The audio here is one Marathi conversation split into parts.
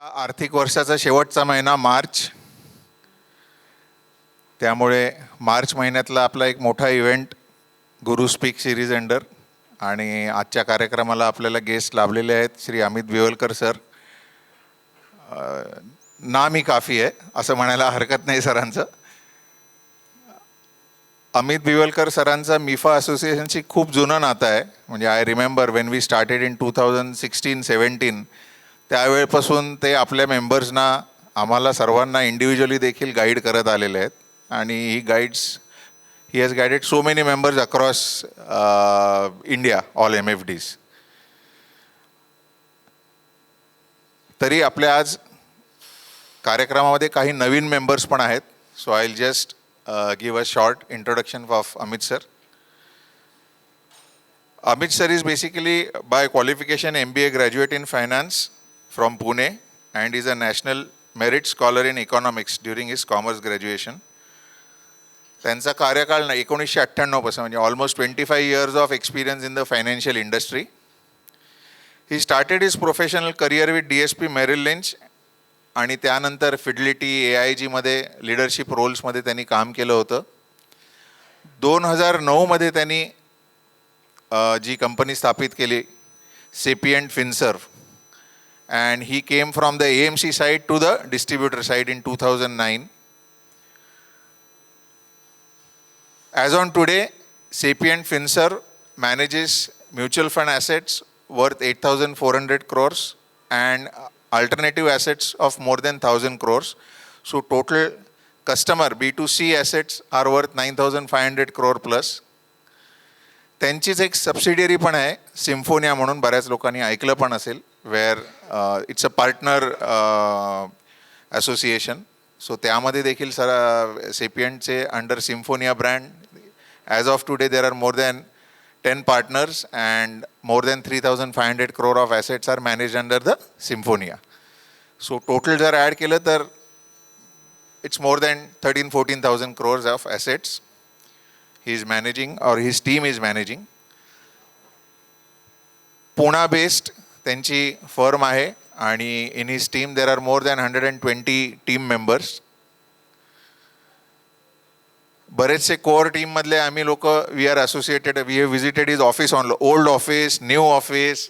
आर्थिक वर्षाचा शेवटचा महिना मार्च, त्यामुळे मार्च महिन्यातला आपला एक मोठा इव्हेंट गुरु स्पीक सिरीज अंडर, आणि आजच्या कार्यक्रमाला आपल्याला गेस्ट लाभलेले आहेत श्री अमित बिवलकर सर. नाम ही काफी आहे असं म्हणायला हरकत नाही सरांचं. अमित बिवलकर सरांचा मिफा असोसिएशनशी खूप जुनं नातं आहे. म्हणजे I remember when we started in 2016-17, त्यावेळेपासून ते आपल्या मेंबर्सना, आम्हाला सर्वांना इंडिव्हिज्युअली देखील गाईड करत आलेले आहेत. आणि he has guided so many members across India, all MFDs. तरी आपल्या आज कार्यक्रमामध्ये काही नवीन मेंबर्स पण आहेत. So I will just give a short introduction of Amit sir. Amit sir is basically by qualification MBA graduate in finance from Pune and is a national merit scholar in economics during his commerce graduation. त्यांचा कार्यकाळ 1998 पासून, म्हणजे almost 25 years of experience in the financial industry. He started his professional career with DSP Merrill Lynch आणि त्यानंतर फिडलिटी AIGमध्ये लिडरशिप रोल्समध्ये त्यांनी काम केलं होतं. 2009मध्ये त्यांनी जी कंपनी स्थापित केली, Sapient Finserv, and he came from the AMC side to the distributor side in 2009. As on today, Sapient Finserv manages mutual fund assets worth 8,400 crores and alternative assets of more than 1,000 crores. So total customer B2C assets are worth 9,500 crore plus. त्यांचीच एक सबसिडियरी पण आहे सिम्फोनिया म्हणून, बऱ्याच लोकांनी ऐकलं पण असेल, where it's a partner association. So त्यामध्ये देखील सेपियंटचे under Symphonia brand as of today there are more than 10 partners and more than 3,500 crore of assets are managed under the Symphonia. So total जर ॲड केलं तर it's more than 13,000-14,000 crores of assets he is managing or his team is managing. Pune based त्यांची फर्म आहे आणि in his team there are more than 120 team members. बरेचसे कोअर टीममधले आम्ही लोक we are associated. We have visited his office, on old office, new office,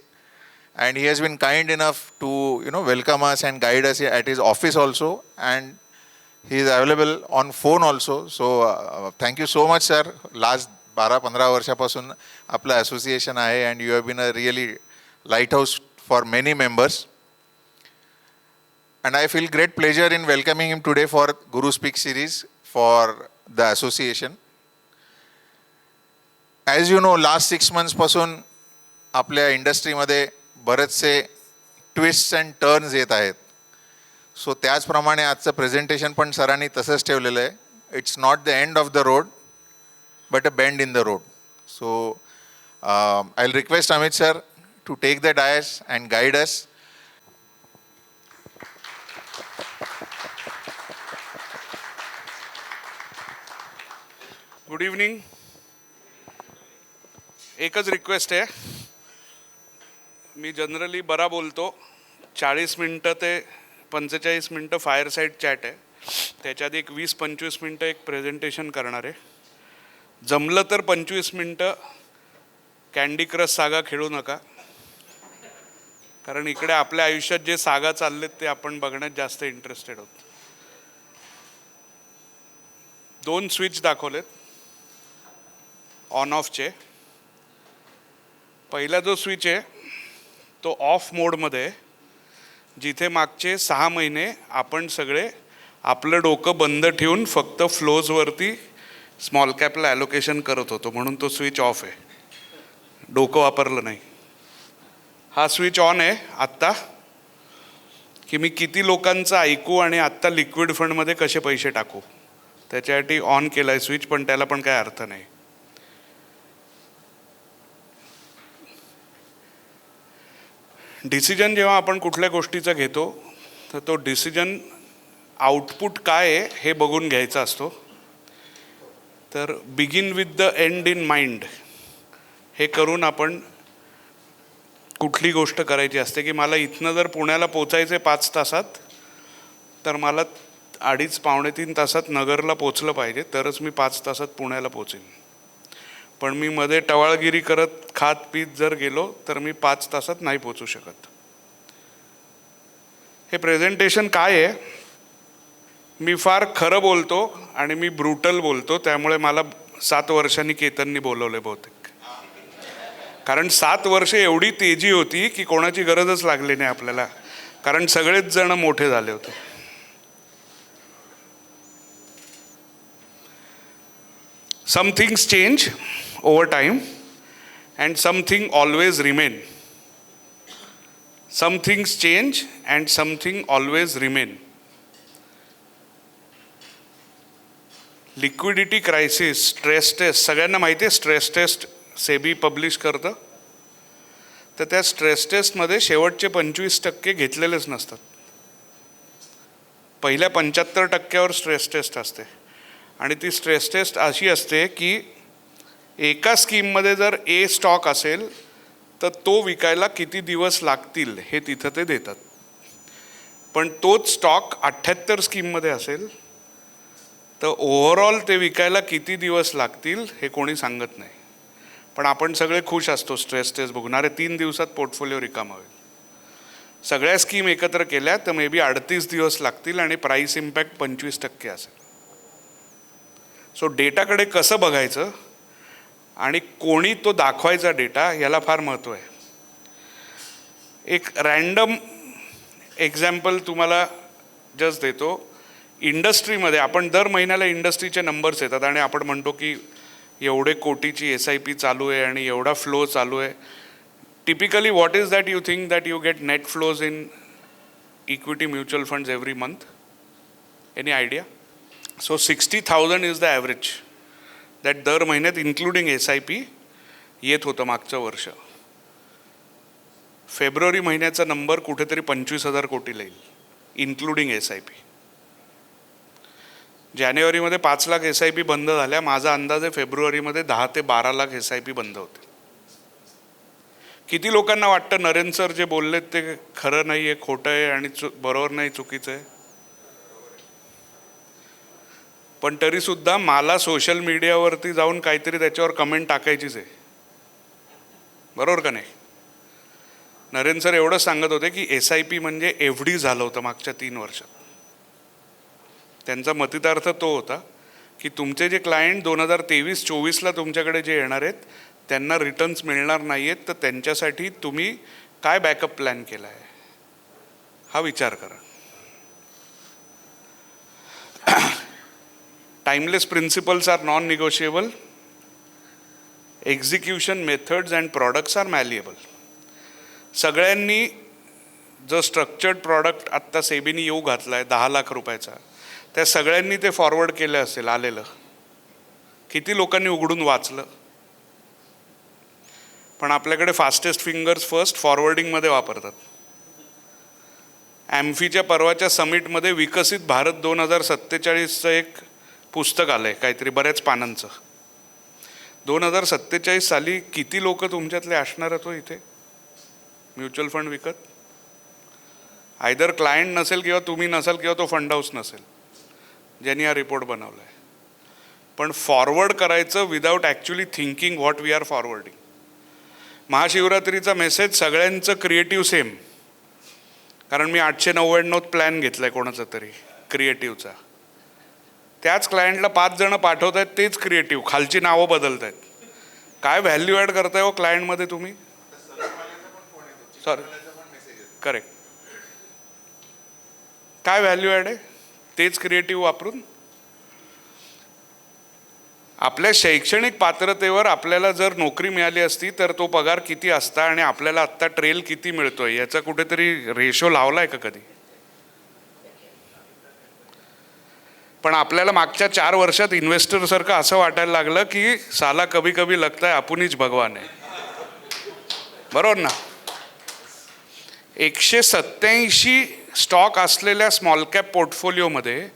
and he has been kind enough to welcome us and guide us at his office also, and he is available on phone also. So thank you so much sir. Last 12-15 वर्षापासून आपलं असोसिएशन आहे, and you have been a really lighthouse for many members. And I feel great pleasure in welcoming him today for Guru speak series for the association. As you know, last 6 months पासून आपल्या इंडस्ट्रीमध्ये बरेचसे ट्विस्ट्स अँड टर्न्स येत आहेत. सो त्याचप्रमाणे आजचं प्रेझेंटेशन पण सरांनी तसंच ठेवलेलं आहे. It's not the end of the road but a bend in the road. So I will request Amit sir to take the dais and guide us. Good evening. एकच रिक्वेस्ट आहे, मी जनरली बरा बोलतो. 40 मिनटं ते 45 मिनटं फायर साईड चॅट आहे, त्याच्यात एक 20-25 मिनटं एक प्रेझेंटेशन करणार आहे. जमलं तर 25 मिनटं कँडी क्रश सागा खेळू नका, कारण इकडे आपल्या आयुष्यात जे सागा चाललेत ते आपण बघण्यात जास्त इंटरेस्टेड आहोत. 2 स्विच दाखवलेत ऑन ऑफचे. पहिला जो स्विच आहे तो ऑफ मोडमध्ये आहे, जिथे मागचे 6 महिने आपण सगळे आपलं डोकं बंद ठेवून फक्त फ्लोजवरती स्मॉल कॅपला ॲलोकेशन करत होतो, म्हणून तो स्विच ऑफ आहे, डोकं वापरलं नाही. हा स्विच ऑन आहे आत्ता, की मी किती लोकांचं ऐकू आणि आत्ता लिक्विड फंडमध्ये कसे पैसे टाकू, त्याच्यासाठी ऑन केला आहे स्विच, पण त्याला पण काय अर्थ नाही. डिसिजन जेव्हा आपण कुठल्या गोष्टीचा घेतो तर तो डिसिजन आउटपुट काय आहे हे बघून घ्यायचा असतो. तर begin with the and in mind हे करून आपण कुठली गोष्ट करायची असते की मला इथनं जर पुण्याला पोचायचे 5 तासात, तर मला 2.5-3 तासात नगरला पोचलं पाहिजे, तरच मी 5 तासात पुण्याला पोचेन. पण मी मध्ये टवाळगिरी करत खात पीत जर गेलो तर मी 5 तासात नाही पोचू शकत. हे प्रेझेंटेशन काय आहे? मी फार खरं बोलतो आणि मी ब्रुटल बोलतो, त्यामुळे मला 7 वर्षांनी केतननी बोलवले बहुतेक. कारण 7 वर्षे एवढी तेजी होती की कोणाची गरजच लागली नाही आपल्याला, कारण सगळेच जण मोठे झाले होते. Some things change over time and something always remain. Some things change and something always remain. Liquidity crisis, stress test, सगळ्यांना माहिती आहे स्ट्रेस टेस्ट सेबी पब्लिश करतं. तर त्या स्ट्रेस टेस्टमध्ये शेवटचे 25% घेतलेलेच नसतात. पहिल्या 75% स्ट्रेस टेस्ट असते. आणि ती स्ट्रेस टेस्ट अशी असते की एका स्कीममध्ये जर ए स्टॉक असेल तर तो विकायला किती दिवस लागतील हे तिथं ते देतात. पण तोच स्टॉक 78 स्कीममध्ये असेल तर ओव्हरऑल ते विकायला किती दिवस लागतील हे कोणी सांगत नाही. पण आपण सगळे खुश असतो स्ट्रेस टेस्ट बघून, अरे 3 दिवसात पोर्टफोलिओ रिकामा होईल. सगळ्या स्कीम एकत्र केल्या तर मे बी 38 दिवस लागतील आणि प्राईस इम्पॅक्ट 25% असेल. सो डेटाकडे कसं बघायचं आणि कोणी तो दाखवायचा डेटा, याला फार महत्त्व आहे. एक रँडम एक्झाम्पल तुम्हाला जस्ट देतो. इंडस्ट्रीमध्ये आपण दर महिन्याला इंडस्ट्रीचे नंबर्स येतात आणि आपण म्हणतो की एवढे कोटीची SIP चालू आहे आणि एवढा फ्लो चालू आहे. Typically what is that you think that you get net flows in equity mutual funds every month? Any idea? So 60,000 is the average that दर महिन्यात इन्क्लुडिंग SIP येत होतं मागचं वर्ष. फेब्रुवारी महिन्याचा नंबर कुठेतरी 25,000 कोटीला येईल इन्क्लुडिंग SIP. जानेवारीमध्ये 5 लाख SIP बंद झाल्या. माझा अंदाज आहे फेब्रुवारीमध्ये 10 ते 12 लाख SIP बंद होते. किती लोकांना वाटतं नरेंद्र सर जे बोललेत ते खरं नाही आहे, खोटं आहे आणि बरोबर नाही, चुकीचं आहे? पण तरीसुद्धा मला सोशल मीडियावरती जाऊन काहीतरी त्याच्यावर कमेंट टाकायचीच आहे, बरोबर का नाही? नरेंद्र सर एवढं सांगत होते की SIP म्हणजे FD झालं होतं मागच्या 3 वर्षात. त्यांचा मतितार्थ तो होता की तुमचे जे क्लायंट 2023-24ला तुमच्याकडे जे येणार आहेत त्यांना रिटर्न्स मिळणार नाही आहेत, तर त्यांच्यासाठी तुम्ही काय बॅकअप प्लॅन केला आहे हा विचार करा. Timeless principles are non-negotiable. Execution methods and products are malleable. सगळ्यांनी जो स्ट्रक्चर्ड प्रॉडक्ट आत्ता सेबीनी येऊ घातला आहे 10 लाख रुपयाचा, त्या सगळ्यांनी ते फॉरवर्ड केलं असेल आलेलं. किती लोकांनी उघडून वाचलं? पण आपल्याकडे फास्टेस्ट फिंगर्स फर्स्ट फॉरवर्डिंगमध्ये वापरतात. ॲम्फीच्या परवाच्या समिटमध्ये विकसित भारत 2047चं एक पुस्तक आलं आहे काहीतरी बऱ्याच पानांचं. 2047 साली किती लोक तुमच्यातले असणार तो इथे म्युच्युअल फंड विकत? आयदर क्लायंट नसेल किंवा तुम्ही नसाल किंवा तो फंड हाऊस नसेल ज्यांनी हा रिपोर्ट बनवला आहे. पण फॉरवर्ड करायचं without actually thinking what we are forwarding. महाशिवरात्रीचा मेसेज सगळ्यांचं क्रिएटिव्ह सेम, कारण मी 899 प्लॅन घेतला आहे कोणाचा तरी क्रिएटिव्हचा. त्याच क्लायंटला 5 जण पाठवत आहेत तेच क्रिएटिव्ह, खालची नावं बदलत आहेत. काय व्हॅल्यू ॲड करताय हो क्लायंटमध्ये तुम्ही? Sorry, correct. काय व्हॅल्यू ॲड आहे? तेच क्रिएटिव्ह वापरून. आपल्या शैक्षणिक पात्रतेवर आपल्याला जर नोकरी मिळाली असती तर तो पगार किती असता आणि आपल्याला आत्ता ट्रेल किती मिळतोय याचा कुठेतरी रेशो लावला आहे का कधी? पण आपल्याला मागच्या 4 वर्षात इन्व्हेस्टरसारखं असं वाटायला लागलं की साला कभी कभी लगता है आपणच भगवान आहे, बरोबर ना? 187 स्टॉक असलेल्या स्मॉल कॅप पोर्टफोलिओमध्ये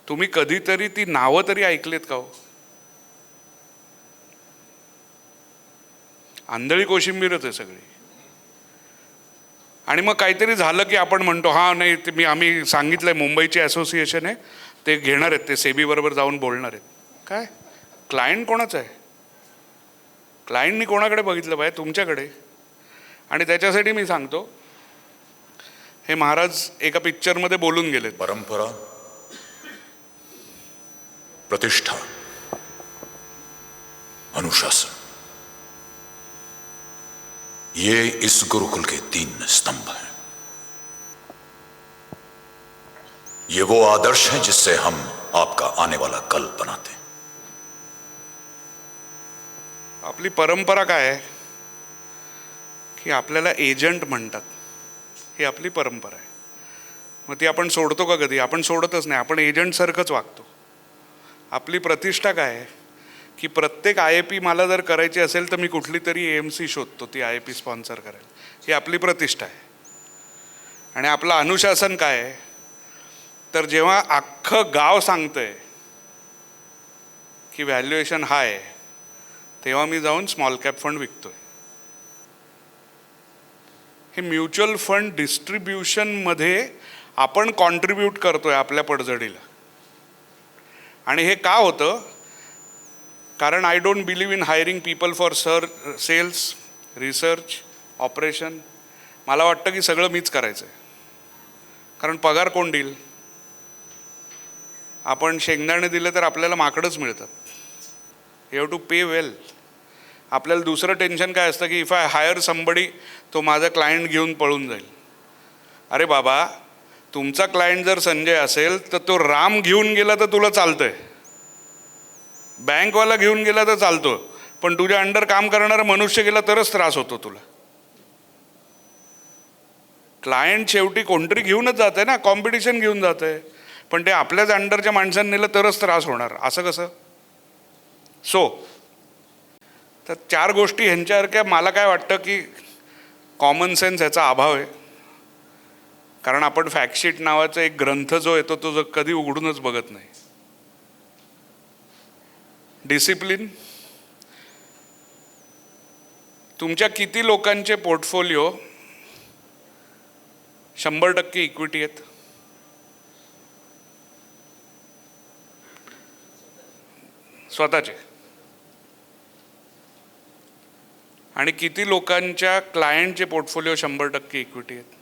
तुम्ही कधीतरी ती नावं तरी ऐकलेत का हो? आंधळी कोशिंबीरच आहे सगळी. आणि मग काहीतरी झालं की आपण म्हणतो हां नाही ते आम्ही सांगितलं आहे, मुंबईची असोसिएशन आहे, ते घेणार आहेत, ते सेबीबरोबर जाऊन बोलणार आहेत. काय क्लायंट कोणाचं आहे? क्लायंटनी कोणाकडे बघितलं पाहिजे? तुमच्याकडे. आणि त्याच्यासाठी मी सांगतो, हे महाराज एका पिक्चरमध्ये बोलून गेलेत, परंपरा, प्रतिष्ठा, अनुशासन, ये इस गुरुकुल के 3 स्तंभ हैं. ये वो आदर्श हैं जिससे हम आपका आने वाला कल बनाते हैं. आपली परंपरा काय आहे की आपल्याला एजंट म्हणतात, ही आपली परंपरा आहे. मग ती आपण सोडतो का कधी? आपण सोडतच नाही, आपण एजंटसारखंच वागतो. आपली प्रतिष्ठा काय आहे की प्रत्येक IAP मला जर करायची असेल तर मी कुठली तरी AMC शोधतो ती IAP स्पॉन्सर करायला. ही आपली प्रतिष्ठा आहे. आणि आपलं अनुशासन काय आहे तर जेव्हा अख्खं गाव सांगतंय की व्हॅल्युएशन हाय आहे, तेव्हा मी जाऊन स्मॉल कॅप फंड विकतोय. हे म्युच्युअल फंड डिस्ट्रीब्युशनमध्ये आपण कॉन्ट्रीब्यूट करतोय आपल्या पडझडीला. आणि हे का होतं? कारण I don't believe in hiring people for sales, research, operation. मला वाटतं की सगळं मीच करायचं आहे, कारण पगार कोण देईल? आपण शेंगदाणे दिले तर आपल्याला माकडंच मिळतात. यू हॅव टू पे वेल. आपल्याला दुसरं टेन्शन काय असतं की इफ आय हायर समबडी, तो माझा क्लायंट घेऊन पळून जाईल. अरे बाबा, तुमचा क्लायंट जर संजय असेल तर तो राम घेऊन गेला तर तुला चालतंय, बँकवाला घेऊन गेला तर चालतो, पण तुझ्या अंडर काम करणारा मनुष्य गेला तरच त्रास होतो तुला. क्लायंट शेवटी कोणतरी घेऊनच जात आहे ना, कॉम्पिटिशन घेऊन जात आहे, पण ते आपल्याच अंडरच्या माणसांनी नेलं तरच त्रास होणार. असं कसं? तर 4 गोष्टी ह्यांच्यासारख्या मला काय वाटतं की कॉमन सेन्स ह्याचा अभाव आहे. कारण आपण फॅक्टशीट नावाचा एक ग्रंथ जो येतो तो कधी उघडूनच बघत नाही. डिसिप्लिन. तुमच्या किती लोकांचे पोर्टफोलिओ 100% इक्विटी आहेत? स्वतःचे. आणि किती लोकांच्या क्लायंटचे पोर्टफोलिओ 100% इक्विटी आहेत?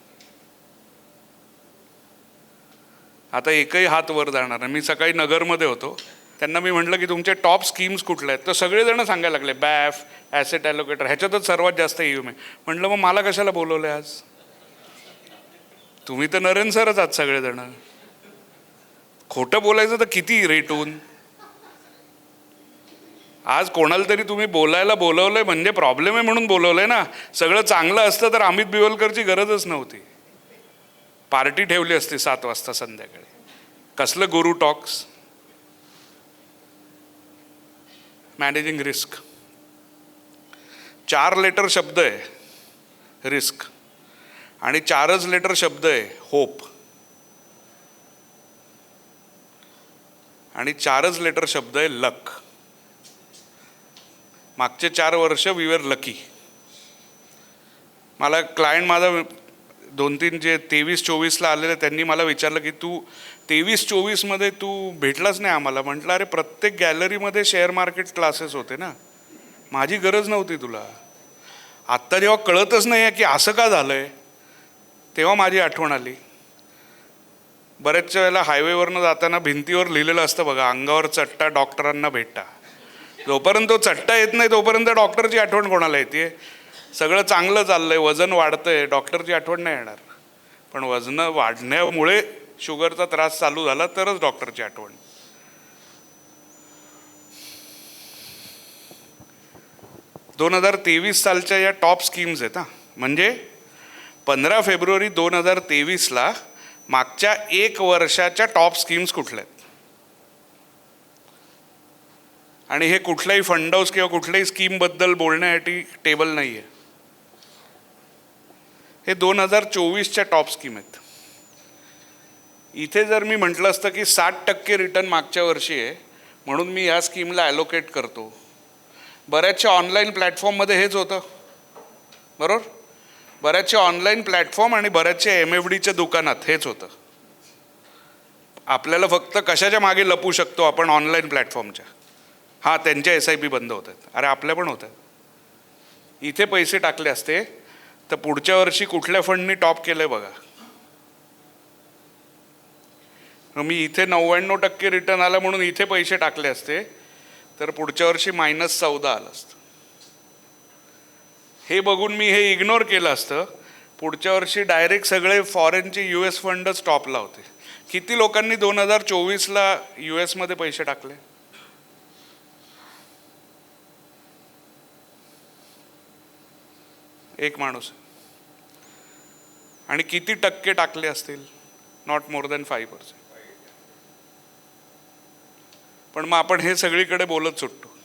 आता एकही हात वर जाणार नाही. मी सकाळी नगरमध्ये होतो, त्यांना मी म्हटलं की तुमचे टॉप स्कीम्स कुठल्या आहेत? तर सगळेजण सांगायला लागले बॅफ, ॲसेट ॲलोकेटर, ह्याच्यातच सर्वात जास्त EM आहे. म्हटलं मग मला कशाला बोलवलं आज? तुम्ही तर नरेन सरच आहात सगळेजण. खोटं बोलायचं तर किती रेटून. आज कोणाला तरी तुम्ही बोलायला बोलवलंय म्हणजे प्रॉब्लेम आहे म्हणून बोलवलंय ना. सगळं चांगलं असतं तर अमित बिवलकरची गरजच नव्हती. पार्टी ठेवली असती 7 वाजता संध्याकाळी. कसलं गुरु टॉक्स. Managing risk. 4 लेटर शब्द आहे रिस्क, आणि 4च लेटर शब्द आहे होप, आणि 4च लेटर शब्द आहे लक. मागचे 4 वर्ष वी वर लकी. मला क्लायंट माझा 2-3 जे 23-24ला आलेले त्यांनी मला विचारलं की तू 23-24मध्ये तू भेटलाच नाही आम्हाला. म्हटलं अरे प्रत्येक गॅलरीमध्ये शेअर मार्केट क्लासेस होते ना, माझी गरज नव्हती तुला. आत्ता जेव्हा कळतच नाही आहे की असं का झालं आहे, तेव्हा माझी आठवण आली. बऱ्याचशा वेळेला हायवेवरनं जाताना भिंतीवर लिहिलेलं असतं बघा, अंगावर चट्टा डॉक्टरांना भेटा. जोपर्यंत तो चट्टा येत नाही तोपर्यंत डॉक्टरची आठवण कोणाला येते? सगळं चांगलं चाललंय, वजन वाढतंय, डॉक्टरची आठवण नाही येणार. पण वजन वाढण्यामुळे शुगरचा त्रास चालू झाला तरच डॉक्टरची आठवण. – 2023 सालच्या या टॉप स्कीम्स आहेत. म्हणजे 15 फेब्रुवारी 2023ला मागच्या 1 वर्षाच्या टॉप स्कीम्स कुठल्या आहेत? आणि हे कुठल्याही फंड हाऊस किंवा कुठल्याही स्कीमबद्दल बोलण्यासाठी टेबल नाही आहे. हे 2024च्या टॉप स्कीम आहेत. इथे जर मी म्हटलं असतं की 60% रिटर्न मागच्या वर्षी आहे म्हणून मी या स्कीमला ॲलोकेट करतो, बऱ्याचशा ऑनलाईन प्लॅटफॉर्ममध्ये हेच होतं बरोबर. बऱ्याचशा ऑनलाईन प्लॅटफॉर्म आणि बऱ्याचशा MFDच्या दुकानात हेच होतं. आपल्याला फक्त कशाच्या मागे लपू शकतो आपण ऑनलाईन प्लॅटफॉर्मच्या. हां, त्यांच्या SIP बंद होत आहेत. अरे आपल्या पण होत आहेत. इथे पैसे टाकले असते तर पुढच्या वर्षी कुठल्या फंडनी टॉप केलंय बघा. मी इथे 99% रिटर्न आला म्हणून इथे पैसे टाकले असते तर पुढच्या वर्षी -14 आलं असतं. हे बघून मी हे इग्नोर केलं असतं, पुढच्या वर्षी डायरेक्ट सगळे फॉरेनचे US फंडच टॉपला होते. किती लोकांनी 2024ला US मध्ये पैसे टाकले? एक माणूस. आणि किती टक्के टाकले असतील? Not more than 5%. पण मग आपण हे सगळीकडे बोलत सुटतो.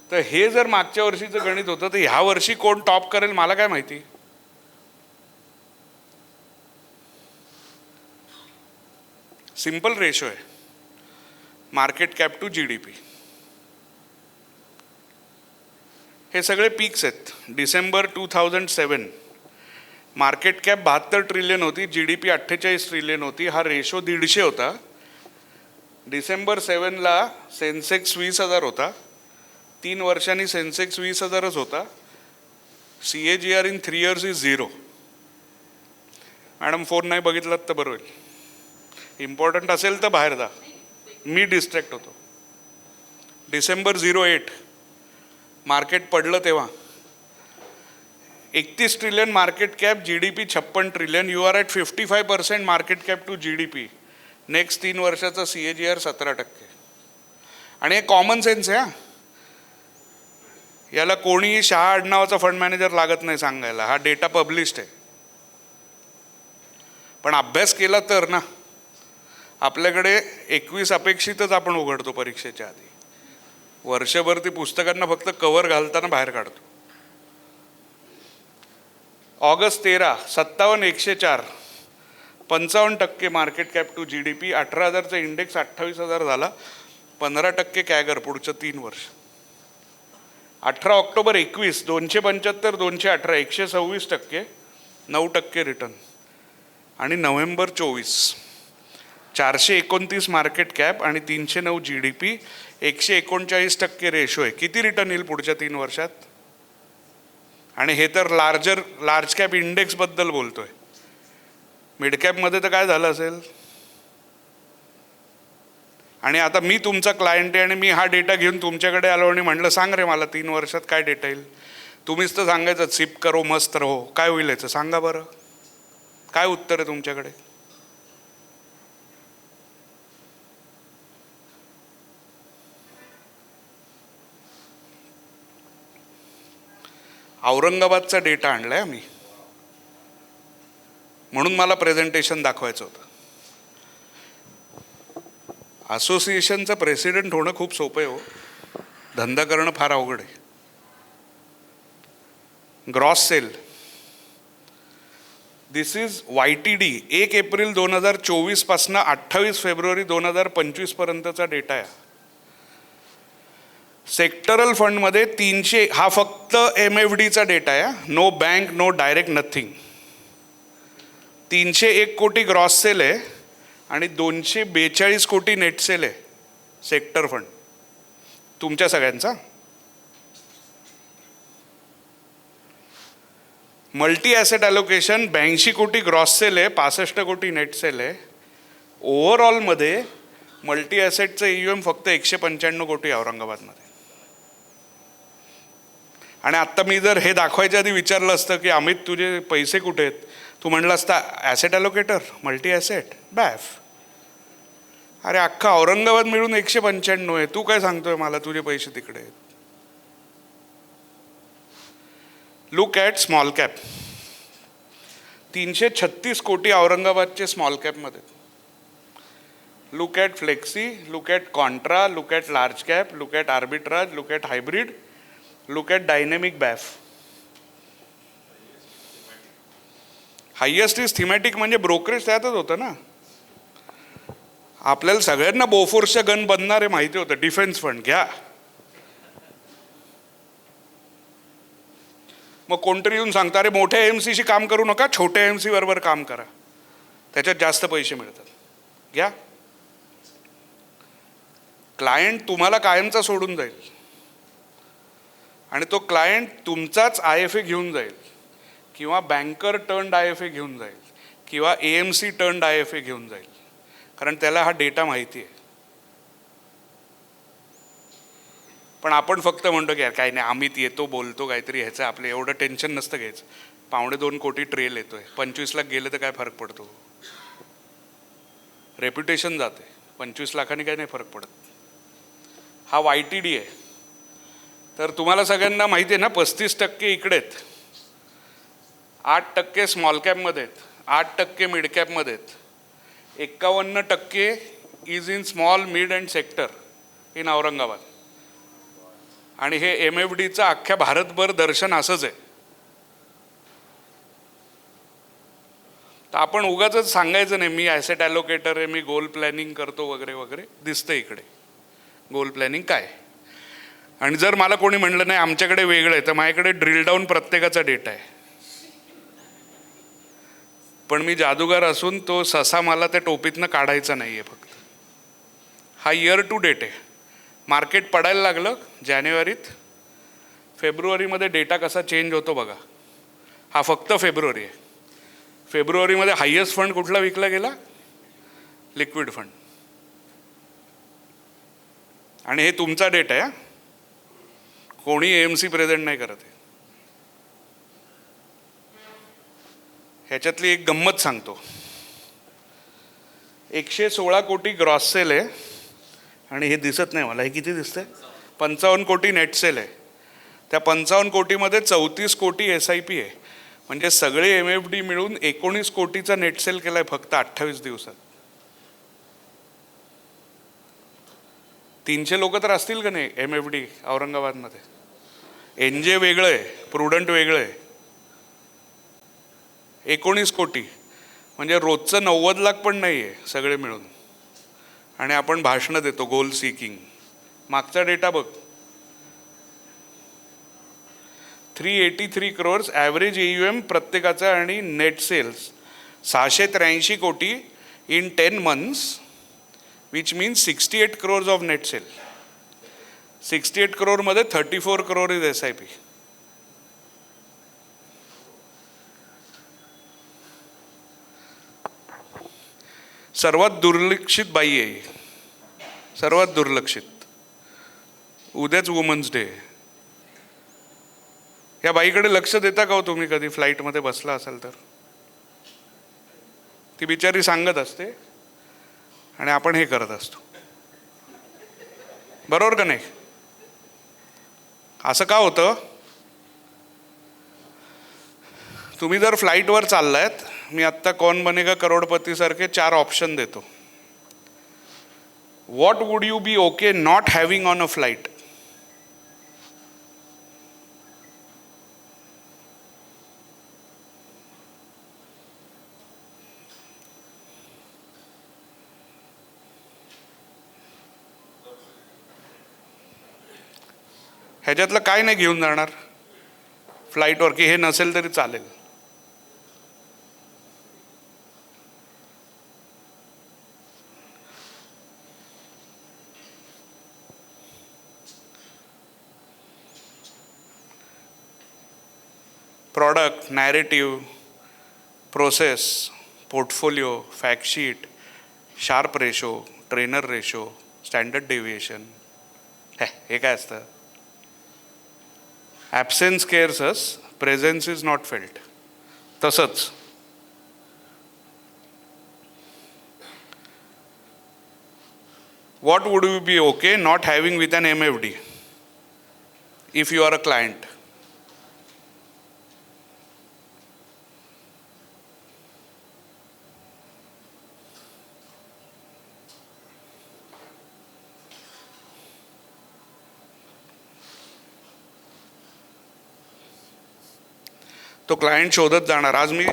तर हे जर मागच्या वर्षीचं गणित होतं तर ह्या वर्षी कोण टॉप करेल मला काय माहिती. सिंपल रेशो आहे, मार्केट कॅप टू GDP. हे सगळे पीक्स आहेत. डिसेंबर 2007 मार्केट कॅप 72 ट्रिलियन होती, GDP 48 ट्रिलियन होती. हा रेशो 150 होता. डिसेंबर 7ला सेन्सेक्स 20,000 होता. 3 वर्षांनी सेन्सेक्स 20,000च होता. CAGR in 3 years is 0. Madam phone नाही बघितलात तर बरं होईल. इम्पॉर्टंट असेल तर बाहेर जा, मी डिस्ट्रॅक्ट होतो. डिसेंबर 08 मार्केट पडलं तेव्हा 31 trillion market cap, GDP 56 trillion. You are at 55% market cap to GDP. Next 3 वर्षाचा CAGR 17%. आणि हे कॉमन सेन्स आहे. याला कोणीही शहा आडनावाचा फंड मॅनेजर लागत नाही सांगायला. हा डेटा पब्लिश्ड आहे. पण अभ्यास केला तर ना, आपल्याकडे 21 अपेक्षितच आपण उघडतो परीक्षेच्या आधी. वर्षभर ती पुस्तकांना फक्त कव्हर घालताना बाहेर काढतो. August 13 57 104 55% market cap to GDP. 18,000चा इंडेक्स 28,000 झाला. 15% कॅगर पुढचं 3 वर्ष. 18 ऑक्टोबर 21 275 218 126%, 9% रिटर्न. आणि नोव्हेंबर 24 429 मार्केट कॅप आणि 309 GDP, 139% रेशो आहे. किती रिटर्न येईल पुढच्या 3 वर्षात? आणि हे तर लार्ज कॅप इंडेक्स बद्दल बोलतोय. मिड कॅपमध्ये तर काय झालं असेल? आणि आता मी तुमचा क्लायंट आहे आणि मी हा डेटा घेऊन तुमच्याकडे आलो आणि म्हटलं सांग रे मला 3 वर्षात काय डेटा येईल. तुम्हीच तर सांगायचं सिप करो मस्त रहो. काय होईल याचं सांगा बरं. काय उत्तर आहे तुमच्याकडे? औरंगाबादचा डेटा आणलाय आम्ही, म्हणून मला प्रेझेंटेशन दाखवायचं होतं. असोसिएशनचं प्रेसिडेंट होणं खूप सोपं आहे हो, धंदा करणं फार अवघड आहे. Gross sale, this is YTD 1 April 2024 पासून 28 फेब्रुवारी 2025 पर्यंतचा डेटा आहे. सेक्टरल फंडमध्ये 300, हा फक्त MFDचा डेटा आहे, no bank no direct nothing. 301 crore gross sale आहे आणि 242 कोटी नेट सेल आहे सेक्टर फंड तुमच्या सगळ्यांचा. मल्टी ॲसेट ॲलोकेशन 82 कोटी ग्रॉस सेल आहे, 65 कोटी नेट सेल आहे. ओव्हरऑलमध्ये मल्टी ॲसेटचं EUM फक्त 195 कोटी औरंगाबादमध्ये. आणि आत्ता मी जर हे दाखवायच्या आधी विचारलं असतं की अमित तुझे पैसे कुठे आहेत, तू म्हणलं असता ॲसेट ॲलोकेटर, मल्टी ॲसेट, बॅफ. अरे अख्खा औरंगाबाद मिळून 195 आहे, तू काय सांगतोय मला तुझे पैसे तिकडे आहेत. लुक ॲट स्मॉल कॅप, 336 कोटी औरंगाबादचे स्मॉल कॅपमध्ये. Look at flexi, look at contra, look at large cap, look at arbitrage, look at hybrid, look at dynamic BAF. Highest is thematic म्हणजे ब्रोकरेज त्यातच होतं ना. आपल्याला सगळ्यांना बोफोर्सच्या गन बनणार आहे माहिती होतं. डिफेन्स फंड घ्या. मग कोणतरी येऊन सांगतं अरे मोठ्या AMCशी काम करू नका, छोट्या AMC बरोबर काम करा, त्याच्यात जास्त पैसे मिळतात. घ्या. क्लायंट तुम्हाला कायमचा सोडून जाईल आणि तो क्लायंट तुमचाच IFA घेऊन जाईल किंवा बँकर टर्न्ड IFA घेऊन जाईल किंवा AMC टर्न्ड IFA घेऊन जाईल, कारण त्याला हा डेटा माहिती आहे. पण आपण फक्त म्हणतो की यार काही नाही, अमित येतो बोलतो काहीतरी, ह्याचं आपलं एवढं टेन्शन नसतं घ्यायचं. 1.25 कोटी ट्रेल येतोय, 25 लाख गेलं तर काय फरक पडतो? रेप्युटेशन जाते, 25 लाखांनी काही नाही फरक पडत. हा YTD आहे. तर तुम्हाला सगळ्यांना माहिती आहे ना, 35% इकडे आहेत, 8% स्मॉल कॅपमध्ये आहेत, 8% मिड कॅपमध्ये आहेत, 51% is in small mid and sector in Aurangabad. आणि हे MFDचं अख्ख्या भारतभर दर्शन असंच आहे. तर आपण उगाच सांगायचं नाही मी ॲसेट ॲलोकेटर आहे, मी गोल प्लॅनिंग करतो वगैरे वगैरे. दिसतं इकडे गोल प्लॅनिंग काय. आणि जर मला कोणी म्हणलं नाही आमच्याकडे वेगळं आहे, तर माझ्याकडे ड्रिल डाऊन प्रत्येकाचा डेटा आहे. पण मी जादूगार असून तो ससा मला त्या टोपीतनं काढायचा नाही आहे. फक्त हा इयर टू डेट आहे. मार्केट पडायला लागलं जानेवारीत, फेब्रुवारीमध्ये डेटा कसा चेंज होतो बघा. हा फक्त फेब्रुवारी आहे. फेब्रुवारीमध्ये हायेस्ट फंड कुठला विकला गेला? Liquid fund. आणि हे तुमचा डेटा आहे, कोणी AMC प्रेझेंट नाही करत आहे. ह्याच्यातली एक गंमत सांगतो. 116 कोटी ग्रॉस सेल आहे आणि हे दिसत नाही मला, हे किती दिसतंय? 55 कोटी नेट सेल आहे. त्या 55 कोटीमध्ये 34 कोटी SIP आहे. म्हणजे सगळे MFD मिळून 19 कोटीचा नेट सेल केला आहे फक्त 28 दिवसात. 300 लोक तर असतील का नाही MFD औरंगाबादमध्ये. NJ वेगळं आहे, प्रुडंट वेगळं आहे. 19 कोटी म्हणजे रोजचं 90 लाख पण नाही आहे सगळे मिळून. आणि आपण भाषणं देतो गोल सीकिंग. मागचा डेटा बघ, 383 crores ॲव्हरेज AUM प्रत्येकाचा आणि net sales 683 crore in 10 months, which means 68 crores of net sale. 68 crore मध्ये 34 crore इज SIP. सर्वात दुर्लक्षित बाई आहे, सर्वात दुर्लक्षित. उद्याच वुमन्स डे. या बाईकडे लक्ष देता का हो तुम्ही कधी फ्लाईटमध्ये बसला असाल तर? ती बिचारी सांगत असते आणि आपण हे करत असतो. बरोबर का नाही? असं का होतं? तुम्ही जर फ्लाईटवर चाललायत, मी आत्ता कौन बनेगा करोडपती सारखे 4 ऑप्शन देतो. What would you be okay not having on a flight? ह्याच्यातलं काय नाही घेऊन जाणार फ्लाईटवर की हे नसेल तरी चालेल? Product, narrative, process, portfolio, factsheet, Sharpe ratio, Treynor ratio, standard deviation. हे काय असतं? Absence cares us, presence is not felt. तसंच what would you be okay not having with an MFD if you are a client? तो क्लायंट शोधत जाणार. आज मी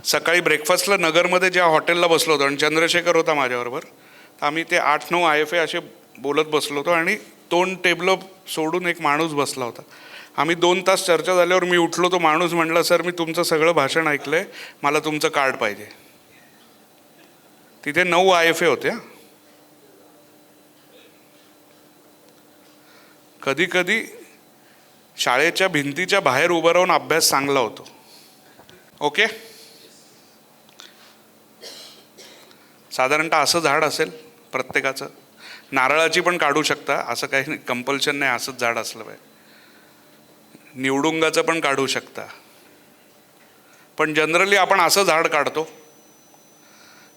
सकाळी ब्रेकफास्टला नगरमध्ये ज्या हॉटेलला बसलो होतो आणि चंद्रशेखर होता माझ्याबरोबर, तर आम्ही ते 8-9 IFA असे बोलत बसलो होतो आणि 2 टेबलं सोडून एक माणूस बसला होता. आम्ही 2 तास चर्चा झाल्यावर मी उठलो, तो माणूस म्हणला, सर मी तुमचं सगळं भाषण ऐकलंय, मला तुमचं कार्ड पाहिजे. तिथे 9 IFA होत्या. कधी कधी शाळेच्या भिंतीच्या बाहेर उभं राहून अभ्यास चांगला होतो. ओके, साधारणतः असं झाड असेल प्रत्येकाचं. नारळाची पण काढू शकता, असं काही कंपल्शन नाही असंच झाड असलं पाहिजे. निवडुंगाचं पण काढू शकता, पण जनरली आपण असं झाड काढतो.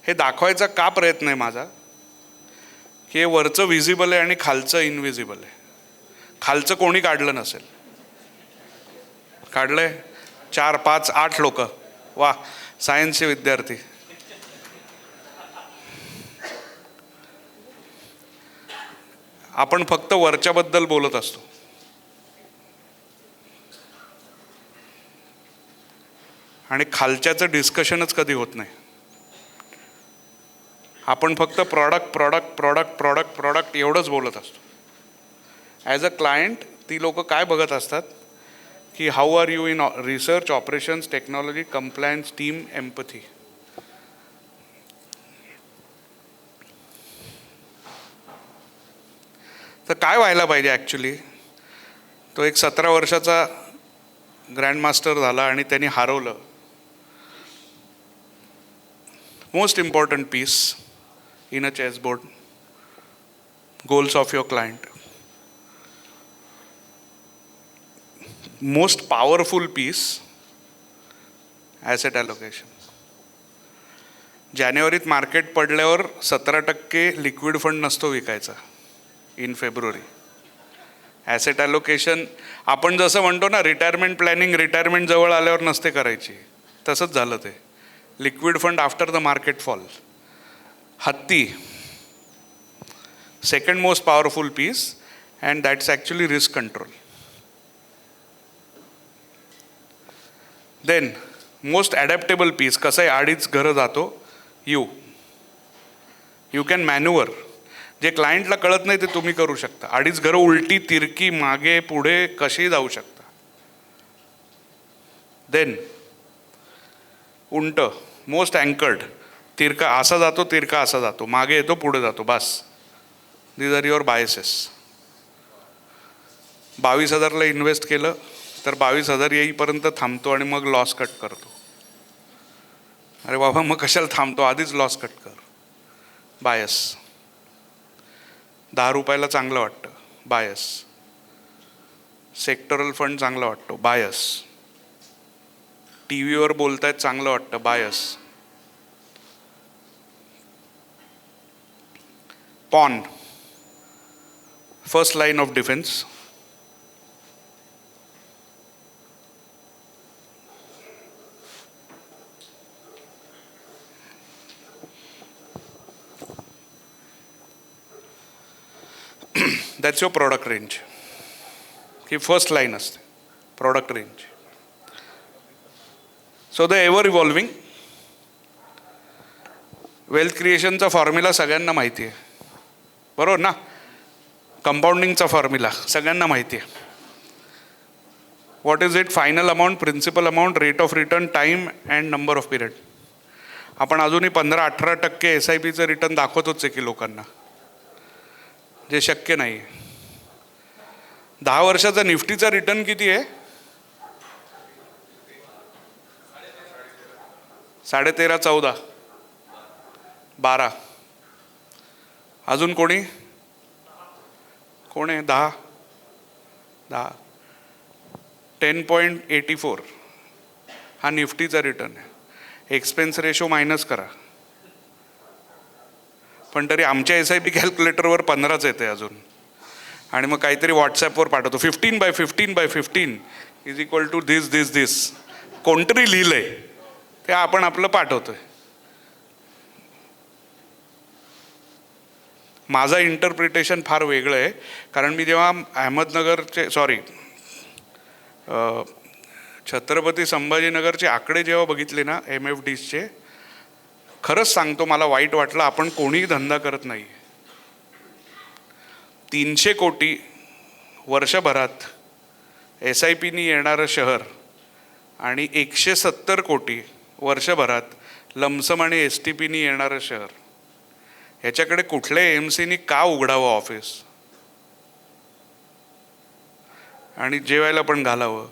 हे दाखवायचा का प्रयत्न आहे माझा, की हे वरचं व्हिजिबल आहे आणि खालचं इनव्हिजिबल आहे. खालचं कोणी काढलं नसेल. काढलंय 4, 5, 8 लोक. वा, सायन्सचे विद्यार्थी. आपण फक्त वरच्याबद्दल बोलत असतो. आणि खालच्याचं डिस्कशनच कधी होत नाही. आपण फक्त product product product product product एवढंच बोलत असतो. ॲज अ क्लायंट ती लोक काय बघत असतात, की how are you in research, operations, technology, compliance, team, empathy. तर काय व्हायला पाहिजे ॲक्च्युली, तो एक 17 वर्षाचा ग्रँडमास्टर झाला आणि त्यांनी हरवलं most important piece in a chessboard, goals of your client. Most powerful piece, asset allocation. जानेवारीत मार्केट पडल्यावर 17% लिक्विड फंड नसतो विकायचा इन फेब्रुवारी. ॲसेट ॲलोकेशन आपण जसं म्हणतो ना, रिटायरमेंट प्लॅनिंग रिटायरमेंट जवळ आल्यावर नसते करायची, तसंच झालं ते. Liquid fund after the market fall. हत्ती, second most powerful piece, and that's actually risk control. Then most adaptable piece, कसं आहे, 2.5 घरं जातो. You can manoeuvre. जे क्लायंटला कळत नाही ते तुम्ही करू शकता. 2.5 घरं उलटी, तिरकी, मागे पुढे कशी जाऊ शकता. देन उंट, मोस्ट अँकर्ड. तिरका असा जातो, तिरका असा जातो, मागे येतो, पुढे जातो, बस. These are your biases. 22,000ला इन्व्हेस्ट केलं तर 22,000 येईपर्यंत थांबतो आणि मग लॉस कट करतो. अरे बाबा, मग कशाला थांबतो, आधीच लॉस कट कर. बायस. 10 रुपयाला चांगलं वाटतं, बायस. सेक्टरल फंड चांगला वाटतो, बायस. TV वर बोलतायत चांगलं वाटतं, bias. Pawn, first line of defence. That's your product range. ही फर्स्ट लाईन असते product range. So the ever evolving wealth क्रिएशनचा फॉर्म्युला सगळ्यांना माहिती आहे, बरोबर ना. कंपाऊंडिंगचा फॉर्म्युला सगळ्यांना माहिती आहे. What is it? Final amount, principal amount, rate of return, time and number of period. आपण अजूनही 15-18% SIPचं रिटर्न दाखवतोच आहे की लोकांना, जे शक्य नाही. 10 वर्षाचा निफ्टीचा रिटर्न किती आहे? 13.5, 14, 12. अजून कोणी? कोण आहे? 10. 10.84 हा निफ्टीचा रिटर्न आहे. एक्सपेन्स रेशो मायनस करा, पण तरी आमच्या SIP कॅल्क्युलेटरवर 15च येते अजून. आणि मग काहीतरी व्हॉट्सॲपवर पाठवतो, 15/15/15 इज इक्वल टू दिस. कोणतरी लिहिलंय ते आपण आपलं पाठवतोय. माझं इंटरप्रिटेशन फार वेगळं आहे, कारण मी जेव्हा अहमदनगरचे छत्रपती संभाजीनगरचे आकडे जेव्हा बघितले ना MFDsचे, खरंच सांगतो मला वाईट वाटलं. आपण कोणीही धंदा करत नाही. 300 कोटी वर्षभरात SIPनी येणारं शहर आणि 170 कोटी वर्षभरात लमसम आणि STPनी येणारं शहर, ह्याच्याकडे कुठल्या AMCनी का उघडावं ऑफिस आणि जेवायला पण घालावं?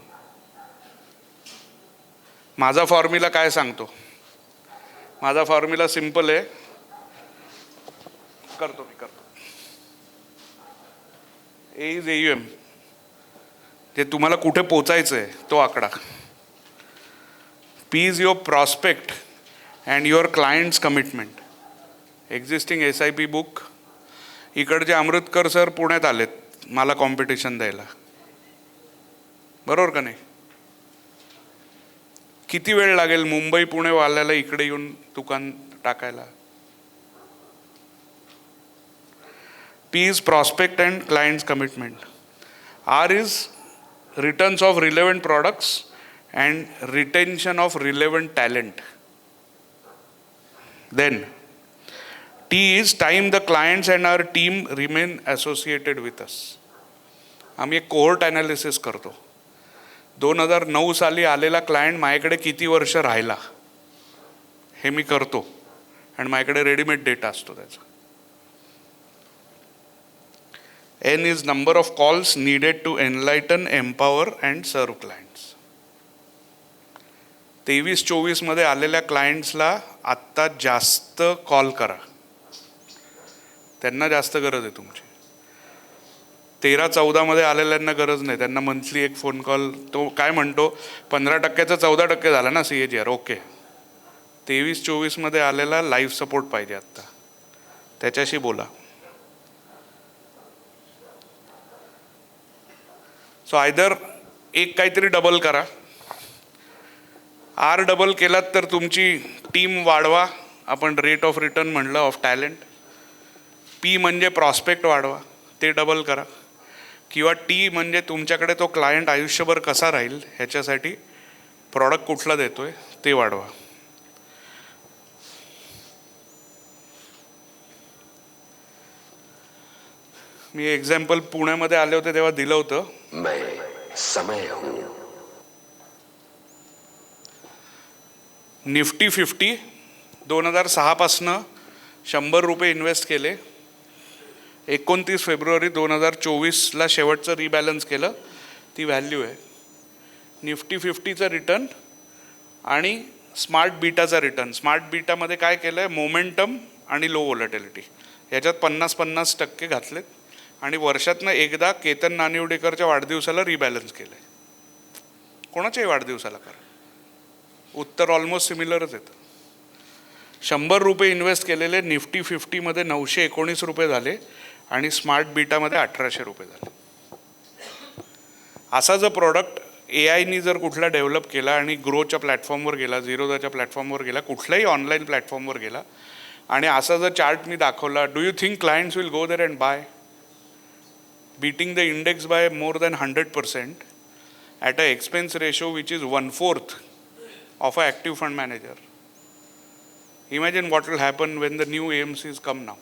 माझा फॉर्म्युला काय सांगतो? माझा फॉर्म्युला सिम्पल आहे, करतो. A इज AUM, जे तुम्हाला कुठे पोचायचं आहे तो आकडा. P is your prospect and your clients commitment. Existing SIP book. इकडचे अमृतकर सर पुण्यात आलेत मला कॉम्पिटिशन द्यायला, बरोबर का नाही? किती वेळ लागेल मुंबई पुणे वाल्याला इकडे येऊन दुकान टाकायला? P is prospect and clients commitment. R is returns of relevant products and retention of relevant talent. Then T is time the clients and our team remain associated with us. आम्ही एक कोहोर्ट ॲनालिसिस करतो. 2009 साली आलेला क्लायंट माझ्याकडे किती वर्ष राहिला हे मी करतो आणि माझ्याकडे रेडीमेड डेटा असतो त्याचा. N is number of calls needed to enlighten, empower and serve clients. 23-24 मध्ये आलेल्या क्लायंट्सला आत्ता जास्त कॉल करा, त्यांना जास्त गरज आहे तुमची. 13-14 मध्ये आलेल्यांना गरज नाही, त्यांना मंथली एक फोन कॉल. तो काय म्हणतो 15%चा 14% झाला ना CAGR, ओके. 23-24 मध्ये आलेला लाईफ सपोर्ट पाहिजे आत्ता, त्याच्याशी बोला. सो आयदर एक काहीतरी डबल करा. R डबल केलात तर तुमची टीम वाढवा, आपण रेट ऑफ रिटर्न म्हणलं ऑफ टॅलेंट. P म्हणजे प्रॉस्पेक्ट वाढवा, ते डबल करा. किंवा T म्हणजे तुमच्याकडे तो क्लायंट आयुष्यभर कसा राहील ह्याच्यासाठी प्रॉडक्ट कुठला देतोय ते वाढवा. मी एक्झाम्पल पुण्यामध्ये आले होते तेव्हा दिलं होतं. मैं समय हूं. निफ्टी 50 2006 पासनं 100 रुपये इन्व्हेस्ट केले. 29 फेब्रुवारी 2024ला शेवटचं रिबॅलन्स केलं, ती व्हॅल्यू आहे. निफ्टी 50चं रिटर्न आणि स्मार्ट बीटाचा रिटर्न. स्मार्ट बीटामध्ये काय केलं आहे, मोमेंटम आणि लो व्हॉलॅटिलिटी याच्यात 50-50% घातलेत आणि वर्षातनं एकदा केतन नानिवडेकरच्या वाढदिवसाला रिबॅलन्स केलं आहे. कोणाच्याही वाढदिवसाला करा, उत्तर ऑलमोस्ट सिमिलरच येतं. 100 रुपये इन्व्हेस्ट केलेले निफ्टी 50मध्ये 919 रुपये झाले आणि स्मार्ट बीटामध्ये 1800 रुपये झाले. असा जर प्रॉडक्ट AIनी जर कुठला डेव्हलप केला आणि ग्रोच्या प्लॅटफॉर्मवर गेला, झिरोदाच्या प्लॅटफॉर्मवर गेला, कुठल्याही ऑनलाईन प्लॅटफॉर्मवर गेला आणि असा जर चार्ट मी दाखवला, do you think clients will go there and buy? beating the index by more than 100% at an expense ratio which is 1/4 of an active fund manager. Imagine what will happen when the new AMCs come now.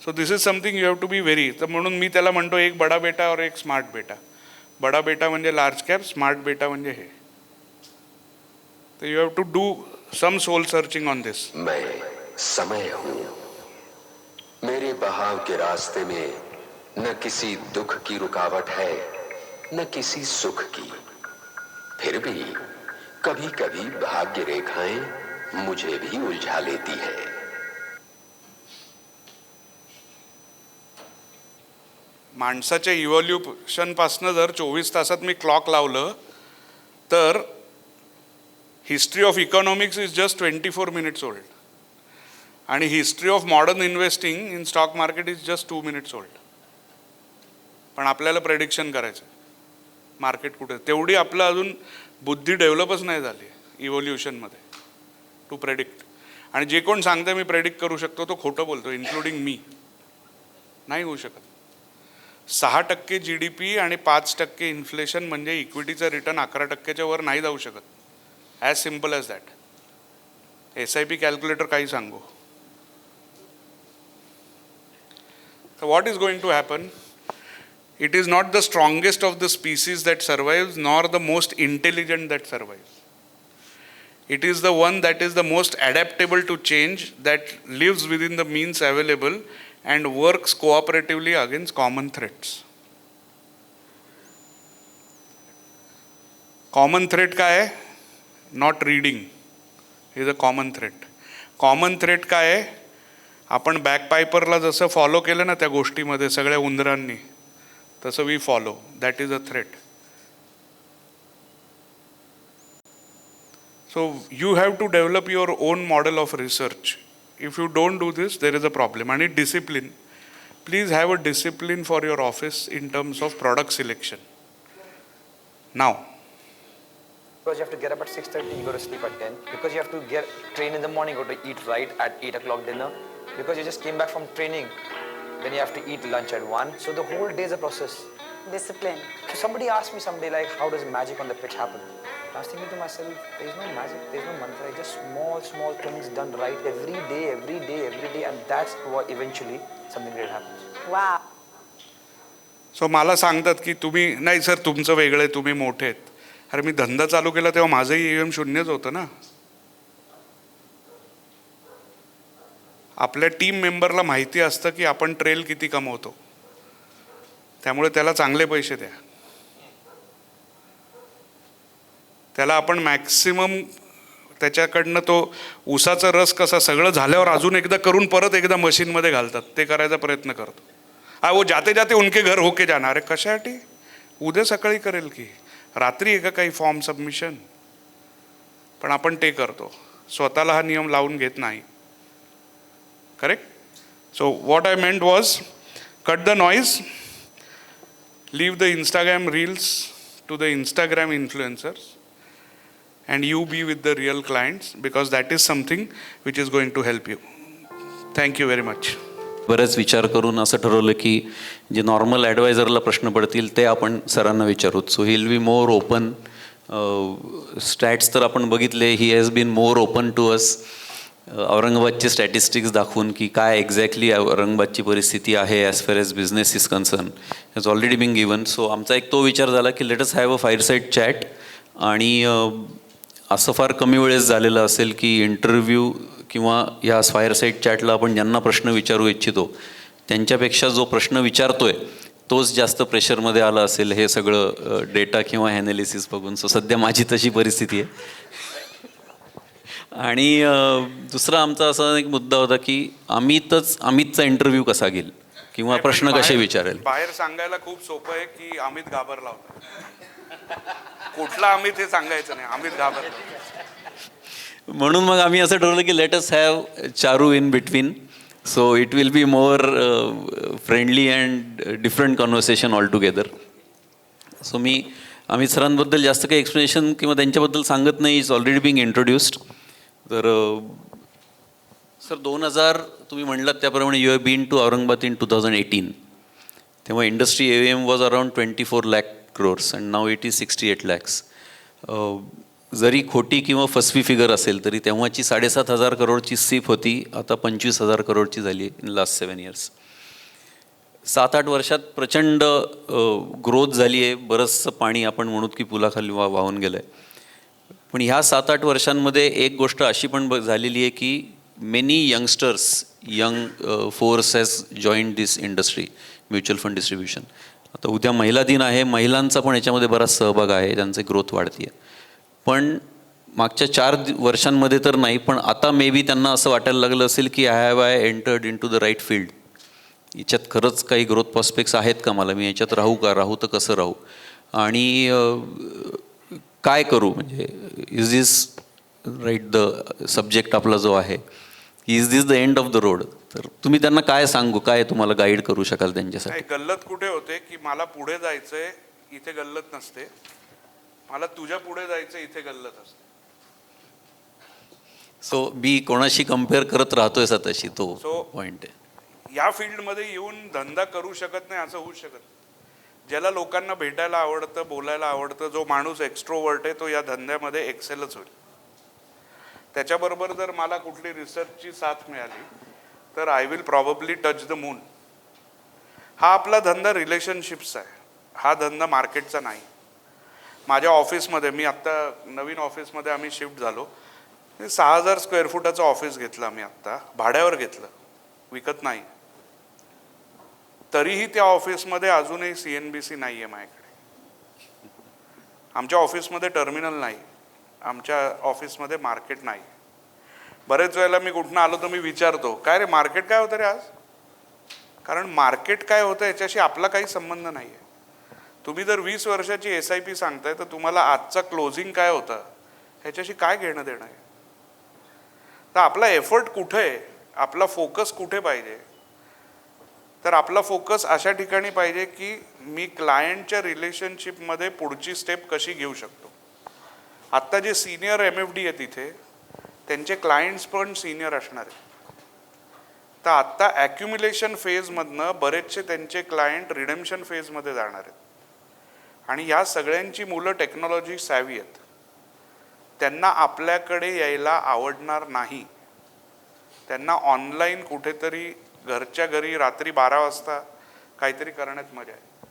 So this is something you have to be very. तर म्हणून मी त्याला म्हणतो एक बडा बेटा और एक स्मार्ट बेटा. बडा बेटा म्हणजे लार्ज कॅप, स्मार्ट बेटा म्हणजे हे. तर you have to do some soul searching on this. मैं समय हूं. मेरे बहाव के रास्ते में न किसी दुख की रुकावट है, न किसी सुख की. फिर भी कभी कभी भाग्य रेखाएं मुझे भी उलझा लेती है. माणसाच्या इव्हॉल्युशन पासनं जर 24 तासात मी क्लॉक लावलं तर history of economics is just 24 minutes old आणि history of modern investing in stock market is just 2 minutes old. पण आपल्याला प्रेडिक्शन करायचं मार्केट कुठे, तेवढी आपलं अजून बुद्धी डेव्हलपच नाही झाली इव्होल्युशनमध्ये टू प्रेडिक्ट. आणि जे कोण सांगतं मी प्रेडिक्ट करू शकतो तो खोटं बोलतो, इन्क्लुडिंग मी. नाही होऊ शकत. 6% GDP आणि 5% इन्फ्लेशन म्हणजे इक्विटीचं रिटर्न 11%च्या वर नाही जाऊ शकत. As simple as that. SIP calculator काही सांगू. तर what is going to happen? It is not the strongest of the species that survives, nor the most intelligent that survives. It is the one that is the most adaptable to change, that lives within the means available and works cooperatively against common threats. Common threat काय आहे? Not reading is a common threat. Common threat काय आहे? आपण बॅकपायपरला जसं फॉलो केलं ना त्या गोष्टीमध्ये सगळ्या उंदरांनी, तसं we follow. That is a threat. So you have to develop your own model of research. If you don't do this, there is a problem. And it discipline. Please have a discipline for your office in terms of product selection. Now. Because you have to get up at 6:30, you go to sleep at 10. Because you have to train in the morning, go to eat right at 8 o'clock dinner. Because you just came back from training, then you have to eat lunch at 1. So the whole day is a process. Discipline. So somebody asked me someday, like, how does magic on the pitch happen? I was thinking to myself, there is no magic, there is no mantra, it's just small things done right every day, and that's what eventually something great happens. Wow. So मला सांगतात की तुम्ही नाही सर तुमचं वेगळं आहे, तुम्ही मोठे आहेत. अरे मी धंदा चालू केला तेव्हा माझंही EM शून्यच होतं ना. आपल्या टीम मेंबरला माहिती असतं की आपण ट्रेल किती कमवतो, त्यामुळे त्याला चांगले पैसे द्या. त्याला आपण मॅक्सिमम त्याच्याकडनं तो ऊसाचा रस कसा सगळं झाल्यावर अजून एकदा करून परत एकदा मशीनमध्ये घालतात, ते करायचा प्रयत्न करतो. वो जाते जाते उनके घर होके जाणार आहे. कशासाठी? उद्या सकाळी करेल की, रात्री आहे का काही फॉर्म सबमिशन? पण आपण ते करतो, स्वतःला हा नियम लावून घेत नाही. Correct? So what I meant was cut the noise, leave the Instagram reels to the Instagram influencers, and you be with the real clients, because that is something which is going to help you. Thank you very much. बरेच विचार करून असं ठरवलं की जे नॉर्मल ॲडवायझरला प्रश्न पडतील ते आपण सरांना विचारूत. So he will be more open. Stats तर आपण बघितले, he has been more open to us. औरंगाबादचे स्टॅटिस्टिक्स दाखवून की काय एक्झॅक्टली औरंगाबादची परिस्थिती आहे as far as business is concern has already been given. So आमचा एक तो विचार झाला की let us have a fireside chat. आणि असं फार कमी वेळेस झालेलं असेल की इंटरव्ह्यू किंवा ह्या फायरसाईड चॅटला आपण ज्यांना प्रश्न विचारू इच्छितो त्यांच्यापेक्षा जो प्रश्न विचारतोय तोच जास्त प्रेशरमध्ये आला असेल, हे सगळं डेटा किंवा ॲनालिसिस बघून. सो सध्या माझी तशी परिस्थिती आहे. आणि दुसरा आमचा असा एक मुद्दा होता की अमितचा इंटरव्ह्यू कसा घेईल किंवा प्रश्न कसे विचारेल. बाहेर सांगायला खूप सोपं आहे की अमित घाबरला होता. कुठला अमित हे सांगायचं नाही, अमित घाबरला. म्हणून मग आम्ही असं ठरवलं की let us have Charu in between. So it will be more friendly and different conversation all together. So मी अमित सरांबद्दल जास्त काही एक्सप्लेनेशन किंवा त्यांच्याबद्दल सांगत नाही, इज ऑलरेडी बिंग इंट्रोड्युस्ड. तर सर 2000 तुम्ही म्हणलात त्याप्रमाणे you have been to Aurangabad in 2018. तेव्हा industry AUM was around 24 lakh crores and now it is 68 lakhs. जरी खोटी किंवा फसवी फिगर असेल तरी तेव्हाची 7,500 करोडची सीप होती, आता 25,000 करोडची झाली इन लास्ट 7 years. 7-8 वर्षात प्रचंड ग्रोथ झाली आहे. बरंचसं पाणी आपण म्हणू की पुलाखाली वाहून गेलं आहे. पण ह्या 7-8 वर्षांमध्ये एक गोष्ट अशी पण झालेली आहे की many youngsters force has joined this industry, mutual fund distribution. आता उद्या महिला दिन आहे, महिलांचा पण याच्यामध्ये बराच सहभाग आहे, त्यांची ग्रोथ वाढते आहे. पण मागच्या 4 वर्षांमध्ये तर नाही, पण आता मे बी त्यांना असं वाटायला लागलं असेल की I entered in to the right field. याच्यात खरंच काही ग्रोथ प्रॉस्पेक्ट्स आहेत का, मला मी याच्यात राहू तर कसं राहू आणि काय करू, म्हणजे is this write the subject आपला जो आहे, is this the end of the road. तर तुम्ही त्यांना काय सांगू, काय तुम्हाला गाईड करू शकाल त्यांच्यासाठी? गल्लत कुठे होते की मला पुढे जायचंय, इथे गल्लत नसते. मला तुझ्या पुढे जायचं, इथे गल्लत असते. सो मी कोणाशी कम्पेअर करत राहतोय स्वतःशी, तो पॉईंट आहे. या फील्डमध्ये येऊन धंदा करू शकत नाही असं होऊ शकत. ज्याला लोकांना भेटायला आवडतं, बोलायला आवडतं, जो माणूस एक्स्ट्रोवर्ट आहे, तो या धंद्यामध्ये एक्सेलच होईल. त्याच्याबरोबर जर मला कुठली रिसर्चची साथ मिळाली तर I will probably touch the moon. हा आपला धंदा रिलेशनशिप्सचा आहे, हा धंदा मार्केटचा नाही. माझ्या ऑफिसमध्ये, मी आत्ता नवीन ऑफिसमध्ये आम्ही शिफ्ट झालो, 6,000 स्क्वेअर फुटाचं ऑफिस घेतलं आम्ही आत्ता, भाड्यावर घेतलं, विकत नाही. तरीही त्या ऑफिसमध्ये अजूनही CNBC नाही आहे माझ्याकडे. आमच्या ऑफिसमध्ये टर्मिनल नाही, आमच्या ऑफिसमध्ये मार्केट नाही. बरेच वेळेला मी कुठनं आलो तर मी विचारतो, काय रे मार्केट काय होतं रे आज? कारण मार्केट काय होतं याच्याशी आपला काही संबंध नाही आहे. तुम्ही जर 20 वर्षाची SIP सांगताय तर तुम्हाला आजचा क्लोजिंग काय होता ह्याच्याशी काय घेणं देणं आहे? तर आपला एफर्ट कुठे आहे, आपला फोकस कुठे पाहिजे? तर आपला फोकस अशा ठिकाणी पाहिजे की मी क्लायंटच्या रिलेशनशिपमध्ये पुढची स्टेप कशी घेऊ शकतो. आत्ता जे सिनियर MFD आहे तिथे त्यांचे क्लायंट्स पण सिनियर असणार आहेत. तर आत्ता ॲक्युम्युलेशन फेजमधनं बरेचसे त्यांचे क्लायंट रिडेम्पशन फेजमध्ये जाणार आहेत. आणि या सगळ्यांची मुलं टेक्नॉलॉजी सॅव्ही आहेत, त्यांना आपल्याकडे यायला आवडणार नाही. त्यांना ऑनलाईन कुठेतरी घरच्या घरी रात्री 12 वाजता काहीतरी करण्यात मजा आहे.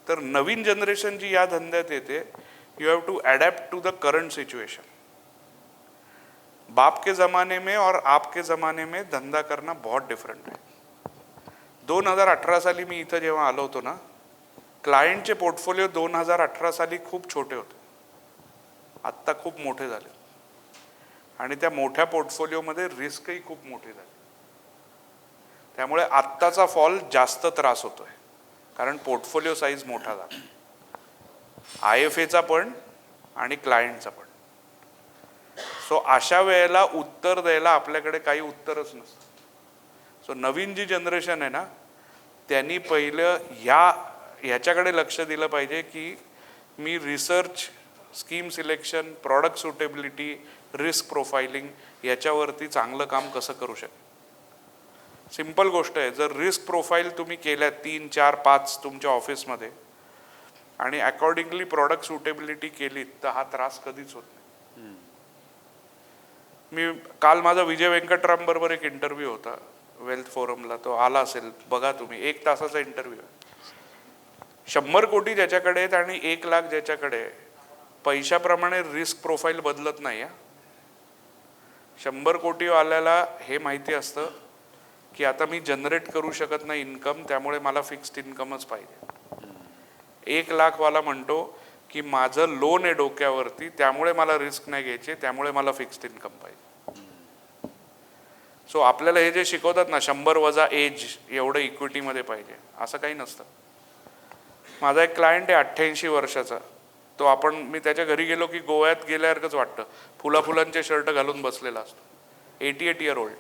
तर नवीन जनरेशन जी या धंद्यात येते, you have to adapt to the current situation. बाप के ज़माने में और आपके ज़माने में धंदा करना बहुत डिफरेंट है. 2018 साली मी इथं जेव्हा आलो होतो ना, क्लायंटचे पोर्टफोलिओ 2018 साली खूप छोटे होते, आत्ता खूप मोठे झाले. आणि त्या मोठ्या पोर्टफोलिओमध्ये रिस्कही खूप मोठी झाली. त्यामुळे आत्ताचा फॉल जास्त त्रास होतोय, कारण पोर्टफोलिओ साईज मोठा झाला, IFAचा पण आणि क्लायंटचा पण. सो अशा वेळेला उत्तर द्यायला आपल्याकडे काही उत्तरच नसतं. सो नवीन जी जनरेशन आहे ना, त्यांनी पहिलं ह्याच्याकडे लक्ष दिलं पाहिजे की मी research, scheme selection, product suitability, risk profiling याच्यावरती चांगलं काम कसं करू शकतो. सिंपल गोष्ट आहे, जर रिस्क प्रोफाईल तुम्ही केल्या 3, 4, 5 तुमच्या ऑफिसमध्ये आणि अकॉर्डिंगली प्रॉडक्ट सुटेबिलिटी केली तर हा त्रास कधीच होत नाही. मी काल माझा विजय वेंकटराम बरोबर एक इंटरव्ह्यू होता वेल्थ फोरमला, तो आला असेल, बघा तुम्ही, 1 तासाचा इंटरव्ह्यू आहे. 100 कोटी ज्याच्याकडे आहेत आणि 1 लाख ज्याच्याकडे, पैशाप्रमाणे रिस्क प्रोफाईल बदलत नाही. 100 कोटीवाल्याला हे माहिती असतं की आता मी जनरेट करू शकत नाही इन्कम, त्यामुळे मला फिक्स्ड इन्कमच पाहिजे. 1 लाखवाला म्हणतो की माझं लोन आहे डोक्यावरती, त्यामुळे मला रिस्क नाही घ्यायचे, त्यामुळे मला फिक्स्ड इन्कम पाहिजे. सो आपल्याला हे जे शिकवतात ना, 100 वजा एज एवढं इक्विटीमध्ये पाहिजे, असं काही नसतं. माझा एक क्लायंट आहे 88 वर्षाचा, तो मी त्याच्या घरी गेलो की गोव्यात गेल्यासारखंच वाटतं, फुलांचे शर्ट घालून बसलेला असतो, 88 इयर ओल्ड.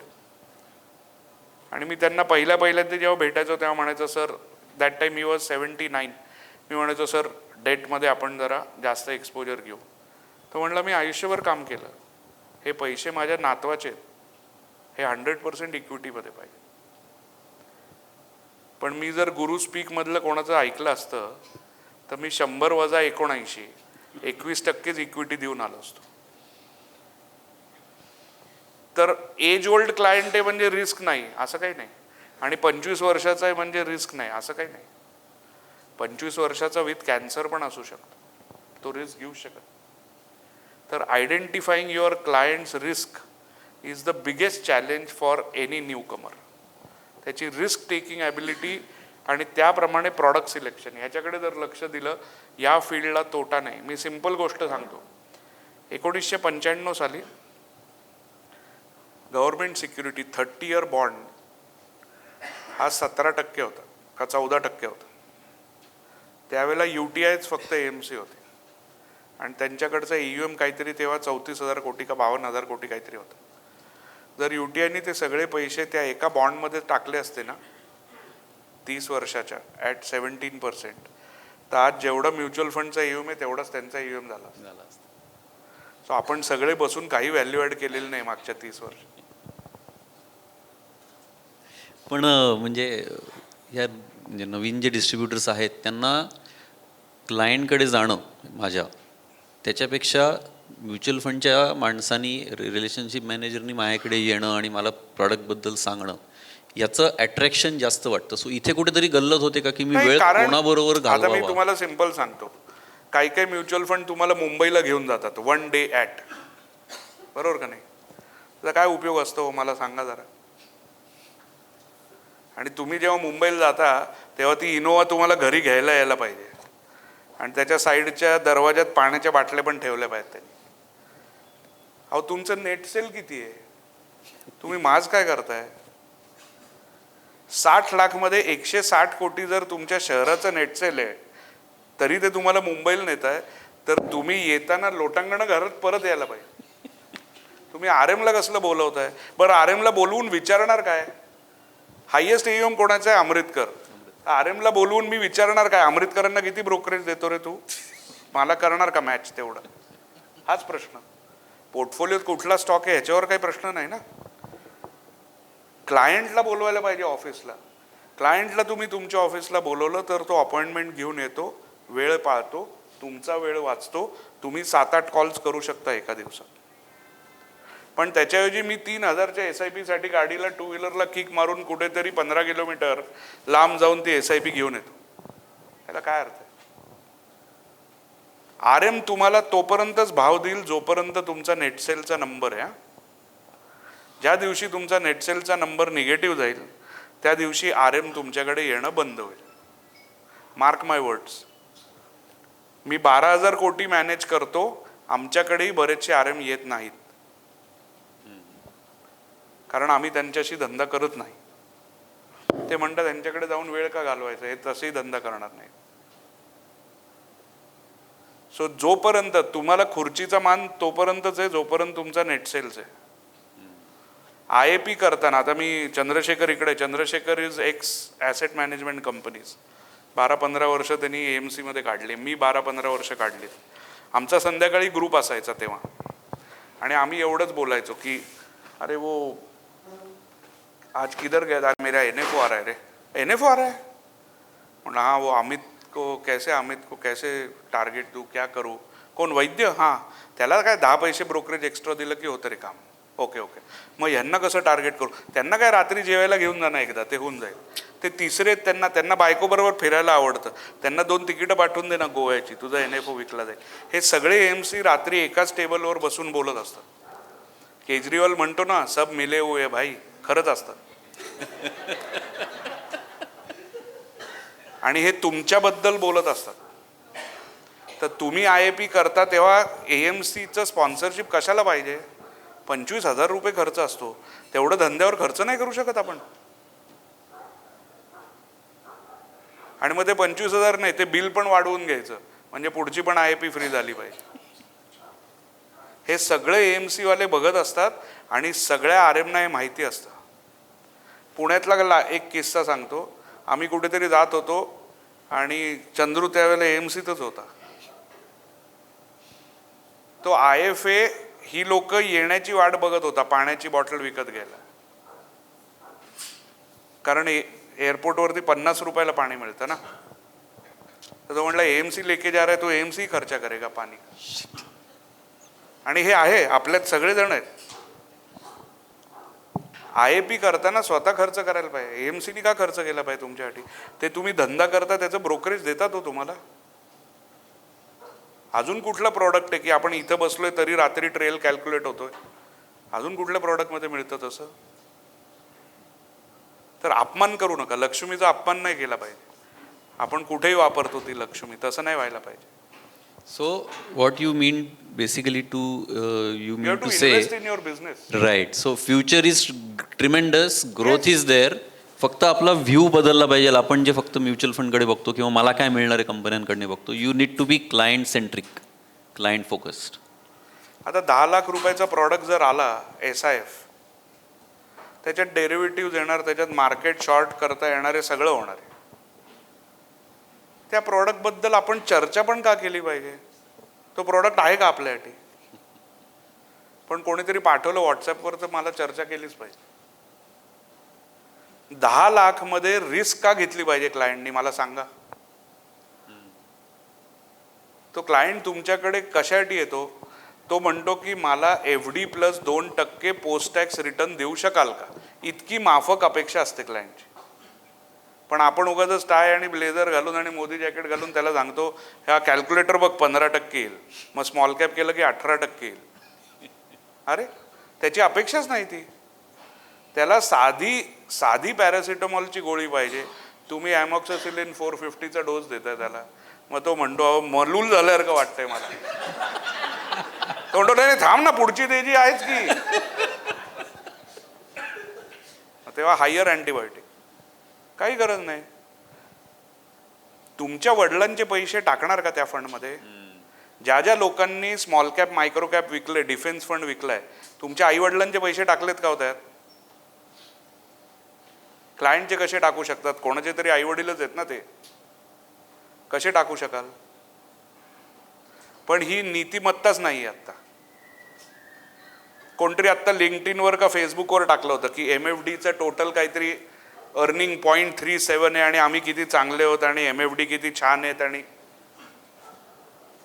आणि मी त्यांना पहिल्यांदा जेव्हा भेटायचो तेव्हा म्हणायचं, sir that time he was 79. मी म्हणायचो, सर डेटमध्ये आपण जरा जास्त एक्सपोजर घेऊ. तो म्हणला, मी आयुष्यभर काम केलं, हे पैसे माझ्या नातवाचे, हे 100% इक्विटीमध्ये पाहिजे. पण मी जर गुरु स्पीकमधलं कोणाचं ऐकलं असतं तर मी 100 वजा 79 21% इक्विटी देऊन आलो असतो. तर एज ओल्ड क्लायंट आहे म्हणजे रिस्क नाही असं काही नाही, आणि 25 वर्षाचा आहे म्हणजे रिस्क नाही असं काही नाही. 25 वर्षाचा विथ कॅन्सर पण असू शकतो, तो रिस्क घेऊ शकत. तर identifying your clients risk is the biggest challenge for any newcomer. त्याची रिस्क टेकिंग ॲबिलिटी आणि त्याप्रमाणे प्रॉडक्ट सिलेक्शन ह्याच्याकडे जर लक्ष दिलं, या फील्डला तोटा नाही. मी सिंपल गोष्ट सांगतो, 1995 साली गव्हर्नमेंट सिक्युरिटी 30 इयर बॉन्ड हा 17% होता का 14% होता. त्यावेळेला UTIच फक्त AMC होते आणि त्यांच्याकडचं EUM काहीतरी तेव्हा 34,000 कोटी का 52,000 कोटी काहीतरी होतं. जर UTIने ते सगळे पैसे त्या एका बॉन्डमध्ये टाकले असते ना 30 वर्षाच्या ॲट 17%, तर आज जेवढं म्युच्युअल फंडचा EUM आहे तेवढाच त्यांचा EUM झाला असता. सो आपण सगळे बसून काही व्हॅल्यू ॲड केलेलं नाही मागच्या 30 वर्ष. पण म्हणजे या नवीन जे डिस्ट्रीब्युटर्स आहेत त्यांना क्लायंटकडे जाणं माझ्या त्याच्यापेक्षा म्युच्युअल फंडच्या माणसांनी रिलेशनशिप मॅनेजरनी माझ्याकडे येणं आणि मला प्रॉडक्टबद्दल सांगणं याचं अट्रॅक्शन जास्त वाटतं. सो इथे कुठेतरी गल्लत होते का की मी नाही, वेळ कारण कोणाबरोबर आता मी घालवावा. तुम्हाला सिंपल सांगतो, काही काही म्युच्युअल फंड तुम्हाला मुंबईला घेऊन जातात 1 डे ॲट, बरोबर का नाही? त्याचा काय उपयोग असतो मला सांगा जरा. आणि तुम्ही जेव्हा मुंबईला जाता तेव्हा ती इनोवा तुम्हाला घरी घ्यायला यायला पाहिजे, आणि त्याच्या साईडच्या दरवाज्यात पाण्याच्या बाटल्या पण ठेवल्या पाहिजेत त्यांनी. अहो तुमचं नेट सेल किती आहे? तुम्ही माझ काय करताय? 60 लाखमध्ये 160 कोटी जर तुमच्या शहराचं नेट सेल आहे, तरी ते तुम्हाला मुंबईला नेत आहे, तर तुम्ही येताना लोटांगणं घरात परत यायला पाहिजे. तुम्ही आरएमला कसलं बोलवताय? बरं आरएमला बोलवून विचारणार काय? हायेस्ट एम कोणाचा आहे? अमृतकर. आरएमला बोलवून मी विचारणार काय? अमृतकरांना किती ब्रोकरेज देतो रे तू? मला करणार का मॅच तेवढं? हाच प्रश्न. पोर्टफोलिओत कुठला स्टॉक आहे ह्याच्यावर काही प्रश्न नाही ना. क्लायंटला बोलवायला पाहिजे ऑफिसला. क्लायंटला तुम्ही तुमच्या ऑफिसला बोलवलं तर तो अपॉइंटमेंट घेऊन येतो, वेळ पाळतो, तुमचा वेळ वाचतो, तुम्ही 7-8 कॉल्स करू शकता एका दिवसात. पण त्याच्याऐवजी मी 3,000च्या SIP साठी गाडीला 2 व्हीलरला किक मारून कुठेतरी 15 किलोमीटर लांब जाऊन ती SIP घेऊन येतो. त्याला काय अर्थ आहे? आरएम तुम्हाला तोपर्यंतच भाव देईल जोपर्यंत तुमचा नेटसेलचा नंबर आहे. ज्या दिवशी तुमचा नेटसेलचा नंबर निगेटिव्ह जाईल त्या दिवशी आरएम तुमच्याकडे येणं बंद होईल. मार्क माय वर्ड्स. मी 12,000 कोटी मॅनेज करतो, आमच्याकडेही बरेचसे आरएम येत नाहीत, कारण आम्ही त्यांच्याशी धंदा करत नाही. ते म्हणतात त्यांच्याकडे जाऊन वेळ का घालवायचा, हे तसेही धंदा करणार नाही. सो जोपर्यंत तुम्हाला खुर्चीचा मान तोपर्यंतच आहे जोपर्यंत तुमचा नेट सेल्स आहे. IAP करताना आता मी चंद्रशेखर इकडे, Chandrashekhar is ex asset management companies, 12-15 वर्ष त्यांनी AMC मध्ये काढली, मी 12-15 वर्ष काढली. आमचा संध्याकाळी ग्रुप असायचा तेव्हा, आणि आम्ही एवढंच बोलायचो की अरे वो आज किधर गया, मेरा NFO आ रहा है रे. NFO आ रहा है म्हणलं, हाँ वो अमित को कैसे टार्गेट दूँ, क्या करूँ? कोण वैद्य? हां, त्याला काय 10 पैसे ब्रोकरेज एक्स्ट्रा दिलं की होतं रे काम. ओके. मग ह्यांना कसं टार्गेट करू? त्यांना काय रात्री जेवायला घेऊन जाणं एकदा, ते होऊन जाईल. ते तिसरे त्यांना बायकोबरोबर फिरायला आवडतं, त्यांना 2 तिकीटं पाठवून दे ना गोव्याची, तुझा NFO विकला जाईल. हे सगळे AMC रात्री एकाच टेबलवर बसून बोलत असतात. केजरीवाल म्हणतो ना, सब मिले हुए भाई, खरंच असतं. आणि हे तुमच्याबद्दल बोलत असतात. तर तुम्ही IAP करता तेव्हा AMCचं स्पॉन्सरशिप कशाला पाहिजे? 25,000 रुपये खर्च असतो, तेवढं धंद्यावर खर्च नाही करू शकत आपण. आणि मग ते 25,000 नाही, ते बिल पण वाढवून घ्यायचं, म्हणजे पुढची पण IAP फ्री झाली पाहिजे. हे सगळे AMC वाले बघत असतात आणि सगळ्या आरएमना हे माहिती असतं. पुण्यातला एक किस्सा सांगतो. आम्ही कुठेतरी जात होतो आणि चंद्रू त्यावेळेला AMCतच होता. तो IFA ही लोक येण्याची वाट बघत होता पाण्याची बॉटल विकत घ्यायला, कारण एअरपोर्टवरती 50 रुपयाला पाणी मिळतं ना. तर तो म्हटला AMC लेके जा रहा है तो AMC खर्चा करेगा पाणी. आणि हे आहे आपल्यात सगळेजण आहेत. IAP करताना स्वतः खर्च करायला पाहिजे. AMCनी का खर्च केला पाहिजे तुमच्यासाठी? ते तुम्ही धंदा करता त्याचं ब्रोकरेज देतात हो तुम्हाला. अजून कुठला प्रॉडक्ट आहे की आपण इथं बसलोय तरी रात्री ट्रेल कॅल्क्युलेट होतोय? अजून कुठल्या प्रॉडक्टमध्ये मिळतं तसं? तर अपमान करू नका. लक्ष्मीचा अपमान नाही केला पाहिजे. आपण कुठेही वापरतो ती लक्ष्मी, तसं नाही व्हायला पाहिजे. So what you mean basically to you mean to say invest in your business. right, so future is tremendous, growth is there, फक्त आपला व्ह्यू बदलला पाहिजे. आपण जे फक्त म्युच्युअल फंडकडे बघतो किंवा मला काय मिळणार आहे कंपन्यांकडे बघतो, you need to be client centric, client focused. आता 10 लाख रुपयाचा प्रॉडक्ट जर आला SIF, त्याच्यात डेरिव्हेटिव्ह येणार, त्याच्यात मार्केट शॉर्ट करता येणार आहे, सगळं होणार आहे. त्या प्रॉडक्टबद्दल आपण चर्चा पण का केली पाहिजे? तो प्रॉडक्ट आहे का आपल्यासाठी? पण कोणीतरी पाठवलं व्हॉट्सॲपवर तर मला चर्चा केलीच पाहिजे. 10 लाख मध्ये रिस्क का घेतली पाहिजे क्लायंटनी मला सांगा. तो क्लायंट तुमच्याकडे कशासाठी येतो? तो म्हणतो की मला FD plus 2% post tax return देऊ शकाल का, इतकी माफक अपेक्षा असते क्लायंटची. पण आपण उगाच टाय आणि ब्लेझर घालून आणि मोदी जॅकेट घालून त्याला सांगतो ह्या कॅल्क्युलेटर बघ 15% येईल, मग स्मॉल कॅप केलं की 18% येईल. अरे त्याची अपेक्षाच नाही ती. त्याला साधी पॅरासिटामॉलची गोळी पाहिजे. तुम्ही ॲमॉक्सिसिलिन 450चा डोस देताय त्याला, मग तो म्हणतो अहो मलूल झाल्यासारखं वाटतंय मला. तो म्हणतो नाही थांब ना, पुढची तेजी आहेच की. तेव्हा हायर अँटीबायोटिक काही गरज नाही. तुमच्या वडिलांचे पैसे टाकणार का त्या फंडमध्ये? ज्या लोकांनी स्मॉल कॅप मायक्रो कॅप विकले, डिफेन्स फंड विकलाय, तुमच्या आई वडिलांचे पैसे टाकलेत का होत्यात? क्लायंटचे कसे टाकू शकतात? कोणाचे तरी आई वडीलच आहेत ना ते, कसे टाकू शकाल? पण ही नीतिमत्ताच नाही आता. कोणतरी आत्ता लिंक्डइनवर का फेसबुकवर टाकलं होतं की MFDचं टोटल काहीतरी अर्निंग 0.37 आहे आणि आम्ही किती चांगले आहोत आणि MFD किती छान आहेत, आणि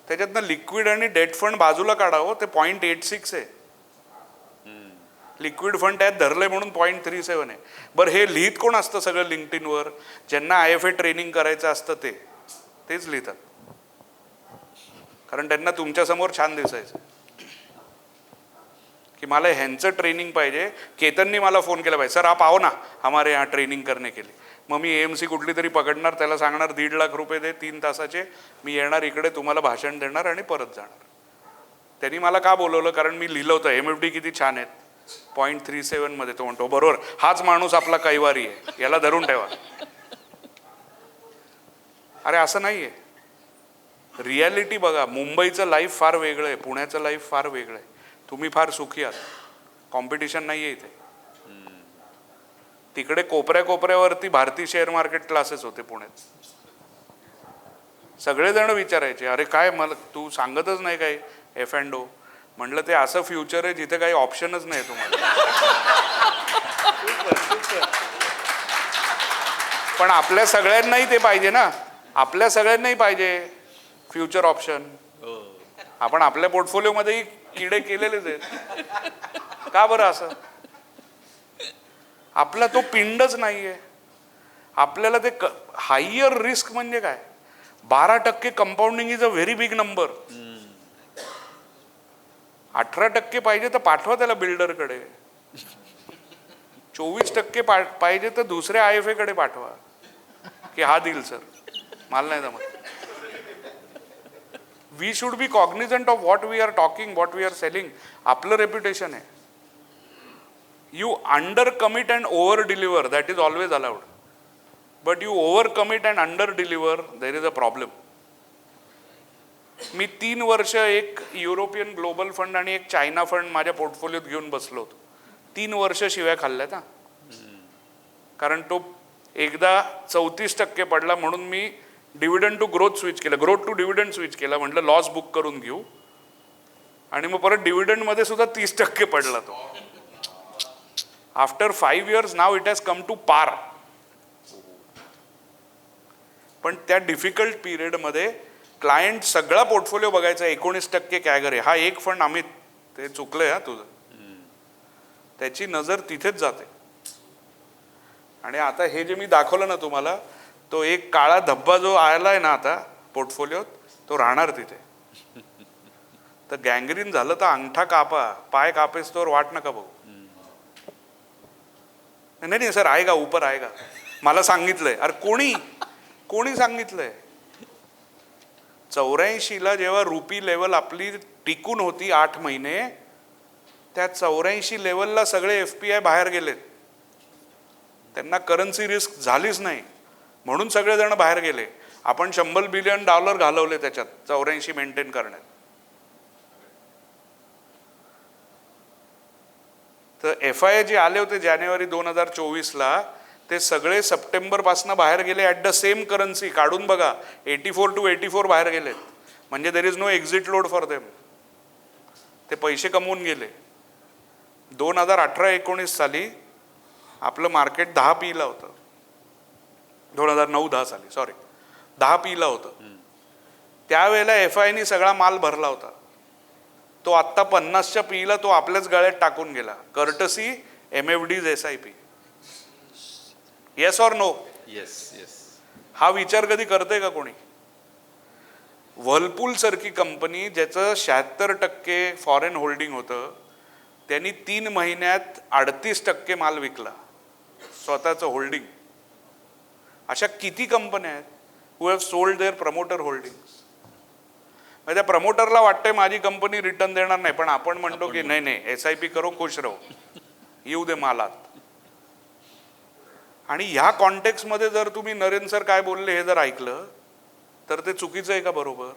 त्याच्यातनं लिक्विड आणि डेट फंड बाजूला काढावं. ते 0.86 आहे. लिक्विड फंड त्यात धरले म्हणून 0.37 आहे. बरं हे लिहित कोण असतं सगळं लिंक्डइनवर? ज्यांना IFA ट्रेनिंग करायचं असतं तेच लिहितात, कारण त्यांना तुमच्यासमोर छान दिसायचं की मला ह्यांचं ट्रेनिंग पाहिजे. केतननी मला फोन केला पाहिजे, सर आप आओ ना हमारे यहाँ ट्रेनिंग करने के लिए. मग मी AMC कुठली तरी पकडणार, त्याला सांगणार 1.5 लाख रुपये दे 3 तासाचे, मी येणार इकडे, तुम्हाला भाषण देणार आणि परत जाणार. त्यांनी मला का बोलवलं? कारण मी लिहिलं होतं MFD किती छान आहेत 0.37 मध्ये. तो म्हणतो बरोबर, हाच माणूस आपला कैवारी आहे, याला धरून ठेवा. अरे असं नाहीये. रियालिटी बघा. मुंबईचं लाईफ फार वेगळं आहे, पुण्याचं लाईफ फार वेगळं आहे. तुम्ही फार सुखी आहात, कॉम्पिटिशन नाही आहे इथे. तिकडे कोपऱ्यावरती भारतीय शेअर मार्केट क्लासेस होते पुण्यात. सगळेजण विचारायचे अरे काय मला तू सांगतच नाही काय F&O. म्हटलं ते असं फ्युचर आहे जिथे काही ऑप्शनच नाही तुम्हाला. पण आपल्या सगळ्यांनाही ते पाहिजे ना, आपल्या सगळ्यांनाही पाहिजे फ्युचर ऑप्शन. आपण आपल्या पोर्टफोलिओमध्येही किडे केलेलेच आहेत. का बरं असं? आपला तो पिंडच नाहीये. आपल्याला ते हायर रिस्क म्हणजे काय? 12% compounding is a very big number. 18% पाहिजे तर पाठवा त्याला बिल्डरकडे, 24% पाहिजे तर दुसऱ्या IFA कडे पाठवा की हा देईल सर, मला नाही जमत. We should be cognizant of what we are talking, what we are selling. आपलं रेप्युटेशन आहे. You under commit and over deliver, that is always allowed. But you over commit and under deliver, there is a problem. मी 3 वर्ष एक युरोपियन ग्लोबल फंड आणि एक चायना फंड माझ्या पोर्टफोलिओत घेऊन बसलो होतो. 3 वर्ष शिव्या खाल्ल्यात हा. कारण तो एकदा 34% पडला म्हणून मी डिव्हिडंड टू ग्रोथ स्विच केलं, ग्रोथ टू डिव्हिडंड स्विच केला. म्हटलं लॉस बुक करून घेऊ, आणि मग परत डिव्हिडंडमध्ये सुद्धा 30% पडला तो. After 5 years now it has come to par. पण त्या डिफिकल्ट पिरियडमध्ये क्लायंट सगळा पोर्टफोलिओ बघायचा, 19% कॅगर आहे. हा एक फंड अमित ते चुकलंय हा तुझं, त्याची नजर तिथेच जाते. आणि आता हे जे मी दाखवलं ना तुम्हाला, तो एक काळा धब्बा जो आलाय ना आता पोर्टफोलिओत, तो राहणार तिथे. तर गँग्रीन झालं तर अंगठा कापा, पाय कापेस तोवर वाट नका बघू. नाही सर आएगा ऊपर आएगा, मला सांगितलंय. अरे कोणी सांगितलंय? 84ला जेव्हा रुपी लेवल आपली टिकून होती 8 महिने, त्या 84 लेवलला सगळे FPI बाहेर गेलेत. त्यांना करन्सी रिस्क झालीच नाही म्हणून सगळेजण बाहेर गेले. आपण $100 बिलियन घालवले त्याच्यात 84 मेंटेन करण्यात. तर FII जे आले होते जानेवारी 2024ला, ते सगळे सप्टेंबर पासून बाहेर गेले ॲट द सेम करन्सी. काढून बघा, 84 to 84 बाहेर गेलेत. म्हणजे there is no exit load for them. ते पैसे कमवून गेले. 2018-19 साली आपलं मार्केट 10 पीला होतं. 2009-10 साली 10 पीला होतं. त्यावेळेला FIIनी सगळा माल भरला होता. तो आत्ता 50च्या पीला तो आपल्याच गळ्यात टाकून गेला. Courtesy MFDs SIP. Yes or no? Yes yes. हा विचार कधी करते का कोणी? व्हर्लपूल सारखी कंपनी ज्याचं 76% फॉरेन होल्डिंग होतं, त्यांनी 3 महिन्यात 38% माल विकला, स्वतःचं होल्डिंग. अशा किती कंपन्या आहेत who have sold their promoter holdings. त्या प्रमोटरला वाटतंय माझी कंपनी रिटर्न देणार नाही, पण आपण म्हणतो की नाही नाही SIP करो, खुश राहो, येऊ दे मालात. आणि ह्या कॉन्टेक्स्टमध्ये जर तुम्ही नरेंद्र सर काय बोलले हे जर ऐकलं तर ते चुकीचं आहे का बरोबर?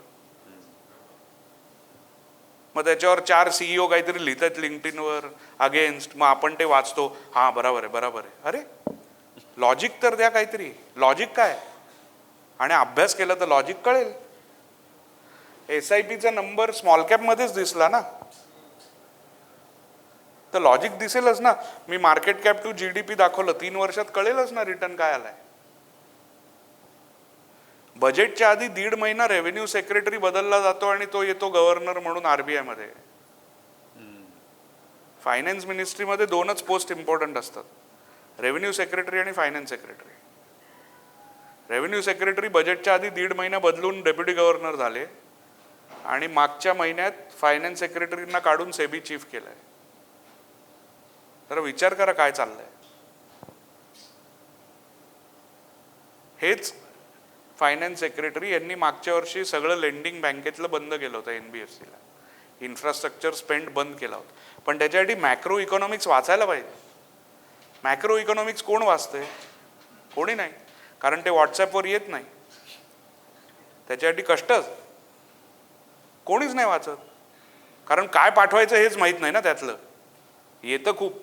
मग त्याच्यावर 4 CEO काहीतरी लिहितात लिंक्डइनवर अगेन्स्ट, मग आपण ते वाचतो, हा बरोबर आहे बरोबर आहे. अरे लॉजिक तर द्या काहीतरी. लॉजिक काय? आणि अभ्यास केला तर लॉजिक कळेल. SIPचा नंबर स्मॉल कॅपमध्येच दिसला ना, तर लॉजिक दिसेलच ना. मी मार्केट कॅप टू GDP दाखवलं, 3 वर्षात कळेलच ना रिटर्न काय आलाय. बजेटच्या आधी 1.5 महिना रेव्हेन्यू सेक्रेटरी बदलला जातो आणि तो येतो गव्हर्नर म्हणून RBI मध्ये. फायनान्स मिनिस्ट्रीमध्ये 2च पोस्ट इम्पॉर्टंट असतात, रेव्हेन्यू सेक्रेटरी आणि फायनान्स सेक्रेटरी. रेव्हेन्यू सेक्रेटरी बजेटच्या आधी 1.5 महिना बदलून डेप्युटी गव्हर्नर झाले आणि मागच्या महिन्यात फायनान्स सेक्रेटरींना काढून सेबी चीफ केलंय. तर विचार करा काय चाललंय. हेच फायनान्स सेक्रेटरी यांनी मागच्या वर्षी सगळं लेंडिंग बँकेतलं बंद केलं होतं NBFCला. इन्फ्रास्ट्रक्चर स्पेंड बंद केला होता. पण त्याच्यासाठी मॅक्रो इकॉनॉमिक्स वाचायला पाहिजे. मॅक्रो इकॉनॉमिक्स कोण वाचते? कोणी नाही, कारण ते व्हॉट्सॲपवर येत नाही. त्याच्यासाठी कष्टच कोणीच नाही वाचत, कारण काय पाठवायचं हेच माहीत नाही ना. त्यातलं येतं खूप.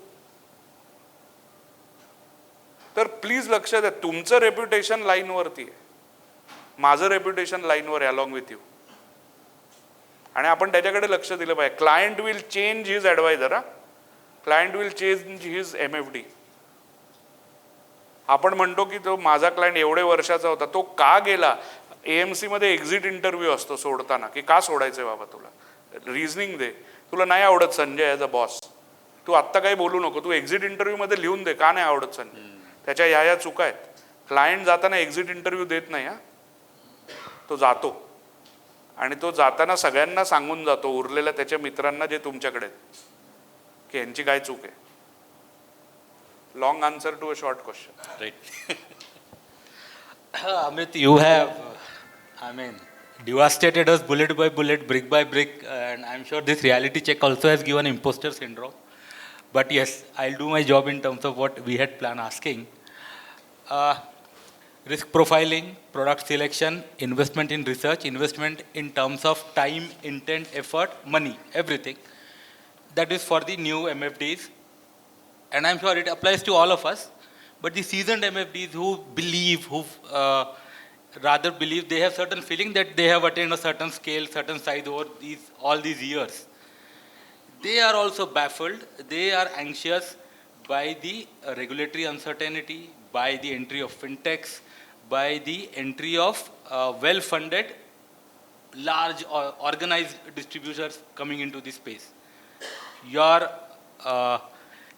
तर प्लीज लक्ष द्या, तुमचं रेप्युटेशन लाईनवरती आहे, माझं रेप्युटेशन लाईनवर आहे अलॉंग विथ यू. आणि आपण त्याच्याकडे लक्ष दिलं पाहिजे. Client will change his advisor, client will change his MFD. आपण म्हणतो की तो माझा क्लायंट एवढे वर्षाचा होता, तो का गेला? AMC मध्ये एक्झिट इंटरव्ह्यू असतो सोडताना, की का सोडायचंय बाबा तुला, रिझनिंग दे. तुला नाही आवडत संजय ॲज अ बॉस, तू आत्ता काही बोलू नको, तू एक्झिट इंटरव्ह्यू मध्ये लिहून दे का नाही आवडत संजय. त्याच्या ह्या चुका आहेत. क्लायंट जाताना एक्झिट इंटरव्ह्यू देत नाही हा, तो जातो आणि तो जाताना सगळ्यांना सांगून जातो, उरलेल्या त्याच्या मित्रांना जे तुमच्याकडे, की यांची काय चूक आहे. Long answer to a short question. Right. Amit, you have, devastated us bullet by bullet, brick by brick, and I'm sure this reality check also has given imposter syndrome. But yes, I'll do my job in terms of what we had planned asking. Risk profiling, product selection, investment in research, investment in terms of time, intent, effort, money, everything. That is for the new MFDs. And I'm sure it applies to all of us. But the seasoned MFDs who believe, rather believe, they have certain feeling that they have attained a certain scale, certain size over all these years. They are also baffled. They are anxious by the regulatory uncertainty, by the entry of fintechs, by the entry of well-funded, large organized distributors coming into this space.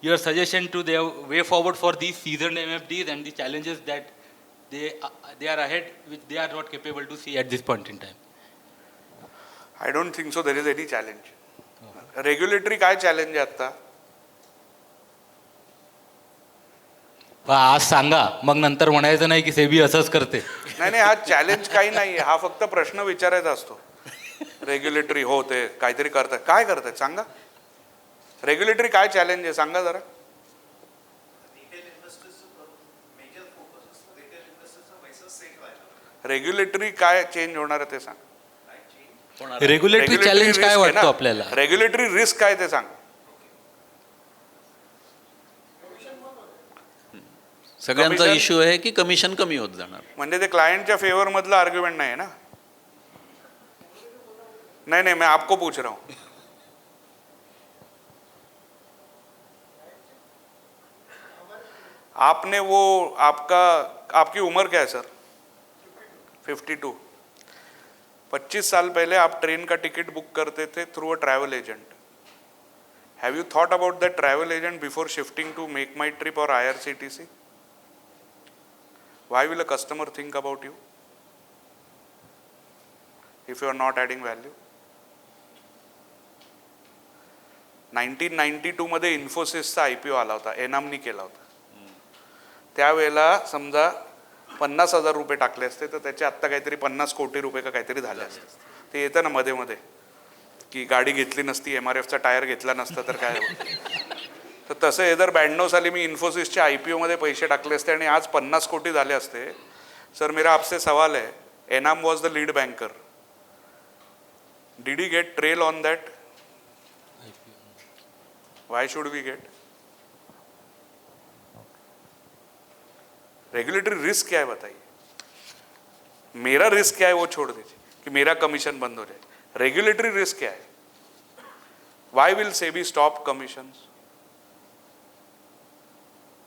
Your suggestion to their way forward for these seasoned MFDs and the challenges that they are ahead, which they are not capable to see at this point in time. I don't think so there is any challenge. Regulatory काय चॅलेंज आहे आता? आज सांगा, मग नंतर म्हणायचं नाही की सेबी असंच करते. नाही, हा चॅलेंज काही नाही. हा फक्त प्रश्न विचारायचा असतो. रेग्युलेटरी होते काहीतरी करतात, काय करतात सांगा. रेग्युलेटरी काय चॅलेंज आहे सांगा जरा. रेग्युलेटरी काय चेंज होणार आहे ते सांग. रेग्युलेटरी चॅलेंज काय वाटतो आपल्याला? रेग्युलेटरी रिस्क काय ते सांग. सगळ्यांचा इश्यू आहे की कमिशन कमी होत जाणार. म्हणजे ते क्लायंटच्या फेवर मधलं आर्ग्युमेंट नाही ना. नहीं मैं आपको पूछ रहा हूं. आपने वो आपकी उम्र क्या है सर? 52. 25 साल पहले आप ट्रेन का टिकट बुक करते थे through a travel agent. Have you thought about that travel agent before shifting to MakeMyTrip और IRCTC? Why will a customer think about you if you are not adding value? 1992 मध्ये इन्फोसिसचा IPO आला होता, एनामनी केला होता. त्यावेळेला समजा 50,000 रुपये टाकले असते तर त्याचे आत्ता काहीतरी 50 कोटी रुपये का काहीतरी झाले असते. ते येतं ना मध्ये मध्ये की गाडी घेतली नसती, MRFचा टायर घेतला नसता तर काय होतं. तर तसं जर 92 साली मी इन्फोसिसच्या IPO मध्ये पैसे टाकले असते आणि आज 50 कोटी झाले असते. सर मेरा आपसे सवाल है, Enam was the lead banker, did he get trail on that? Why should we get? Regulatory risk क्या है बताइए. मेरा रिस्क क्या है वो छोड़ दीजिए कि मेरा कमीशन बंद हो जाए. रेगुलेटरी रिस्क क्या है? व्हाई will SEBI stop commissions?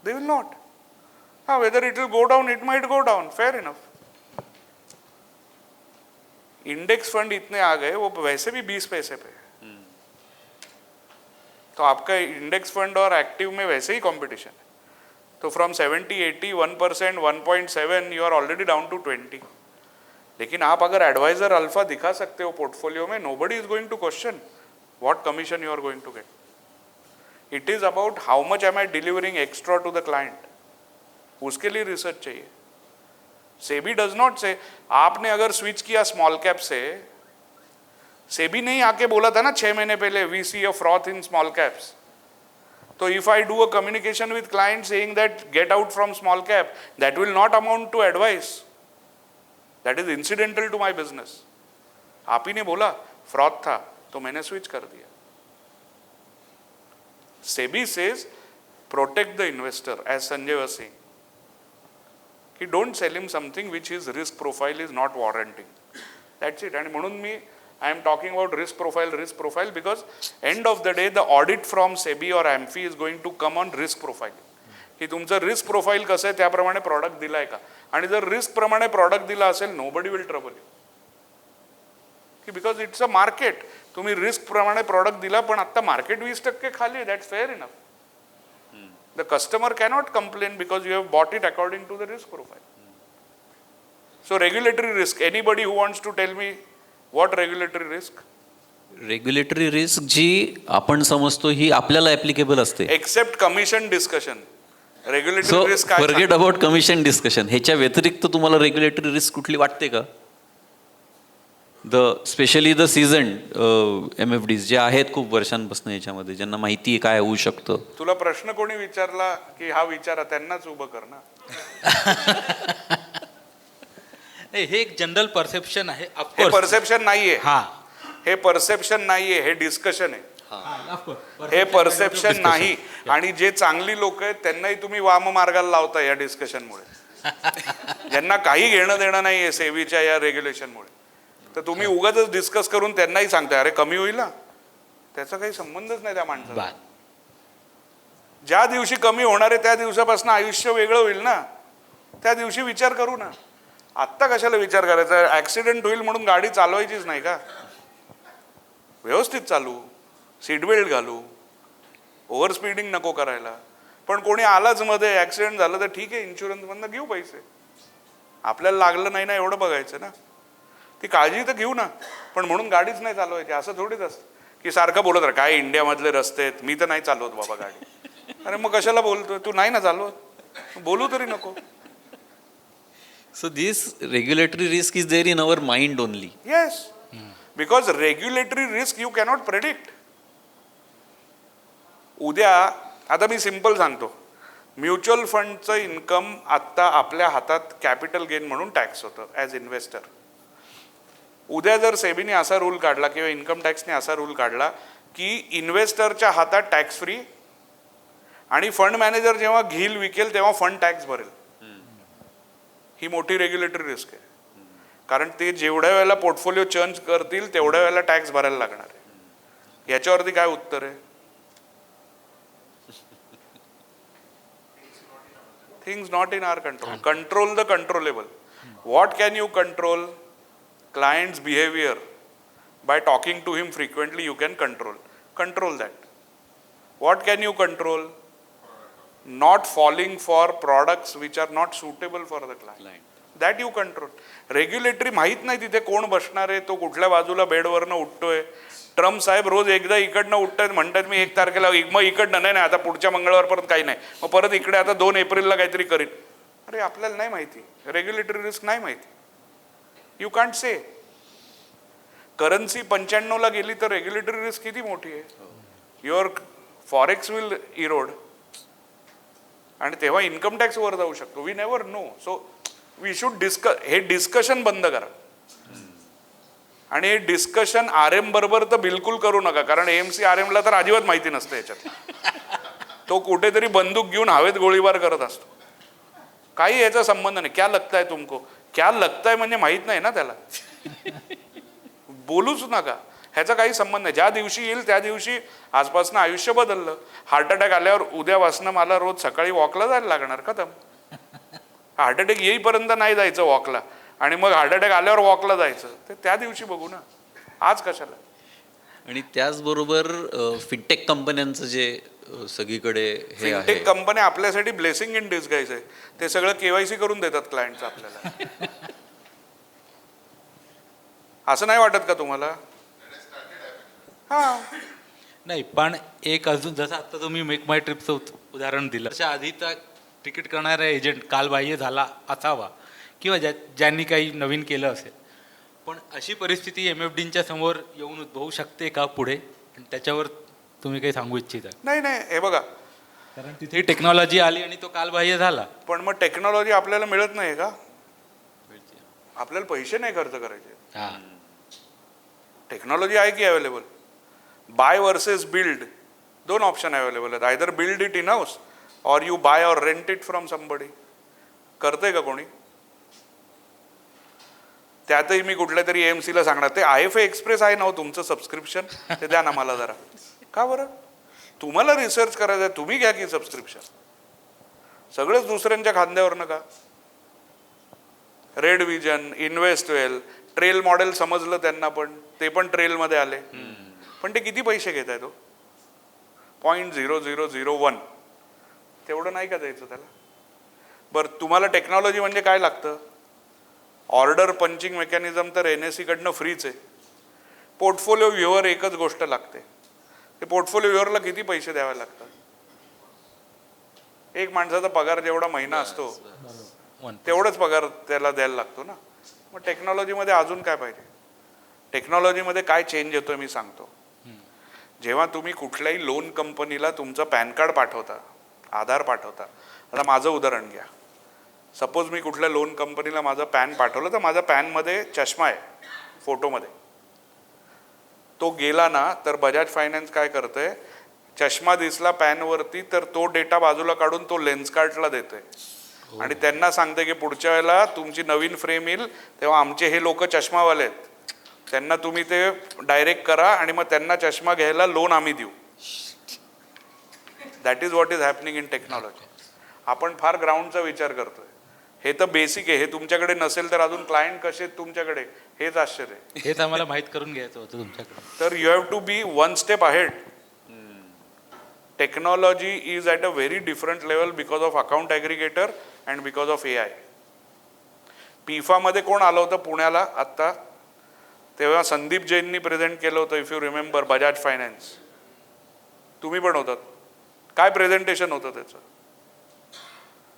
They will not. Whether it will go down, it might go down. Fair enough. Index fund इतने आ गए, वो वैसे भी 20 पैसे पे. तो आपका इंडेक्स फंड और एक्टिव में वैसे ही कंपटीशन है. तो from 70, 80, 1%, 1.7 you are already down to 20. लेकिन आप अगर एडवाइजर अल्फा दिखा सकते हो पोर्टफोलियो में, nobody is going to question what commission you are going to get. It is about how much am I delivering extra to the client. उसके लिए रिसर्च चाहिए. सेबी डज नॉट से आपने अगर स्विच किया स्मॉल कैप से, सेबी नहीं आके बोला था ना 6 महीने पहले we see a froth in small caps. तो if I do a communication with client saying that get out from small cap, that will not amount to advice, that is incidental to my business. आप ही ने बोला फ्रॉथ था तो मैंने स्विच कर दिया. SEBI says protect the investor, as Sanjay was saying. He don't sell him something which his risk profile is not warranting. That's it. And म्हणून मी I am talking about risk profile because end of the day the audit from SEBI or AMFI is going to come on risk profile. की तुमचं रिस्क प्रोफाईल कसं आहे त्याप्रमाणे प्रॉडक्ट दिलाय का. आणि जर रिस्क प्रमाणे प्रॉडक्ट दिला असेल, नोबडी विल ट्रबल यू. की बिकॉज इट्स अ मार्केट. तुम्ही रिस्क प्रमाणे प्रॉडक्ट दिला पण आता मार्केट 20% खाली, that's fair enough. The customer cannot complain because you have bought it according to the risk profile. So regulatory risk, anybody who wants to tell me what regulatory risk? Regulatory risk जी आपण समजतो ही आपल्याला ॲप्लिकेबल असते. Except commission discussion. So regulatory risk forget about commission discussion. ह्याच्या व्यतिरिक्त तुम्हाला रेग्युलेटरी रिस्क कुठली वाटते का? स्पेशली द सीझन MFDs जे आहेत खूप वर्षांपासून याच्यामध्ये, ज्यांना माहिती आहे काय होऊ शकतं. तुला प्रश्न कोणी विचारला की हा विचारा, त्यांनाच उभं कर ना. हे एक जनरल परसेप्शन आहे. हे परसेप्शन नाहीये. हा, हे परसेप्शन नाहीये, हे डिस्कशन आहे. हे परसेप्शन नाही. आणि जे चांगली लोक आहेत त्यांनाही तुम्ही वाम मार्गाला लावता या डिस्कशनमुळे. ज्यांना काही घेणं देणं नाहीये सेबीच्या या रेग्युलेशनमुळे, तर तुम्ही उगाच डिस्कस करून त्यांनाही सांगताय अरे कमी होईल ना. त्याचा काही संबंधच नाही त्या माणसाला. ज्या दिवशी कमी होणार आहे त्या दिवसापासून आयुष्य वेगळं होईल ना. त्या दिवशी विचार करू ना. आत्ता कशाला विचार करायचा? ऍक्सिडेंट होईल म्हणून गाडी चालवायचीच नाही का? व्यवस्थित चालू, सीट बेल्ट घालू, ओव्हर स्पीडिंग नको करायला. पण कोणी आलाच मध्ये ऍक्सिडेंट झालं तर ठीक आहे, इन्शुरन्स मधनं घेऊ पैसे. आपल्याला लागलं नाही ना एवढं बघायचं ना. ती काळजी तर घेऊ ना, पण म्हणून गाडीच नाही चालवायची असं थोडीच असतं की सारखं बोलत राहा काय इंडियामधले रस्ते आहेत, मी तर नाही चालवत बाबा गाडी. अरे मग कशाला बोलतोय? तू नाही ना चालवत, बोलू तरी नको. So this regulatory risk is there in our mind only. Yes, because regulatory risk you cannot predict. उद्या आता मी सिम्पल सांगतो, म्युच्युअल फंडचं इन्कम आत्ता आपल्या हातात कॅपिटल गेन म्हणून टॅक्स होतं ॲज इन्व्हेस्टर. उद्या जर सेबीने असा रूल काढला किंवा इन्कम टॅक्सने असा रूल काढला की इन्व्हेस्टरच्या हातात टॅक्स फ्री आणि फंड मॅनेजर जेव्हा घेईल विकेल तेव्हा फंड टॅक्स भरेल, ही मोठी रेग्युलेटरी रिस्क आहे. कारण ते जेवढ्या वेळेला पोर्टफोलिओ चेंज करतील तेवढ्या वेळेला टॅक्स भरायला लागणार आहे. याच्यावरती काय उत्तर आहे? Things not in our control. Control the controllable. What can you control? client's behavior by talking to him frequently, you can control that. What can you control? Not falling for products which are not suitable for the client. That you control. Regulatory माहित नाही तिथे कोण बसणार आहे, तो कुठल्या बाजूला बेडवरनं उठतोय. ट्रम्प साहेब रोज एकदा इकडनं उठतात, म्हणतात मी 1 तारखेला, मग इकडनं नाही आता पुढच्या मंगळवारपर्यंत काही नाही, मग परत इकडे आता 2 एप्रिलला काहीतरी करीन. अरे आपल्याला नाही माहिती, रेग्युलेटरी रिस्क नाही माहिती. You can't say. करन्सी 95ला गेली तर रेग्युलेटरी रिस्क किती मोठी आहे. युअर फॉरेक्स विल इरोड आणि तेव्हा इन्कम टॅक्स वर जाऊ शकतो. We never know. So we should हे डिस्कशन बंद करा. आणि हे डिस्कशन RM बरोबर तर बिलकुल करू नका, कारण AMC RMला तर अजिबात माहिती नसते याच्यात. तो कुठेतरी बंदूक घेऊन हवेत गोळीबार करत असतो. काही याचा संबंध नाही. क्या लगताय तुमको, क्या लगताय म्हणजे माहित नाही ना त्याला. बोलूच नका, ह्याचा काही संबंध नाही. ज्या दिवशी येईल त्या दिवशी आजपासून आयुष्य बदललं. हार्ट अटॅक आल्यावर उद्यापासून मला रोज सकाळी वॉकला जायला लागणार. खतम. हार्ट अटॅक येईपर्यंत नाही जायचं वॉकला, आणि मग हार्ट अटॅक आल्यावर वॉकला जायचं. ते त्या दिवशी बघू ना, आज कशाला. आणि त्याचबरोबर फिनटेक कंपन्यांचं जे सगळीकडे हे आहे, फिनटेक कंपन्या आपल्यासाठी ब्लेसिंग इन डिस्गाईज आहे. ते सगळं KYC करून देतात क्लायंटचं आपल्याला. असं नाही वाटत का तुम्हाला? हा नाही, पण एक अजून, जसं आता तुम्ही मेक माय ट्रिपचं उदाहरण दिलं, त्याच्या आधीचा तिकीट करणारा एजंट कालबाह्य झाला असावा किंवा ज्यांनी काही नवीन केलं असेल, पण अशी परिस्थिती MFDंच्या समोर येऊन उद्भवू शकते का पुढे? आणि त्याच्यावर तुम्ही काही सांगू इच्छिता? नाही, हे बघा, कारण तिथे टेक्नॉलॉजी आली आणि तो कालबाह्य झाला. पण मग टेक्नॉलॉजी आपल्याला मिळत नाही का? आपल्याला पैसे नाही खर्च करायचे. हां, टेक्नॉलॉजी आहे की available. Buy versus build 2 option available आहेत. Either build it in house or you buy or rent it from somebody. करतंय का कोणी? त्यातही मी कुठल्या तरी AMCला सांगणार, ते IFA एक्सप्रेस आहे ना हो तुमचं सबस्क्रिप्शन, ते द्या ना मला जरा. का बरं? तुम्हाला रिसर्च करायचं आहे, तुम्ही घ्या की सबस्क्रिप्शन. सगळंच दुसऱ्यांच्या खांद्यावर का? रेड विजन, इन्व्हेस्टवेल, ट्रेल मॉडेल समजलं त्यांना, पण ते पण ट्रेलमध्ये आले. पण ते किती पैसे घेत आहे? तो 0.0001 तेवढं नाही का द्यायचं त्याला? बरं, तुम्हाला टेक्नॉलॉजी म्हणजे काय लागतं? ऑर्डर पंचिंग मेकॅनिझम तर NSE कडनं फ्रीच आहे. पोर्टफोलिओ व्ह्यूवर एकच गोष्ट लागते. ते पोर्टफोलिओ व्ह्यूवरला किती पैसे द्यावे लागतात? एक माणसाचा पगार जेवढा महिना असतो तेवढंच पगार त्याला द्यायला लागतो ना. मग टेक्नॉलॉजीमध्ये अजून काय पाहिजे? टेक्नॉलॉजीमध्ये काय चेंज येतोय मी सांगतो. जेव्हा तुम्ही कुठल्याही लोन कंपनीला तुमचं पॅन कार्ड पाठवता, आधार पाठवता. आता माझं उदाहरण घ्या. सपोज मी कुठल्या लोन कंपनीला माझं पॅन पाठवलं, तर माझ्या पॅनमध्ये चष्मा आहे फोटोमध्ये. तो गेला ना, तर बजाज फायनान्स काय करतंय, चष्मा दिसला पॅनवरती तर तो डेटा बाजूला काढून तो लेन्स कार्डला देतोय आणि त्यांना सांगते की पुढच्या वेळेला तुमची नवीन फ्रेम येईल तेव्हा आमचे हे लोक चष्मावाले आहेत, त्यांना तुम्ही ते डायरेक्ट करा आणि मग त्यांना चष्मा घ्यायला लोन आम्ही देऊ. That is what is happening in technology. आपण फार ग्राउंडचा विचार करतोय. हे तर बेसिक आहे. हे तुमच्याकडे नसेल तर अजून क्लायंट कसे आहेत तुमच्याकडे, हेच आश्चर्य आहे. हेच आम्हाला माहीत करून घ्यायचं होतं तुमच्याकडे. तर you have to be 1 step ahead. Technology is at a very different level because of account aggregator and because of AI. PIFAमध्ये कोण आलं होतं पुण्याला आत्ता, तेव्हा संदीप जैननी प्रेझेंट केलं होतं, if you remember, Bajaj finance. तुम्ही पण होतात. काय प्रेझेंटेशन होतं त्याचं?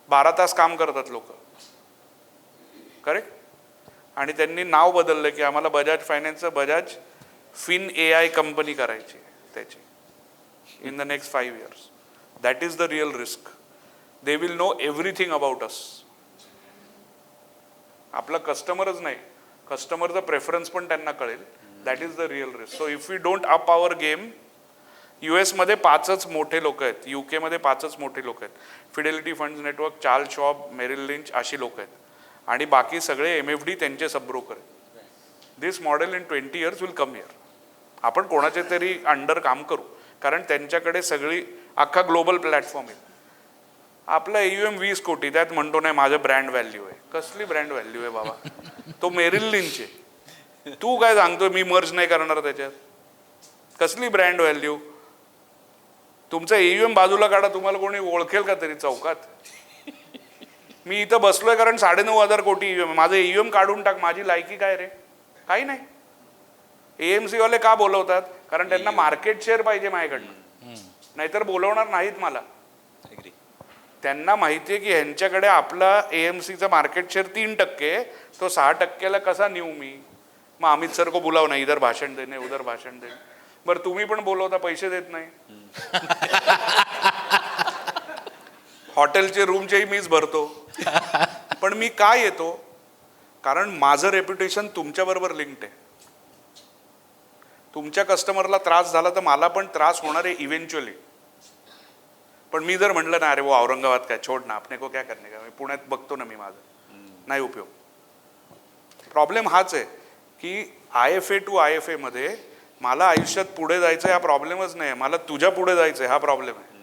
12 तास काम करतात लोक, करेक्ट. आणि त्यांनी नाव बदललं की आम्हाला बजाज फायनान्सचं बजाज फिन AI कंपनी करायची त्याची in the next 5 years. That is the real risk. They will know everything about us. आपला कस्टमरच नाही, कस्टमरचा प्रेफरन्स पण त्यांना कळेल. That is the real risk. So if we don't up our game. US मध्ये 5च मोठे लोक आहेत, UK मध्ये 5च मोठे लोक आहेत. Fidelity funds network, Charles Schwab, Merrill Lynch अशी लोक आहेत आणि बाकी सगळे MFD त्यांचे सबब्रोकर आहेत. This model in 20 years will come here. आपण कोणाचे तरी अंडर काम करू, कारण त्यांच्याकडे सगळी अख्खा ग्लोबल प्लॅटफॉर्म आहे. आपला AUM 20 कोटी, त्यात म्हणतो नाही माझं ब्रँड व्हॅल्यू आहे. कसली ब्रँड व्हॅल्यू आहे बाबा? तो मेरिल लिंच आहे. तू काय सांगतोय मी मर्ज नाही करणार त्याच्यात? कसली ब्रँड व्हॅल्यू? तुमचं AUM बाजूला काढा, तुम्हाला कोणी ओळखेल का तरी चौकात? मी इथं बसलोय कारण 9,500 कोटी AUM. माझं AUM काढून टाक, माझी लायकी काय रे? काही नाही. AMC वाले का बोलवतात? कारण त्यांना मार्केट शेअर पाहिजे माझ्याकडनं, नाहीतर बोलवणार नाहीत मला. त्यांना माहितीये की ह्यांच्याकडे आपला AMCचा मार्केट शेअर 3%, तो 6%ला कसा नेऊ मी? मग अमित सर को बुलाव ना, इधर भाषण देणे उधर भाषण देणे. बरं तुम्ही पण बोलवता, पैसे देत नाही. हॉटेलचे रूमचेही मीच भरतो. पण मी का येतो? कारण माझं रेप्युटेशन तुमच्याबरोबर लिंक्ड आहे. तुमच्या कस्टमरला त्रास झाला तर मला पण त्रास होणार आहे इव्हेंच्युअली. पण मी जर म्हटलं ना, अरे वो औरंगाबाद काय छोड ना, आपने को क्या करने का, मी पुण्यात बघतो ना, मी माझं नाही उपयोग. प्रॉब्लेम हाच आहे की IFA टू IFA मध्ये मला आयुष्यात पुढे जायचं हा प्रॉब्लेमच नाही, मला तुझ्या पुढे जायचं हा प्रॉब्लेम आहे.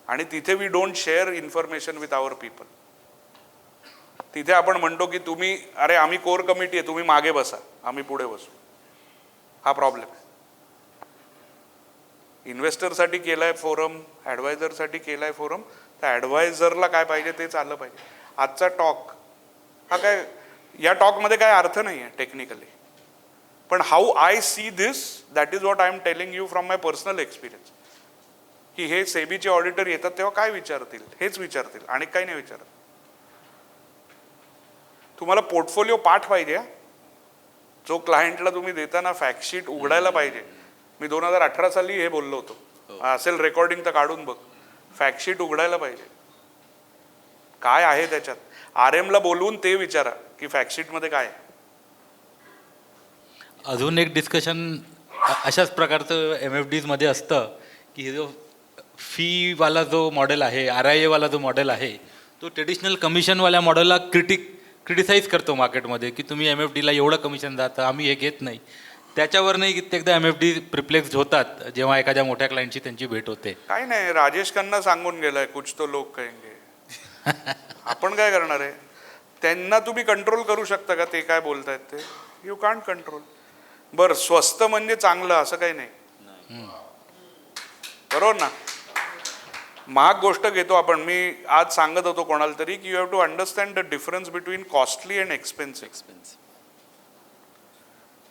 आणि तिथे we don't share information with our people. तिथे आपण म्हणतो की तुम्ही, अरे आम्ही कोर कमिटी आहे, तुम्ही मागे बसा, आम्ही पुढे बसू. हा प्रॉब्लेम आहे. इन्व्हेस्टरसाठी केलाय फोरम, ॲडवायझरसाठी केलाय फोरम, तर ॲडवायझरला काय पाहिजे तेच आलं पाहिजे. आजचा टॉक हा काय, या टॉकमध्ये काय अर्थ नाही आहे टेक्निकली, पण how I see this, that is what I am telling you from my personal experience. की हे सेबीचे ऑडिटर येतात तेव्हा काय विचारतील? हेच विचारतील आणि काही नाही विचारत. तुम्हाला पोर्टफोलिओ पाठ पाहिजे. जो क्लायंटला तुम्ही देताना फॅक्टशीट उघडायला पाहिजे. मी 2018 साली हे बोललो होतो, असेल रेकॉर्डिंग तर काढून बघ. फॅक्टशीट उघडायला पाहिजे, काय आहे त्याच्यात. RM ला बोलवून ते विचारा की फॅक्टशीटमध्ये काय आहे. अजून एक डिस्कशन अशाच प्रकारचं MFDs मध्ये असतं की जो फीवाला जो मॉडेल आहे, RIA वाला जो मॉडेल आहे, तो ट्रेडिशनल कमिशनवाल्या मॉडेलला क्रिटिसाइज करतो मार्केटमध्ये की तुम्ही MFDला एवढं कमिशन जातं, आम्ही हे घेत नाही. त्याच्यावरही कित्येकदा MFD प्रिप्लेक्स होतात जेव्हा एखाद्या मोठ्या क्लायंटची त्यांची भेट होते. काही नाही, राजेश खन्ना सांगून गेलाय, कुछ तो लोक कहेंगे. आपण काय करणार आहे? त्यांना तुम्ही कंट्रोल करू शकता का ते काय बोलतायत ते? You can't control. बरं, स्वस्त म्हणजे चांगलं असं काही नाही, बरोबर ना? महाग गोष्ट घेतो आपण. मी आज सांगत होतो कोणाला तरी की you have to understand the difference between costly and expensive.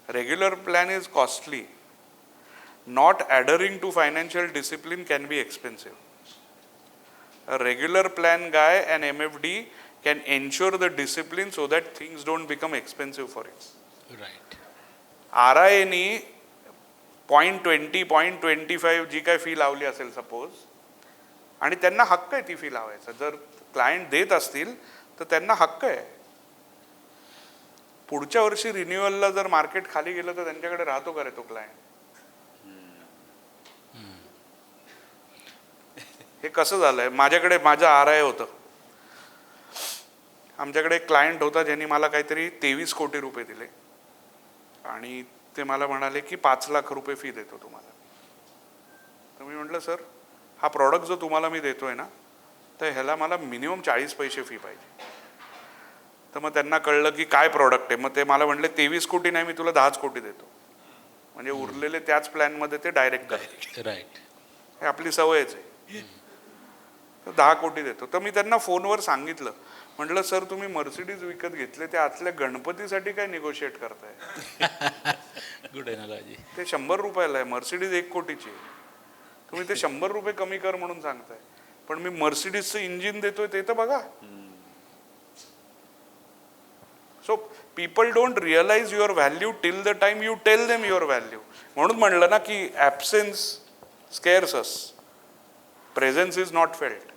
Regular plan is costly. Not adhering to financial discipline can be expensive. A regular plan guy and MFD can ensure the discipline so that things don't become expensive for you. Right. RIA नी 0.20, 0.25 जी काय फी लावली असेल सपोज, आणि त्यांना हक्क आहे ती फी लावायचा. जर क्लायंट देत असतील तर त्यांना हक्क आहे. पुढच्या वर्षी रिन्युअलला जर मार्केट खाली गेलं तर त्यांच्याकडे राहतो का रे तो क्लायंट? हे कसं झालंय? माझ्याकडे माझं RIA होतं. आमच्याकडे एक क्लायंट होता ज्यांनी मला काहीतरी 23 कोटी रुपये दिले आणि ते मला म्हणाले की 5 लाख रुपये फी देतो तुम्हाला. तर मी म्हटलं सर, हा प्रॉडक्ट जो तुम्हाला मी देतोय ना, तर ह्याला मला मिनिमम 40 पैसे फी पाहिजे. तर मग त्यांना कळलं की काय प्रॉडक्ट आहे. मग ते मला म्हटले 23 कोटी नाही, मी तुला 10 कोटी देतो. म्हणजे उरलेले त्याच प्लॅनमध्ये ते डायरेक्ट करते. राईट. हे आपली सवयच आहे. तर 10 कोटी देतो. तर मी त्यांना फोनवर सांगितलं, म्हटलं सर तुम्ही मर्सिडीज विकत घेतले, ते आतल्या गणपतीसाठी काय निगोशिएट करताय? Good analogy. ते 100 रुपयाला आहे, मर्सिडीज 1 कोटीची आहे. तुम्ही ते 100 रुपये कमी कर म्हणून सांगताय, पण मी मर्सिडीजचं इंजिन देतोय ते तर बघा. So people don't realise your value till the time you tell them your value. म्हणून म्हणलं ना की absence scares us, presence is not felt.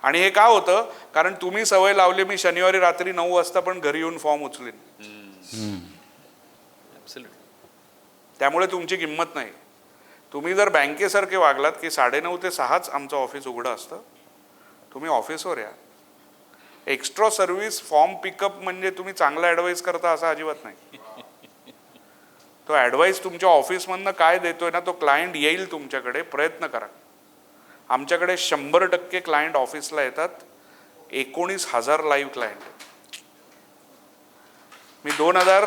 आणि हे का होतं? कारण तुम्ही सवय लावली, मी शनिवारी रात्री 9 वाजता पण घरी येऊन फॉर्म उचलीन. त्यामुळे तुमची किंमत नाही. तुम्ही जर बँकेसारखे वागलात की 9:30 ते 6च आमचं ऑफिस उघडं असतं, तुम्ही ऑफिसवर या. एक्स्ट्रा सर्व्हिस फॉर्म पिकअप म्हणजे तुम्ही चांगला ॲडवाईस करता असं अजिबात नाही. तो ॲडवाईस तुमच्या ऑफिसमधनं काय देतोय ना, तो क्लायंट येईल तुमच्याकडे, प्रयत्न करा. आमच्याकडे 100% क्लायंट ऑफिसला येतात. 19,000 लाईव्ह क्लायंट. मी 2000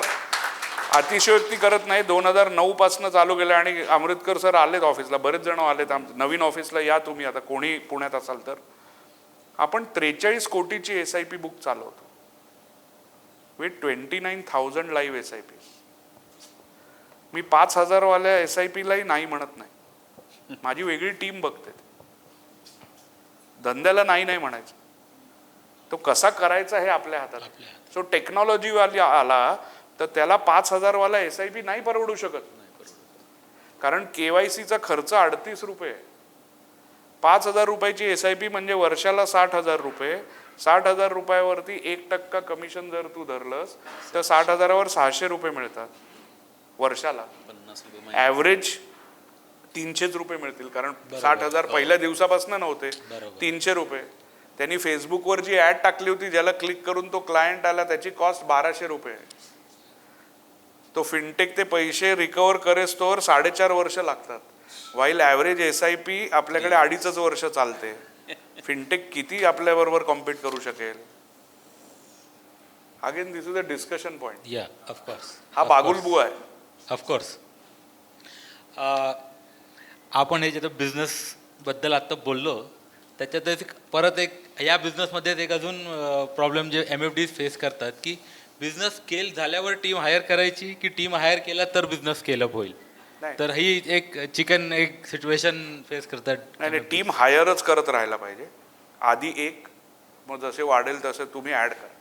अतिशयोक्ती करत नाही, 2009 पासून चालू केलं आणि अमृतकर सर आलेत ऑफिसला, बरेच जण आलेत नवीन ऑफिसला. या तुम्ही आता कोणी पुण्यात असाल तर. आपण 43 कोटीची SIP बुक चालवतो विथ 29,000 लाईव्ह SIP. मी 5,000 वाल्या SIPलाही नाही म्हणत नाही, माझी वेगळी टीम बघते. धंद्याला नाही म्हणायचं, तो कसा करायचा हे आपल्या हातात. सो टेक्नॉलॉजीवाली आला तर त्याला 5,000 वाला SIP नाही परवडू शकत, कारण KYCचा खर्च 38 रुपये. 5,000 रुपयाची SIP म्हणजे वर्षाला 60,000 रुपये. 60,000 रुपयावरती 1% कमिशन जर तू धरलंस तर 60,000वर 600 रुपये मिळतात वर्षाला. ॲव्हरेज 300 रुपये मिळतील, कारण 60,000 पहिल्या दिवसापासून नव्हते. 300 रुपये. त्यांनी फेसबुकवर जी ॲड टाकली होती, ज्याला क्लिक करून तो क्लायंट आला, त्याची कॉस्ट 1,200 रुपये. तो फिनटेक ते पैसे रिकवर करेस्तोवर 4.5 वर्ष लागतात, वाईल ॲव्हरेज SIP आपल्याकडे 2.5 वर्ष चालते. फिनटेक किती आपल्याबरोबर कॉम्पीट करू शकेल? Again this is a discussion point. या ऑफकोर्स, हा बागुलबुवा आहे. ऑफकोर्स. आपण हे जे बिझनेसबद्दल आत्ता बोललो, त्याच्यात परत एक या बिझनेसमध्ये एक अजून प्रॉब्लेम जे MFDs फेस करतात, की बिझनेस स्केल झाल्यावर टीम हायर करायची की टीम हायर केला तर बिझनेस स्केल अप होईल. तर ही एक एक सिच्युएशन फेस करतात. नाही, टीम हायरच करत राहायला पाहिजे आधी एक, मग जसे वाढेल तसे तुम्ही ॲड करा.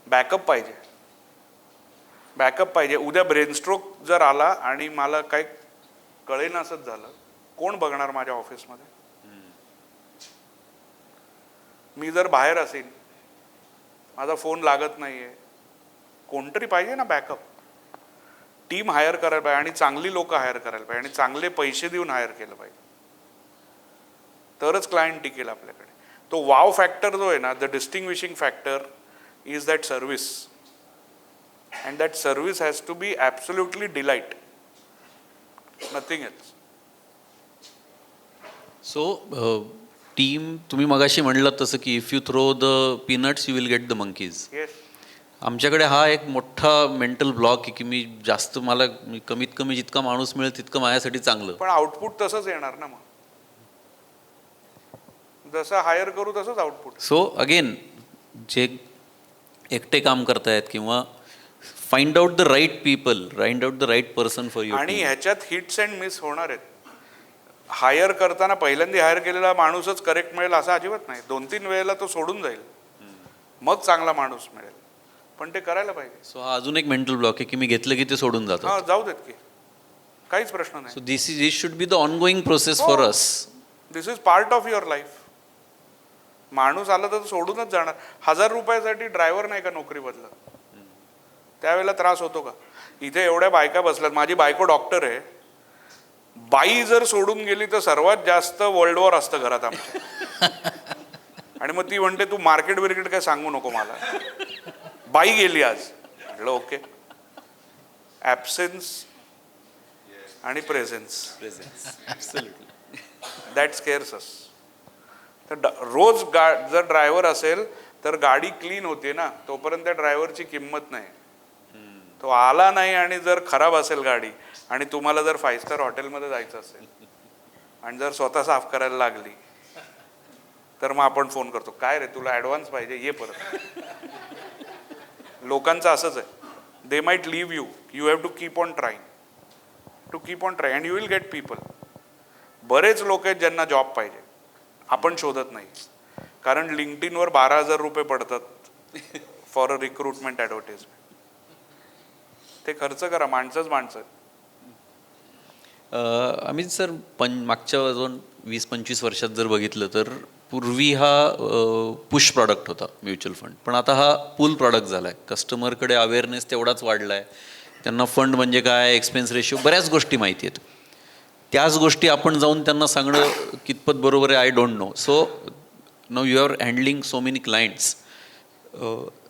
बॅकअप पाहिजे, बॅकअप पाहिजे. उद्या ब्रेनस्ट्रोक जर आला आणि मला काही कळेनासच झालं, कोण बघणार माझ्या ऑफिसमध्ये? मी जर बाहेर असेल, माझा फोन लागत नाहीये, कोणतरी पाहिजे ना बॅकअप. टीम हायर करायला पाहिजे आणि चांगली लोक हायर करायला पाहिजे आणि चांगले पैसे देऊन हायर केलं पाहिजे, तरच क्लायंट टिकेल आपल्याकडे. तो वाव फॅक्टर जो आहे ना, the distinguishing factor is that service, and that service has to be absolutely delight, nothing else. So team, तुम्ही मगाशी म्हणलात तसं की if you throw the peanuts you will get the monkeys. Yes. आमच्याकडे हा एक मोठा मेंटल ब्लॉक आहे की मी मला कमीत कमी जितका माणूस मिळेल तितकं माझ्यासाठी चांगलं. पण आउटपुट तसंच येणार ना, मग जसं हायर करू तसंच आउटपुट. सो अगेन, जे एकटे काम करतायत किंवा find out the right people, find out the right person for you. आणि ह्याच्यात हिट्स अँड मिस होणार आहेत. हायर करताना पहिल्यांदा हायर केलेला माणूसच करेक्ट मिळेल असं अजिबात नाही. 2-3 वेळेला तो सोडून जाईल, मग चांगला माणूस मिळेल, पण ते करायला पाहिजे. सो हा अजून एक मेंटल ब्लॉक आहे की मी घेतलं की ते सोडून जातं. हा, जाऊ देत की, काहीच प्रश्न नाही. So this should be the ongoing process for us. This is part of your life. माणूस आला तर सोडूनच जाणार. 1,000 रुपयासाठी ड्रायव्हर नाही का नोकरी बदलत, त्यावेळेला त्रास होतो का? इथे एवढ्या बायका बसल्यात, माझी बायको डॉक्टर आहे. बाई जर सोडून गेली तर सर्वात जास्त वर्ल्ड वॉर असतं घरात आमच्या. आणि मग ती म्हणते तू मार्केट बिर्केट काय सांगू नको मला, बाई गेली आज. म्हटलं ओके, ॲब्सेन्स आणि प्रेझेन्स दॅट स्केअर्स अस. तर रोज जर ड्रायव्हर असेल तर गाडी क्लीन होते ना, तोपर्यंत त्या ड्रायव्हरची किंमत नाही. तो आला नाही आणि जर खराब असेल गाडी आणि तुम्हाला जर 5 स्टार हॉटेलमध्ये जायचं असेल आणि जर स्वतः साफ करायला लागली तर मग आपण फोन करतो, काय रे तुला ॲडव्हान्स पाहिजे, ये परत. लोकांचं असंच आहे, they might leave you, you have to keep on trying and you will get people. बरेच लोक आहेत ज्यांना जॉब पाहिजे, आपण शोधत नाही, कारण लिंक्डइनवर 12,000 रुपये पडतात फॉर अ रिक्रुटमेंट ॲडव्हर्टाइजमेंट. ते खर्च करा, माणसं. अमित सर, मागच्या 20-25 वर्षात जर बघितलं तर पूर्वी हा पुश प्रॉडक्ट होता म्युच्युअल फंड, पण आता हा पूल प्रॉडक्ट झाला आहे. कस्टमरकडे अवेअरनेस तेवढाच वाढला आहे, त्यांना फंड म्हणजे काय, एक्सपेन्स रेशिओ, बऱ्याच गोष्टी माहिती आहेत. त्याच गोष्टी आपण जाऊन त्यांना सांगणं कितपत बरोबर आहे I don't know. So now you are handling so many clients.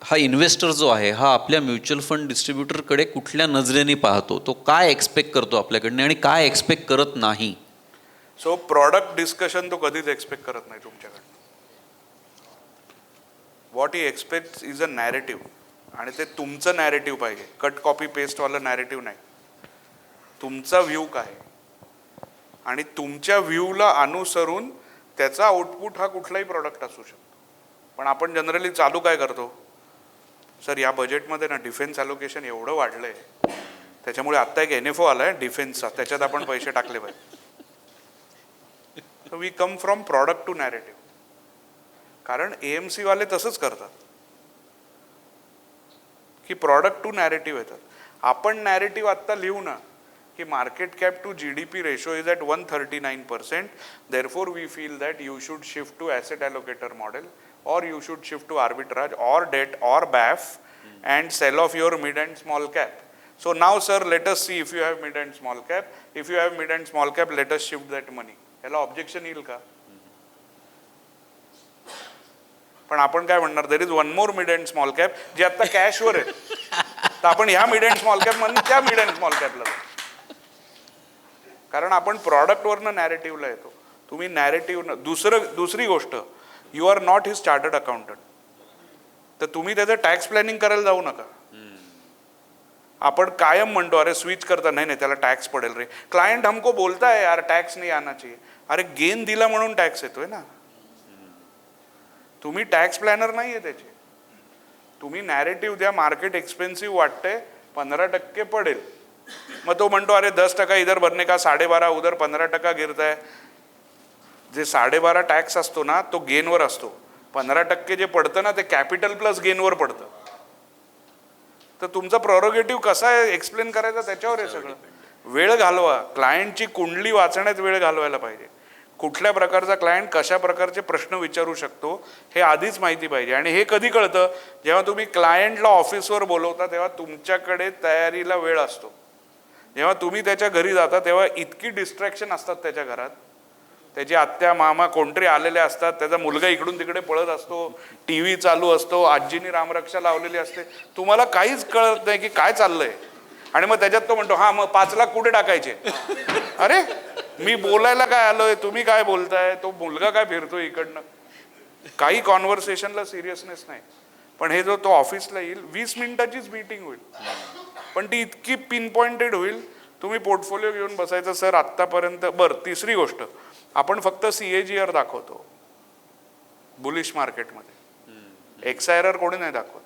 हा इन्व्हेस्टर जो आहे हा आपल्या म्युच्युअल फंड डिस्ट्रीब्युटरकडे कुठल्या नजरेने पाहतो, तो काय एक्सपेक्ट करतो आपल्याकडनं आणि काय एक्सपेक्ट करत नाही? सो प्रॉडक्ट डिस्कशन तो कधीच एक्सपेक्ट करत नाही तुमच्याकडनं. What he aspects is a narrative. आणि ते तुमचं नॅरेटिव्ह पाहिजे, कट कॉपी पेस्टवालं नॅरेटिव्ह नाही. तुमचा व्ह्यू काय आणि तुमच्या व्ह्यूला अनुसरून त्याचा आउटपुट हा कुठलाही प्रॉडक्ट असू शकतो. पण आपण जनरली चालू काय करतो, सर या बजेटमध्ये ना डिफेन्स ॲलोकेशन एवढं वाढलं आहे, त्याच्यामुळे आत्ता एक NFO आला आहे डिफेन्सचा, त्याच्यात आपण पैसे टाकले पाहिजे. We come from product to narrative. कारण AMC वाले तसंच करतात की प्रॉडक्ट टू नॅरेटिव्ह येतात. आपण नॅरेटिव्ह आत्ता लिहू ना की market cap to GDP ratio is at 139%, therefore we feel that you should shift to asset allocator model, or you should shift to arbitrage or debt or BAF and sell off your mid and small cap. So now sir, let us see if you have mid and small cap. If you have mid and small cap, let us shift that money. याला ऑब्जेक्शन येईल का? पण आपण काय म्हणणार, देर is one more mid and small cap जे आता कॅशवर आहे, तर आपण ह्या मिड अँड स्मॉल कॅप मधून त्या मिड अँड स्मॉल कॅपला जाऊ. कारण आपण प्रॉडक्टवरनं नॅरेटिव्हला येतो. तुम्ही नॅरेटिव्ह दुसरी गोष्ट, you are not his chartered accountant, तर तुम्ही त्याचं टॅक्स प्लॅनिंग करायला जाऊ नका. आपण कायम म्हणतो अरे स्विच करता, नाही त्याला टॅक्स पडेल रे. क्लायंट हमको बोलता है यार टॅक्स नाही आना चाहिए. अरे गेन दिला म्हणून टॅक्स येतोय ना. तुम्ही टॅक्स प्लॅनर नाही आहे त्याचे. तुम्ही नॅरेटिव्ह द्या, मार्केट एक्सपेन्सिव्ह वाटतंय 15% पडेल, मग तो म्हणतो अरे 10% इधर भरने का, 12.5 उधर 15% गिरताय. जे 12.5 टॅक्स असतो ना तो गेनवर असतो, 15% जे पडतं ना ते कॅपिटल प्लस गेनवर पडतं. तर तुमचा प्रोरोगेटिव्ह कसा आहे एक्सप्लेन करायचा त्याच्यावर आहे सगळं. वेळ घालवा, क्लायंटची कुंडली वाचण्यात वेळ घालवायला पाहिजे. कुठल्या प्रकारचा क्लायंट कशा प्रकारचे प्रश्न विचारू शकतो हे आधीच माहिती पाहिजे. आणि हे कधी कळतं, जेव्हा तुम्ही क्लायंटला ऑफिसवर बोलवता तेव्हा तुमच्याकडे तयारीला वेळ असतो. जेव्हा तुम्ही त्याच्या घरी जाता तेव्हा इतकी डिस्ट्रॅक्शन असतात त्याच्या घरात, त्याची आत्या मामा कोणतरी आलेले असतात, त्याचा मुलगा इकडून तिकडे पळत असतो, TV चालू असतो, आजीनी रामरक्षा लावलेली असते, तुम्हाला काहीच कळत नाही की काय चाललंय. आणि मग त्याच्यात तो म्हणतो हा मग 5 लाख कुठे टाकायचे. अरे मी बोलायला काय आलोय, तुम्ही काय बोलताय, तो मुलगा काय फिरतोय इकडनं. काही कॉन्व्हर्सेशनला सिरियसनेस नाही. पण हे जो तो ऑफिसला येईल 20 मिनिटाचीच मीटिंग होईल, पण ती इतकी पिन पॉइंटेड होईल. तुम्ही पोर्टफोलिओ घेऊन बसायचं सर आत्तापर्यंत. बरं, तिसरी गोष्ट, आपण फक्त CAGR दाखवतो बुलिश मार्केटमध्ये, XIRR कोणी नाही दाखवत.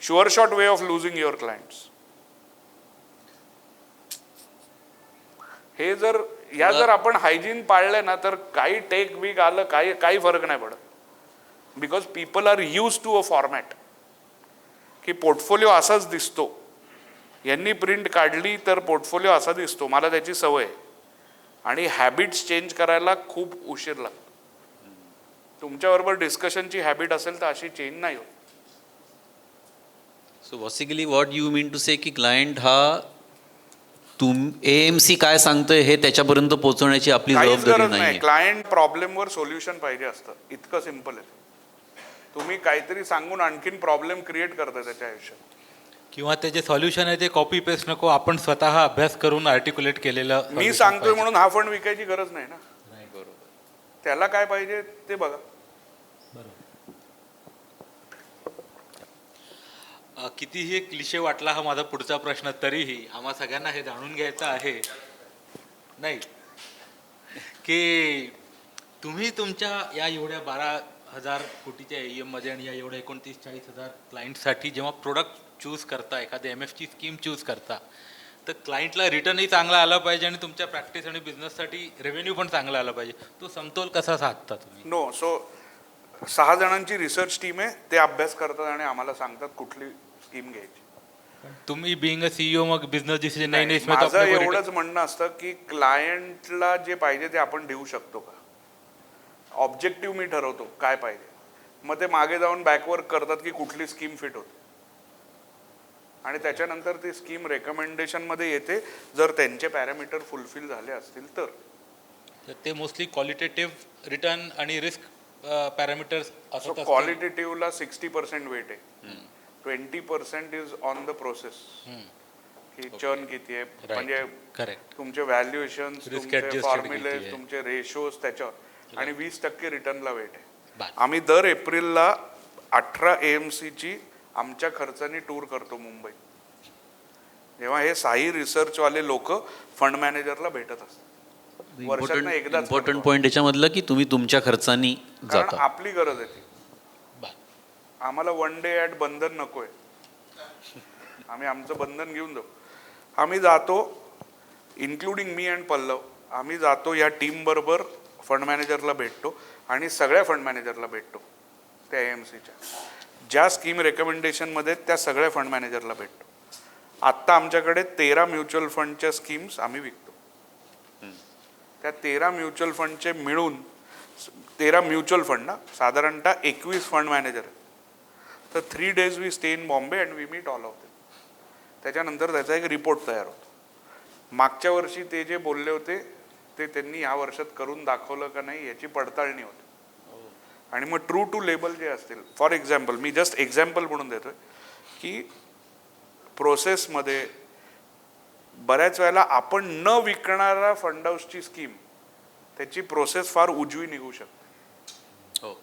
Sure shot way of losing your clients. हे जर आपण हायजीन पाळले ना तर काही टेक बिग आलं काही फरक नाही पडत. Because people are use to a format की पोर्टफोलिओ असाच दिसतो. यांनी प्रिंट काढली तर पोर्टफोलिओ असा दिसतो, मला त्याची सवय आहे. आणि हॅबिट्स चेंज करायला खूप उशीर लागतो. तुमच्याबरोबर डिस्कशनची हॅबिट असेल तर अशी चेंज नाही होत. So basically what you mean to say की क्लायंट हा AMC काय सांगतोय हे त्याच्यापर्यंत पोहोचवण्याची आपली काहीच जबाबदारी गरज नाही. नाही. क्लायंट प्रॉब्लेमवर सोल्युशन पाहिजे असतं, इतकं सिम्पल आहे. तुम्ही काहीतरी सांगून आणखीन प्रॉब्लेम क्रिएट करता त्याच्या आयुष्यात. किंवा ते जे सॉल्युशन आहे ते कॉपी पेस्ट नको, आपण स्वतः अभ्यास करून आर्टिक्युलेट केलेलं. मी सांगतोय म्हणून हा फंड विकायची गरज नाही ना. त्याला काय पाहिजे ते बघा. कितीही क्लिशे वाटला हा माझा पुढचा प्रश्न, तरीही आम्हा सगळ्यांना हे जाणून घ्यायचं आहे नाही की तुम्ही तुमच्या या एवढ्या 12,000 कोटीच्या AUM मध्ये आणि या एवढ्या 29-40,000 क्लायंटसाठी जेव्हा प्रोडक्ट चूज करता, एखादी MFची स्कीम चूज करता, तर क्लायंटला रिटर्नही चांगला आला पाहिजे आणि तुमच्या प्रॅक्टिस आणि बिझनेससाठी रेव्हेन्यू पण चांगला आला पाहिजे. तो समतोल कसा साधता तुम्ही? नो, सो 6 जणांची रिसर्च टीम आहे, ते अभ्यास करतात आणि आम्हाला सांगतात कुठली स्कीम घ्यायची. तुम्ही बिंग अ CEO मग बिझनेस डिसिजन नाही. माझं एवढंच म्हणणं असतं की क्लायंटला जे पाहिजे ते आपण देऊ शकतो का. ऑब्जेक्टिव्ह मी ठरवतो काय पाहिजे, मग ते मागे जाऊन बॅकवर्क करतात की कुठली स्कीम फिट होते आणि त्याच्यानंतर ती स्कीम रेकमेंडेशनमध्ये येते जर त्यांचे पॅरामीटर फुलफिल झाले असतील तर. ते मोस्टली क्वालिटेटिव्ह रिटर्न आणि रिस्क पॅरामीटर्स असतात. क्वालिटेटिव्हला 60% वेट आहे, 20% इज ऑन द प्रोसेस की चर्न किती आहे, म्हणजे तुमचे व्हॅल्युएशन, तुमचे फॉर्म्युले, तुमचे रेशोज त्याच्यावर, आणि 20% रिटर्नला वेट आहे. आम्ही दर एप्रिलला 18 AMCची आमच्या खर्चाने टूर करतो मुंबईत. जेव्हा हे साई रिसर्चवाले लोक फंड मॅनेजरला भेटत असतात वर्षातनं एकदाच. इम्पॉर्टंट पॉईंट याच्यामधलं की तुम्ही तुमच्या खर्चानी कारण जाता. आपली गरज आहे ती. आम्हाला वन डे ॲट बंधन नकोय. आम्ही आमचं बंधन घेऊन जाऊ. आम्ही जातो, इन्क्लुडिंग मी अँड पल्लव, आम्ही जातो या टीम बरोबर फंड मॅनेजरला भेटतो आणि सगळ्या फंड मॅनेजरला भेटतो त्या AMCच्या ज्या स्कीम रेकमेंडेशनमध्ये त्या सगळ्या फंड मॅनेजरला भेटतो. आत्ता आमच्याकडे 13 म्युच्युअल फंडच्या स्कीम्स आम्ही विकतो. त्या 13 म्युच्युअल फंडचे मिळून 13 म्युच्युअल फंड ना साधारणतः 21 फंड मॅनेजर आहेत. तर 3 days we stay in Bombay and we meet all of them. त्याच्यानंतर त्याचा एक रिपोर्ट तयार होतो. मागच्या वर्षी ते जे बोलले होते ते त्यांनी ह्या वर्षात करून दाखवलं का नाही याची पडताळणी होते. आणि मग ट्रू टू लेबल जे असतील, for example me just example म्हणून देतोय की प्रोसेसमध्ये बऱ्याच वेळेला आपण न विकणारा फंड हाऊसची स्कीम त्याची प्रोसेस फार उजवी निघू शकते.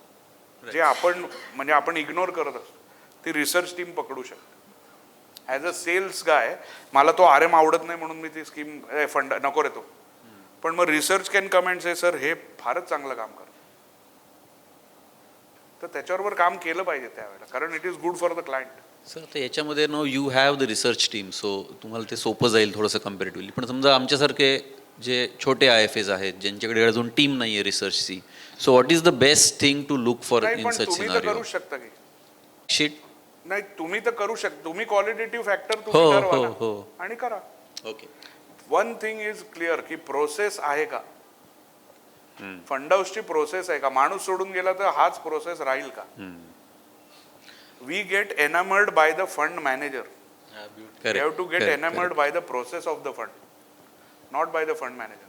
जे आपण म्हणजे आपण इग्नोर करत असतो ती रिसर्च टीम पकडू शकते. ॲज अ सेल्स गाय मला तो RM आवडत नाही म्हणून मी ती स्कीम फंड नको रेतो. पण मग research can comment say sir हे फारच चांगलं काम करतं. तर त्याच्याबरोबर काम केलं पाहिजे त्यावेळेला, कारण it is good for the client. Sir तर याच्यामध्ये you have the research team, so तुम्हाला ते सोपं जाईल थोडंसं कम्पॅरेटिव्हली. पण समजा आमच्यासारखे जे छोटे IFAs आहेत ज्यांच्याकडे अजून टीम नाही आहे रिसर्चची, so what is the best thing to look for in such तुम्ही तर सिनारिओ? करू शकता की शीट. नाही, तुम्ही तर करू शकता. तुम्ही क्वालिटेटिव्ह फॅक्टर हो, तुम्ही ठरवा हो, ना हो. आणि करा. Okay. One thing is clear की प्रोसेस आहे का, फंड हाऊसची प्रोसेस आहे का. माणूस सोडून गेला तर हाच प्रोसेस राहील का. We get enamoured by the fund manager. You have to get enamored by the process of the fund, not by the fund manager.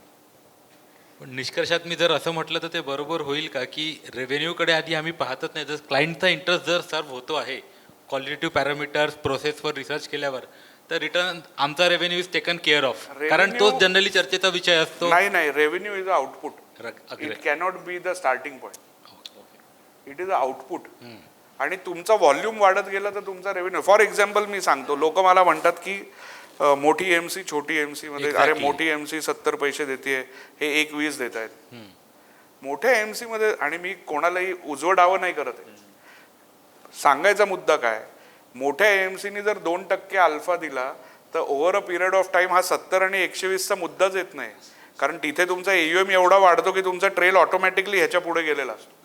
पण निष्कर्षात मी जर असं म्हटलं तर ते बरोबर होईल का की रेव्हेन्यूकडे आधी आम्ही पाहतच नाही. जर क्लायंटचा इंटरेस्ट जर सर्व होतो आहे क्वालिटेटिव्ह पॅरामीटर्स प्रोसेसवर रिसर्च केल्यावर, तर रिटर्न आमचा revenue is taken care of. कारण तोच जनरली चर्चेचा विषय असतो. नाही, revenue is a output. It cannot be the starting point. It is a output. आणि तुमचा व्हॉल्यूम वाढत गेला तर तुमचा रेव्हेन्यू. फॉर एक्झाम्पल मी सांगतो, लोक मला म्हणतात की मोठी AMC छोटी AMC मध्ये अरे मोठी AMC 70 पैसे देते, हे 1.20 देत आहेत. मोठ्या AMC मध्ये, आणि मी कोणालाही उजवं डावं नाही करत आहे, सांगायचा मुद्दा काय, मोठ्या AMCनी जर 2% अल्फा दिला तर over a period of time हा 70 आणि 120चा मुद्दाच येत नाही. कारण तिथे तुमचा AUM एवढा वाढतो की तुमचा ट्रेल ऑटोमॅटिकली ह्याच्या पुढे गेलेला असतो.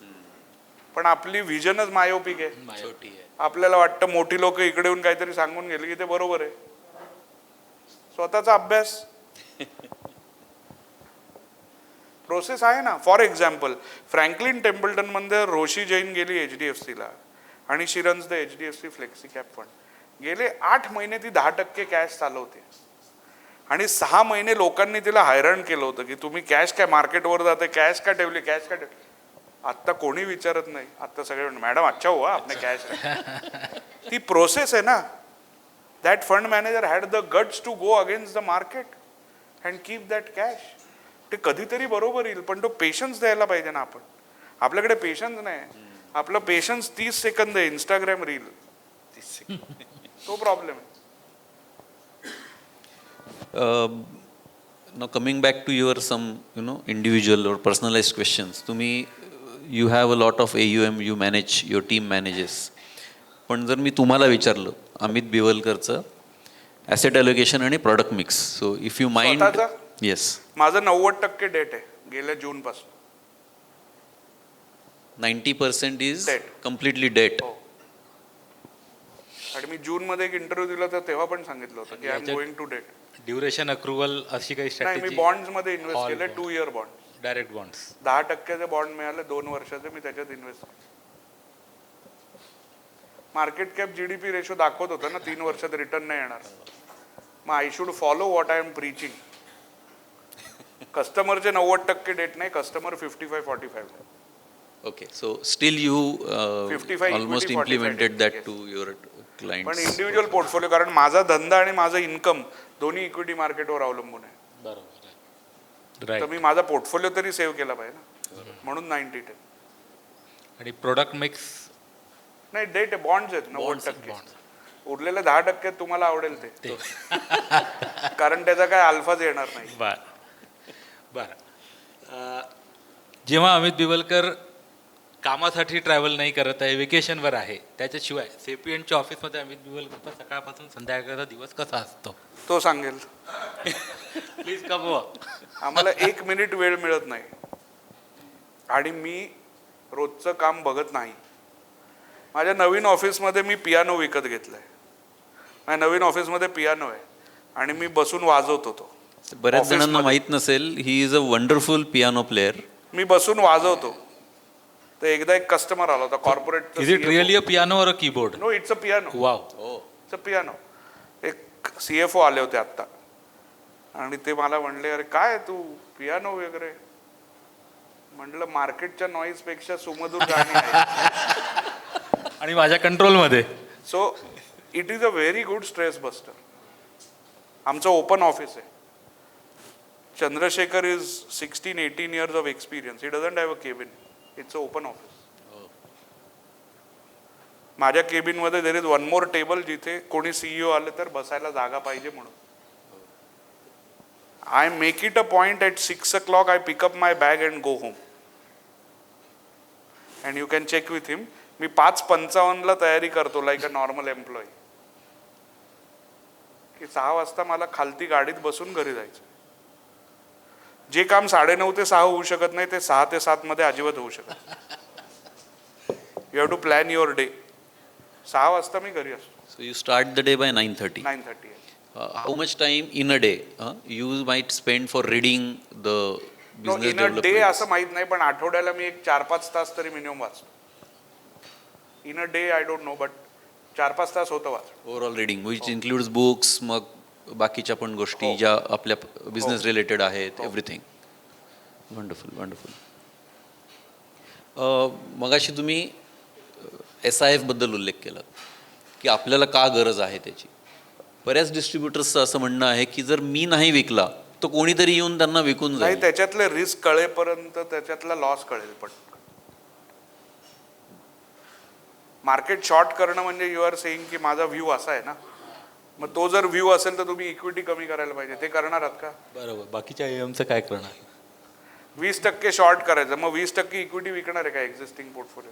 पण आपली व्हिजनच मायोपिक आहे. आपल्याला वाटतं मोठी लोक इकडे येऊन काहीतरी सांगून गेले की ते बरोबर आहे. स्वतःचा अभ्यास प्रोसेस आहे ना. फॉर एक्झाम्पल फ्रँकलिन टेम्पल्टन मध्ये रोशी जैन गेली HDFCला आणि she runs the HDFC flexi cap fund. गेले 8 महिने ती 10% कॅश चालवते आणि 6 महिने लोकांनी तिला हैराण केलं होतं की तुम्ही कॅश काय मार्केटवर जाते, कॅश का ठेवली, कॅश का ठेवली. आत्ता कोणी विचारत नाही. आत्ता सगळे मॅडम अच्छा हुआ आपने कॅश. ती प्रोसेस आहे ना. That fund manager had the guts to go against the market and keep that cash. ते कधीतरी बरोबर येईल, पण तो पेशन्स द्यायला पाहिजे ना. आपल्याकडे पेशन्स नाही. आपलं पेशन्स 30 सेकंद आहे. Instagram reel 30 second. तो प्रॉब्लेम आहे. Now coming back to your some individual or personalized questions. You have a lot of AUM, you manage, your team manages. पण जर मी तुम्हाला विचारलं अमित बिवलकरचं ॲसेट ॲलोकेशन आणि product mix, so if you mind. Yes. माझं 90% डेट आहे गेल्या जून पासून. 90% इज Debt. Completely date. आणि मी जून मध्ये एक इंटरव्ह्यू दिला तर तेव्हा पण सांगितलं होतं की I am going to debt. Duration accrual अशी काही नाही, स्ट्रॅटेजी? मी बॉन्ड्स मध्ये इन्व्हेस्ट केले. 2 year bond. Direct bonds. 10% bond मिळाले 2 वर्षाचे, मी त्याच्यात इन्व्हेस्ट केले. मार्केट कॅप GDP रेशो दाखवत होता ना 3 वर्षात रिटर्न नाही येणार. मग I should follow what I am preaching. कस्टमरचे 90% डेट नाही, customer 55-45. Okay, so still you 55, almost 45 implemented that yes. to your clients. पण इंडिव्हिज्युअल पोर्टफोलिओ, कारण माझा धंदा आणि माझं इन्कम दोन्ही इक्विटी मार्केटवर अवलंबून आहे. बरोबर. तर राईट. मी माझा पोर्टफोलिओ तरी सेव्ह केला पाहिजे ना. म्हणून 90-10. आणि प्रोडक्ट मिक्स नाही डेट बॉन्ड्स आहेत 90%. उरलेले 10% तुम्हाला आवडेल ते कारण त्याचा काय अल्फाच येणार नाही. बरं जेव्हा अमित बिवलकर कामासाठी ट्रॅव्हल नाही करत आहे, वेकेशनवर आहे, त्याच्याशिवाय सेपियनच्या ऑफिसमध्ये अमित बिवलकरचा सकाळपासून संध्याकाळचा दिवस कसा असतो तो सांगेल. प्लीज कमवा. आम्हाला 1 मिनिट वेळ मिळत नाही आणि मी रोजचं काम बघत नाही. माझ्या नवीन ऑफिसमध्ये मी पियानो विकत घेतलाय. माझ्या नवीन ऑफिसमध्ये पियानो आहे आणि मी बसून वाजवतो तो. बऱ्याच जणांना माहित नसेल, he is a wonderful piano player. मी बसून वाजवतो. तर एकदा एक कस्टमर आला होता corporate. Is it really a piano or a keyboard? No, it's a piano. Wow. It's a piano. एक CFO आले होते आत्ता आणि ते मला म्हणले, अरे काय तू पियानो वगैरे. म्हटलं मार्केटच्या नॉईज पेक्षा सुमधुर गाणी आहे आणि माझ्या कंट्रोलमध्ये. So it is a very good stress buster. आमचं ओपन ऑफिस आहे. Chandrashekhar is 16-18 years of experience. He doesn't have a cabin. It's an open office. माझ्या केबिनमध्ये there is one more table जिथे कोणी CEO आले तर बसायला जागा पाहिजे म्हणून. I make it a point at 6 o'clock I pick up my bag and go home. And you can check with him. मी 5:55 तयारी करतो लाईक अ नॉर्मल एम्प्लॉई की 6 वाजता मला खालती गाडीत बसून घरी जायचं. जे काम 9:30 ते 6 होऊ शकत नाही ते 6 ते 7 मध्ये अजिबात होऊ शकत. You have to plan your day. 6 वाजता मी घरी असतो. So you start the day by 9:30. 9:30. How much time in a day you might spend for reading the business in a day development? असं माहित नाही पण आठवड्याला मी एक 4-5 तास तरी मिनिमम वाचतो. In a day I don't no but 4-5 तास होतं वाच. Overall reading, which includes books, मग बाकीच्या पण गोष्टी हो. ज्या आपल्या बिझनेस रिलेटेड आहेत, एव्हरीथिंग. Wonderful wonderful. मगाशी तुम्ही SIF बद्दल उल्लेख केला की आपल्याला का गरज आहे त्याची. बऱ्याच डिस्ट्रीब्युटर्सचं असं म्हणणं आहे की जर मी नाही विकला तर कोणीतरी येऊन त्यांना विकून नाही, जाईल. त्याच्यातले रिस्क कळेपर्यंत त्याच्यातला लॉस कळेल. पण मार्केट शॉर्ट करणं म्हणजे यू आर सेईंग की माझा व्ह्यू असा आहे ना, मग तो जर व्ह्यू असेल तर तुम्ही इक्विटी कमी करायला पाहिजे. ते करणार आहात का? बरोबर. बाकीच्या AMचं काय करणार? 20% शॉर्ट करायचं, मग 20% इक्विटी विकणार आहे का एक्झिस्टिंग पोर्टफोलिओ?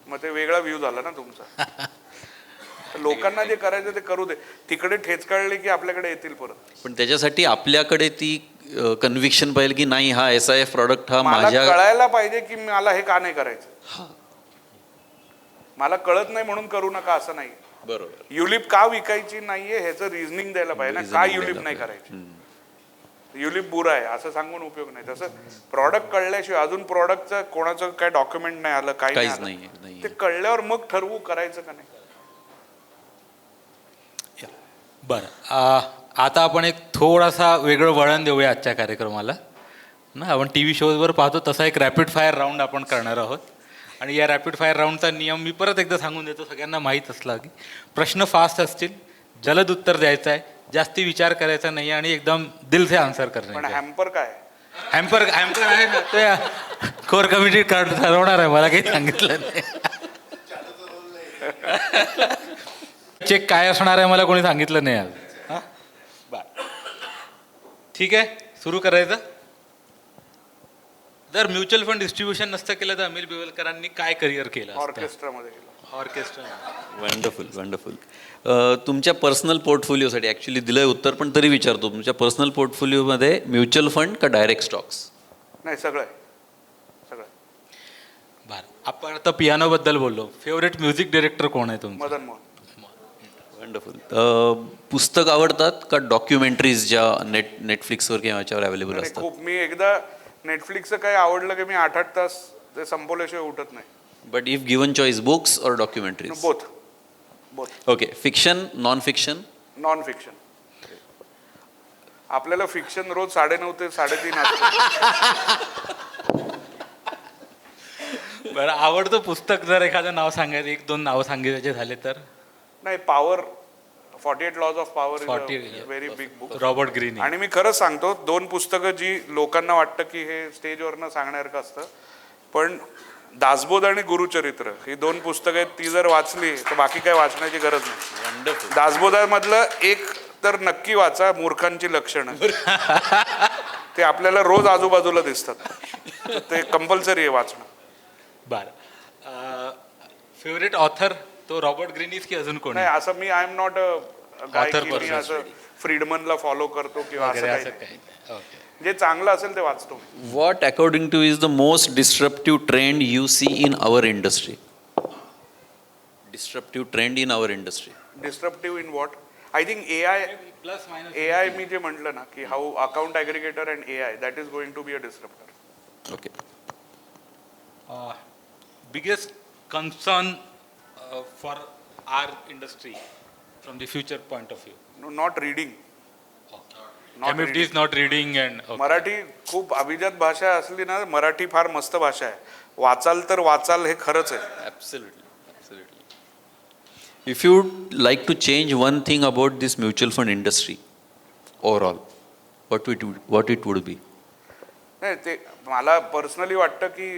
मग ते वेगळा व्ह्यू झाला ना तुमचा. तर लोकांना जे करायचं ते करू दे. तिकडे ठेच काढले की आपल्याकडे येतील परत. पण त्याच्यासाठी आपल्याकडे ती कन्व्हिक्शन पाहिजे की नाही, हा SIF प्रॉडक्ट हा मला माझ्या कळायला पाहिजे की मला हे का नाही करायचं. मला कळत नाही म्हणून करू नका असं नाही. बरोबर. युलिप का विकायची नाहीये ह्याचं रिझनिंग द्यायला पाहिजे ना. का युलिप नाही करायची? युलिप बुरा आहे असं सांगून उपयोग नाही. तसं प्रॉडक्ट कळल्याशिवाय अजून प्रॉडक्टचं कोणाचं काय डॉक्युमेंट नाही आलं, काही काहीच नाही नाही. आलं, ते कळल्यावर मग ठरवू करायचं का नाही. बरं आता आपण एक थोडासा वेगळं वळण देऊया आजच्या कार्यक्रमाला ना. आपण TV शोजवर पाहतो तसा एक रॅपिड फायर राऊंड आपण करणार आहोत. आणि या रॅपिड फायर राऊंडचा नियम मी परत एकदा सांगून देतो, सगळ्यांना माहीत असला की प्रश्न फास्ट असतील, जलद उत्तर द्यायचं आहे, जास्ती विचार करायचा नाही आणि एकदम दिल से आन्सर पण करणे. हॅम्पर काय? हॅम्पर आहे ना, ते कोर कमिटी कार्ड ठरवणार आहे, मला काही सांगितलं नाही. चेक काय असणार आहे मला कोणी सांगितलं नाही आज. हां बरं ठीक आहे, सुरू करायचं. जर म्युच्युअल फंड डिस्ट्रीब्युशन नसतं केलं तर अमित बिवलकरांनी काय करिअर केलं असतं? ऑर्केस्ट्रामध्ये गेलो. ऑर्केस्ट्रा. Wonderful wonderful. तुमच्या पर्सनल पोर्टफोलिओसाठी ॲक्च्युली दिलंय उत्तर, पण तरी विचारतो, तुमच्या पर्सनल पोर्टफोलिओमध्ये म्युच्युअल फंड का डायरेक्ट स्टॉक्स? नाही, सगळं आहे, सगळं. बरं आपण आता पियानोबद्दल बोललो. फेवरेट म्युझिक डिरेक्टर कोण आहे तुमचं? मदन मोहन. वंडरफुल. पुस्तक आवडतात का डॉक्युमेंटरीज ज्या नेटफ्लिक्सवर किंवा याच्यावर अवेलेबल आणि असतात? खूप. मी एकदा नेटफ्लिक्सचं काही आवडलं की मी 8-8 तास ते संपवल्याशिवाय उठत नाही. But if given choice, books or documentaries? Both. Okay. Fiction, non fiction? Non fiction. आपल्याला फिक्शन रोज 9:30 ते 3:30 असतं. बरं आवडतं पुस्तक जर एखादं नाव सांगायचं, 1-2 नावं सांगायचे झाले तर? नाही, power 48 laws of power is very big book. Robert Greene. आणि मी खरंच सांगतो, 2 पुस्तकं जी लोकांना वाटतं की हे स्टेजवरनं सांगण्यासारखं असतं, पण दासबोध आणि गुरुचरित्र ही 2 पुस्तकं आहेत, ती जर वाचली तर बाकी काय वाचण्याची गरज नाही. दासबोधामधलं एक तर नक्की वाचा, मूर्खांची लक्षणं. ते आपल्याला रोज आजूबाजूला दिसतात, तर ते कंपल्सरी आहे वाचणं. बरं. फेवरेट ऑथर तो रॉबर्ट ग्रीनीज की अजून कोणी? नाही, असं मी I am not a guy Author की मी person. असं फ्रीडमनला फॉलो करतो किंवा असं वगैरे काही असं नाही. काही? ओके. जे चांगलं असेल ते वाचतो. What, according to you, is the most disruptive trend you see in our industry? Disruptive trend in our industry. Disruptive in what? I think AI. Plus minus AI मी जे म्हटलं ना की how account aggregator and AI that is going to be a disruptor. Okay. biggest concern for our industry from the future point of view? Not reading. MFD is not reading and okay. Marathi खूप अभिजात भाषा असली ना, मराठी फार मस्त भाषा आहे. वाचाल तर वाचाल हे खरंच आहे. Absolutely. Absolutely. If you would like to change one thing about this mutual fund industry overall, what it would be? नाही, ते मला पर्सनली वाटतं की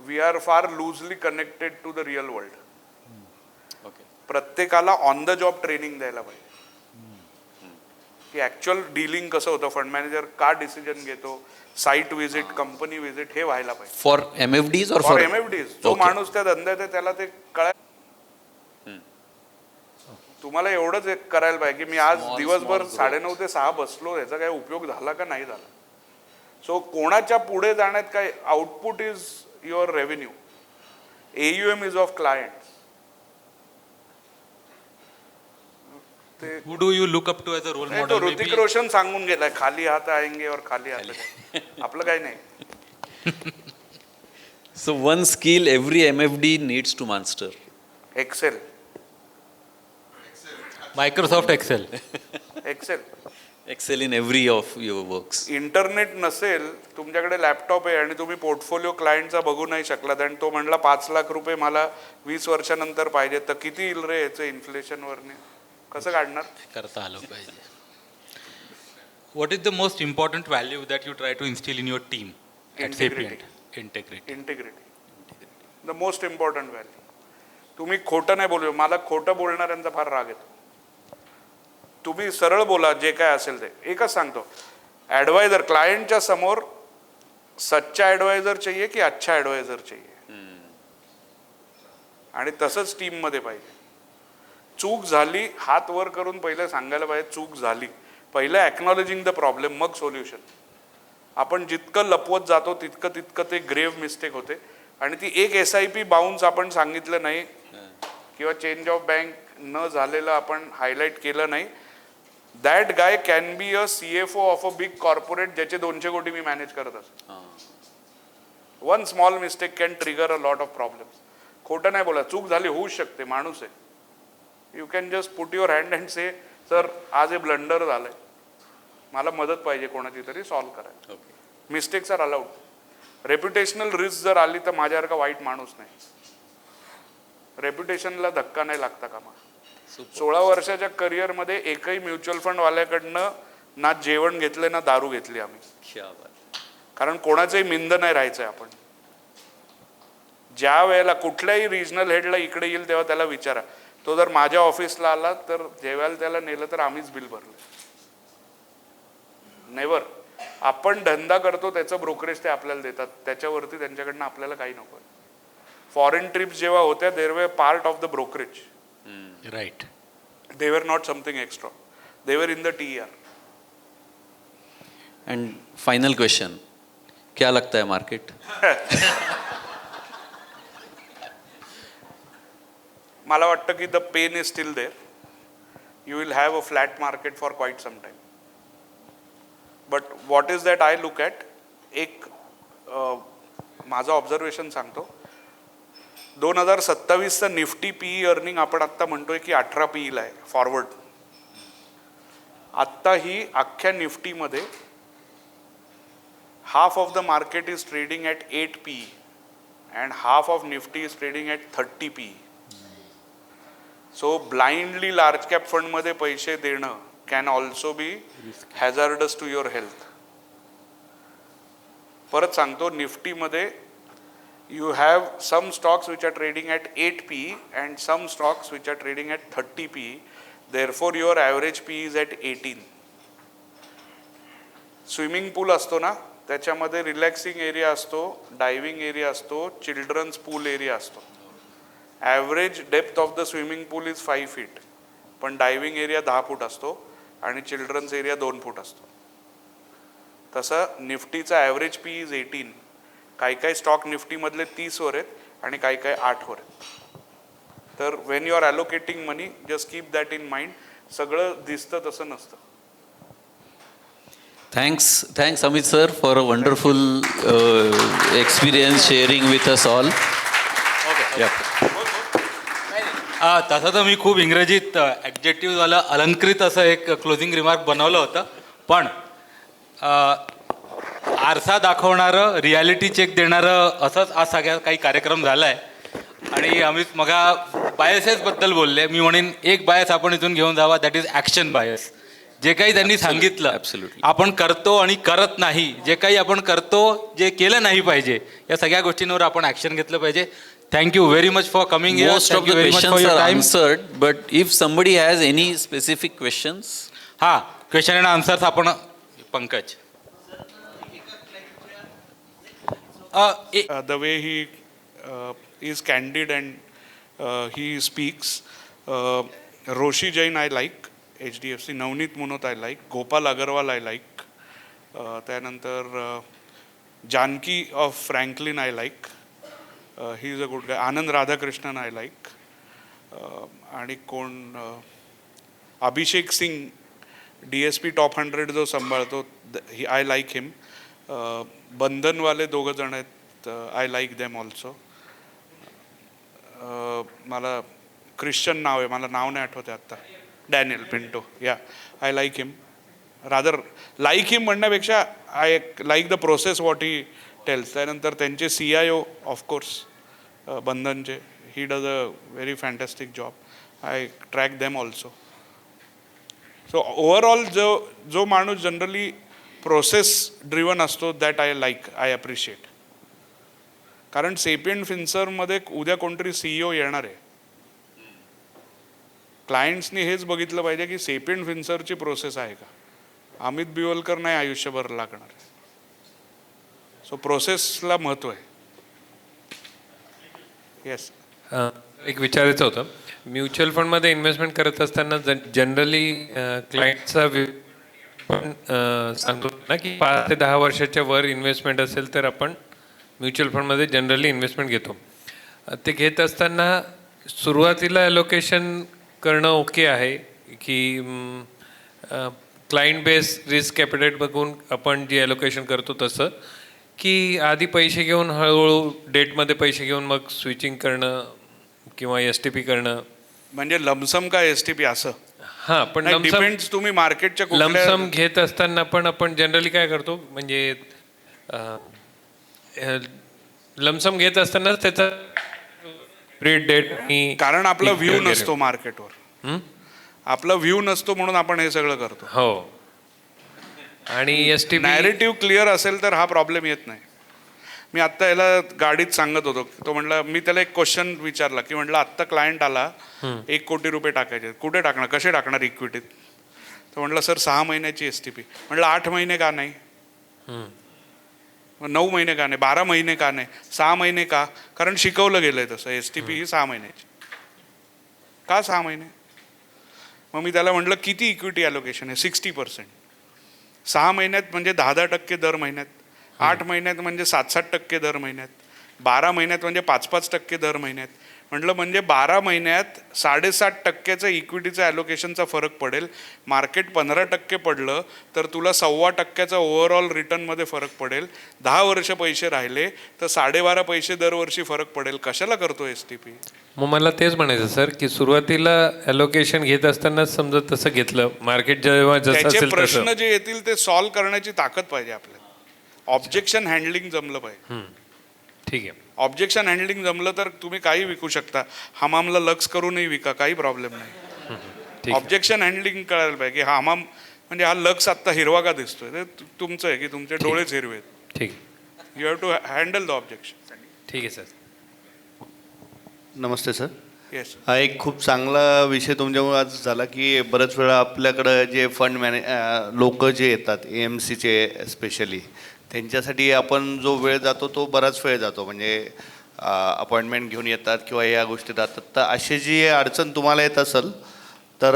we are far loosely connected to the real world. Okay. प्रत्येकाला ऑन द जॉब ट्रेनिंग द्यायला पाहिजे की ॲक्च्युअल डीलिंग कसं होतं, फंड मॅनेजर का डिसिजन घेतो, साईट व्हिजिट, कंपनी व्हिजिट हे व्हायला पाहिजे. For MFDs or for for MFDs जो Okay. माणूस त्या धंद्यात आहे त्याला ते कळाय. तुम्हाला एवढंच एक करायला पाहिजे की मी आज Small, दिवसभर small 9:30 ते 6 बसलो, याचा काय उपयोग झाला का नाही झाला. सो कोणाच्या पुढे जाण्यात काय, output is your revenue, AUM is of client. Who do you look up to as a role तो model? ऋतिक रोशन सांगून गेलाय, खाली हात आएंगे और खाली हात जाएंगे. आपलं काही नाही. So one skill every MFD needs to master. Excel. Microsoft Excel. Excel. Excel in every of your works. Internet नसेल, तुमच्याकडे लॅपटॉप आहे आणि तुम्ही पोर्टफोलिओ क्लायंटचा बघू नाही शकलात आणि तो म्हणला 5 लाख रुपये मला 20 वर्षानंतर पाहिजे, तर किती येईल रे याचं इन्फ्लेशनवरने, कसं काढणार? करता आलं पाहिजे. What is the most important value that you try to instill in your team at Sapient? Integrity. Integrity. The most important value. तुम्ही खोटं नाही बोलू. मला खोटं बोलणाऱ्यांचा फार राग येतो. तुम्ही सरळ बोला जे काय असेल ते. एकच सांगतो, ॲडवायझर क्लायंटच्या समोर सच्चा ॲडवायझर चाहिए की अच्छा ॲडवायझर चाहिए, आणि तसंच टीममध्ये पाहिजे. चूक झाली हात वर करून पहिले सांगायला पाहिजे चूक झाली. पहिलं ॲक्नॉलेजिंग द प्रॉब्लेम, मग सोल्युशन. आपण जितकं लपवत जातो तितकं ते ग्रेव्ह मिस्टेक होते. आणि ती एक SIP बाउन्स आपण सांगितलं नाही किंवा चेंज ऑफ बँक न झालेलं आपण हायलाईट केलं नाही, that guy can be a CFO of a big corporate ज्याचे 200 कोटी मी मॅनेज करत असतो. One small mistake can trigger a lot of problems. खोटं नाही बोला, चूक झाली होऊच शकते, माणूस आहे. You can just put your hand and say sir आज हे ब्लंडर झालंय, मला मदत पाहिजे कोणाची तरी सॉल्व्ह करायला. Mistakes are allowed. Reputational risk जर आली तर माझ्यासारखा वाईट माणूस नाही. रेप्युटेशनला धक्का नाही लागता कामा. 16 वर्षाच्या करिअरमध्ये एकही म्युच्युअल फंड वाल्याकडनं ना जेवण घेतलं ना दारू घेतली आम्ही. कारण कोणाचंही मिंद नाही राहायचंय आपण. ज्या वेळेला कुठल्याही रिजनल हेडला इकडे येईल तेव्हा त्याला विचारा, तो जर माझ्या ऑफिसला आला तर जेवायला त्याला नेलं तर आम्हीच बिल भरलं. नेवर. आपण धंदा करतो त्याचं ब्रोकरेज ते आपल्याला देतात, त्याच्यावरती त्यांच्याकडनं आपल्याला काही नको. फॉरेन ट्रिप्स जेव्हा होत्या they were part of the brokerage. Right. They were not something extra. They were in the TER. And final question, क्या लगता है मार्केट? मला वाटतं की the pain is still there. You will have a flat market for quite some time. But what is that I look at, एक माझं ऑब्झर्वेशन सांगतो. 2027चं निफ्टी PE अर्निंग आपण आत्ता म्हणतोय की 18 PE ला आहे फॉरवर्ड. आत्ता ही अख्ख्या निफ्टीमध्ये half of the market is trading at 8 PE and half of Nifty is trading at 30 PE. So blindly large cap फंडमध्ये पैसे देणं can also be hazardous to your health. परत सांगतो, निफ्टीमध्ये you have some stocks which are trading at 8 PE and some stocks which are trading at 30 PE. Therefore, your average PE is at 18. Swimming पूल असतो ना, त्याच्यामध्ये रिलॅक्सिंग एरिया असतो, डायव्हिंग एरिया असतो, चिल्ड्रन्स पूल एरिया असतो. Average depth of the swimming pool is 5 feet, पण डायव्हिंग एरिया 10 फूट असतो आणि चिल्ड्रन्स एरिया 2 फूट असतो. तसं निफ्टीचा ॲव्हरेज पी इज 18. काही काही स्टॉक निफ्टीमधले 30 वर आहेत आणि काही काही 8 वर आहेत. तर when you are allocating money just keep that in mind. सगळं दिसतं तसं नसतं. Thanks Amit sir for a wonderful experience sharing with us all. तसं तर मी खूप इंग्रजीत ॲडजेक्टिव्हवालं अलंकृत असं एक क्लोजिंग रिमार्क बनवलं होतं, पण आरसा दाखवणारं, रियालिटी चेक देणारं असंच आज सगळ्या काही कार्यक्रम झाला आहे. आणि अमित मगा बायसेसबद्दल बोलले, मी म्हणेन एक बायस आपण इथून घेऊन जावा, दॅट इज ॲक्शन बायस. जे काही त्यांनी सांगितलं Absolutely. आपण करतो आणि करत नाही, जे काही आपण करतो जे केलं नाही पाहिजे, या सगळ्या गोष्टींवर आपण ॲक्शन घेतलं पाहिजे. Thank you very much for coming. Most of the questions are answered, but if somebody has any specific questions. हां, क्वेश्चन अँड आन्सर्स आपण Pankaj. The way he is candid and he speaks. Roshi Jain I like, HDFC. Navneet Munot I like. Gopal Agarwal I like. त्यानंतर Janaki of Franklin I like. He is a good guy. Anand Radhakrishnan I like. आणि कोण अभिषेक सिंग DSP टॉप 100 जो सांभाळतो, आय लाईक हिम. बंधनवाले दोघं जण आहेत, आय लाईक देम ऑल्सो. मला ख्रिश्चन नाव आहे, मला नाव नाही आठवते आत्ता, Daniel Pinto. Yeah, I like him. Rather like him म्हणण्यापेक्षा I like the process what he tells. त्यानंतर त्यांचे CIO ऑफकोर्स बंधनचे, he does a very fantastic job. I track them also. So overall जो माणूस जनरली प्रोसेस ड्रिवन असतो, that I like, I appreciate. कारण सेपियंट फिन्सरमध्ये उद्या कोणतरी CEO येणार आहे. क्लायंट्सनी हेच बघितलं पाहिजे की सेपियंट फिन्सरची प्रोसेस आहे का. अमित बिवलकर नाही आयुष्यभर लागणार. सो प्रोसेसला महत्त्व आहे. येस. एक विचारायचं होतं, म्युच्युअल फंडमध्ये इन्व्हेस्टमेंट करत असताना जनरली क्लायंटचा पण सांगतो ना की 5 ते 10 वर्षाच्या वर इन्व्हेस्टमेंट असेल तर आपण म्युच्युअल फंडमध्ये जनरली इन्व्हेस्टमेंट घेतो. ते घेत असताना सुरुवातीला ॲलोकेशन करणं ओके आहे की क्लायंट बेस रिस्क कॅपिटल बघून आपण जी ॲलोकेशन करतो तसं, की आधी पैसे घेऊन हळूहळू डेटमध्ये पैसे घेऊन मग स्विचिंग करणं किंवा STP करणं. म्हणजे लमसम का STP असं. हां, पण डिपेंड्स तुम्ही मार्केटच्या लमसम घेत असताना पण आपण जनरली काय करतो, म्हणजे लमसम घेत असताना त्याचा रेट डेट. कारण आपला व्ह्यू नसतो मार्केटवर, आपला व्ह्यू नसतो म्हणून आपण हे सगळं करतो. हो. आणि STP नॅरेटिव्ह क्लिअर असेल तर हा प्रॉब्लेम येत नाही. मी आत्ता याला गाडीत सांगत होतो, तो म्हणला, मी त्याला एक क्वेश्चन विचारला की म्हटलं आत्ता क्लायंट आला, 1 कोटी रुपये टाकायचे, कुठे टाकणार, कसे टाकणार इक्विटीत. तर म्हटलं सर 6 महिन्याची STP. म्हटलं 8 महिने का नाही, 9 महिने का नाही, 12 महिने का नाही, 6 महिने का. कारण शिकवलं गेलंय तसं, STP ही 6 महिन्याची. का 6 महिने. मग मी त्याला म्हटलं किती इक्विटी ॲलोकेशन आहे. 60%. 6 महिन्यात म्हणजे 10% दर महिन्यात, 8 महिन्यात म्हणजे 7-7% दर महिन्यात, 12 महिन्यात म्हणजे 5-5% दर महिन्यात. म्हटलं म्हणजे 12 महिन्यात 7.5% इक्विटीचा ॲलोकेशनचा फरक पडेल. मार्केट 15% पडलं तर तुला 1.25% ओव्हरऑल रिटर्नमध्ये फरक पडेल. 10 वर्ष पैसे राहिले तर 12.5% दरवर्षी फरक पडेल. कशाला करतो STP. मग मला तेच म्हणायचं सर की सुरुवातीला ॲलोकेशन घेत असताना समजा तसं घेतलं, मार्केट जेव्हा जसं त्याचे असेल प्रश्न तसं जे येतील ते सॉल्व्ह करण्याची ताकद पाहिजे आपल्याला. ऑब्जेक्शन हँडलिंग जमलं पाहिजे. ठीक आहे. ऑब्जेक्शन हँडलिंग जमलं तर तुम्ही काही विकू शकता. हमामला लक्स करूनही विका, काही प्रॉब्लेम नाही. ऑब्जेक्शन हँडलिंग कळायला पाहिजे की हा हमाम म्हणजे हा लक्स आत्ता हिरवा का दिसतोय, ते तुमचं आहे की तुमचे डोळेच हिरवे आहेत. ठीक. You have to handle the objection. ठीक आहे सर. नमस्ते सर. येस. हा एक खूप चांगला विषय तुमच्यामुळे आज झाला की बऱ्याच वेळा आपल्याकडं जे फंड लोक जे येतात AMCचे स्पेशली त्यांच्यासाठी आपण जो वेळ जातो तो बराच वेळ जातो, म्हणजे अपॉइंटमेंट घेऊन येतात किंवा या गोष्टी जातात. तर अशी जी अडचण तुम्हाला येत असेल तर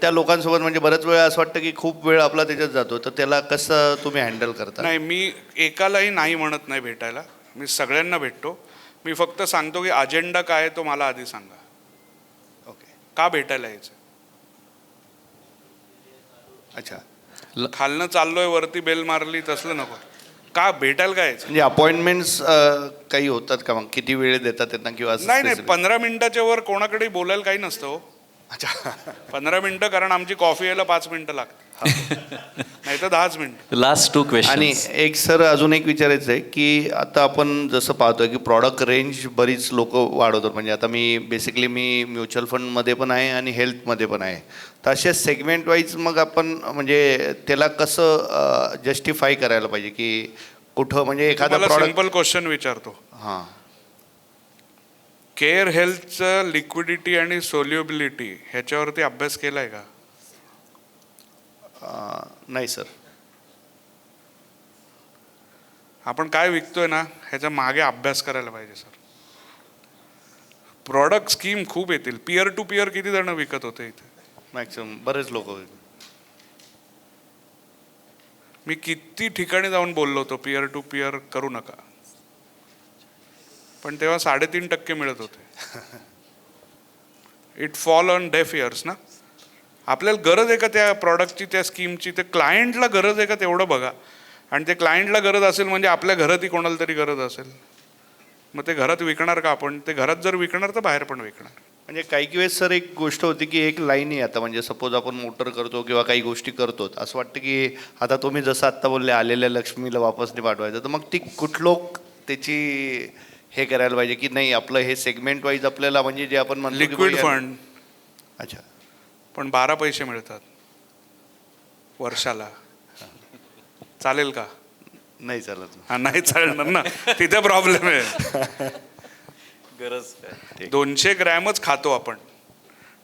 त्या लोकांसोबत म्हणजे बऱ्याच वेळा असं वाटतं की खूप वेळ आपला त्याच्यात जातो, तर त्याला कसं तुम्ही हँडल करता? नाही, मी एकालाही नाही म्हणत नाही भेटायला, मी सगळ्यांना भेटतो. मी फक्त सांगतो की अजेंडा काय आहे तो मला आधी सांगा. ओके. का भेटायला यायचं? अच्छा. खालनं चाललोय वरती बेल मारली तसलं नको. का भेटायला काय यायचं? म्हणजे अपॉइंटमेंट्स काही होतात का? मग किती वेळ देतात त्यांना किंवा असं नाही नाही, specific? 15 मिनिटाच्या वर कोणाकडे बोलायला काही नसतं हो. अच्छा. 15 मिनिटं, कारण आमची कॉफी यायला 5 मिनिटं लागतात, नाही तर 10 मिनिटं. लास्ट 2 आणि क्वेश्चन्स. एक सर अजून एक विचारायचं आहे की आता आपण जसं पाहतोय की प्रॉडक्ट रेंज बरीच लोक वाढवतात. म्हणजे आता मी म्युच्युअल फंडमध्ये पण आहे आणि हेल्थमध्ये पण आहे. तर अशा सेगमेंट वाईज मग आपण म्हणजे त्याला कसं जस्टिफाय करायला पाहिजे की कुठं म्हणजे एखादा प्रॉडक्ट. सिंपल क्वेश्चन विचारतो. हां. केअर हेल्थचं लिक्विडिटी आणि सोल्युबिलिटी ह्याच्यावरती अभ्यास केलाय का? नाही सर. आपण काय विकतोय ना ह्याच्या मागे अभ्यास करायला पाहिजे सर. प्रॉडक्ट स्कीम खूप येतील. पिअर टू पिअर किती जण विकत होते इथे? मॅक्सिमम बरेच लोक. मी किती ठिकाणी जाऊन बोललो होतो पिअर टू पिअर करू नका, पण तेव्हा 3.5% मिळत होते. इट फॉल ऑन डेफ इयर्स ना. आपल्याला गरज आहे का त्या प्रॉडक्टची, त्या स्कीमची? ते क्लायंटला गरज आहे का तेवढं बघा. आणि ते क्लायंटला गरज असेल म्हणजे आपल्या घरातही कोणाला तरी गरज असेल. मग ते घरात विकणार का आपण? ते घरात जर विकणार तर बाहेर पण विकणार. म्हणजे काही वेळेस सर एक गोष्ट होती की एक लाईन आहे. आता म्हणजे सपोज आपण मोटर करतो किंवा काही गोष्टी करतो, असं वाटतं की आता तुम्ही जसं आत्ता बोलले आलेल्या लक्ष्मीला वापस नाही पाठवायचं, तर मग ती कुठलोक त्याची हे करायला पाहिजे की नाही आपलं हे सेगमेंट वाईज आपल्याला म्हणजे जे आपण म्हणतो लिक्विड फंड. अच्छा. पण 12 पैसे मिळतात वर्षाला. चालेल का? नाही चालत. हा, नाही चालणार ना, तिथे प्रॉब्लेम आहे. गरज 200 ग्रॅमच खातो आपण.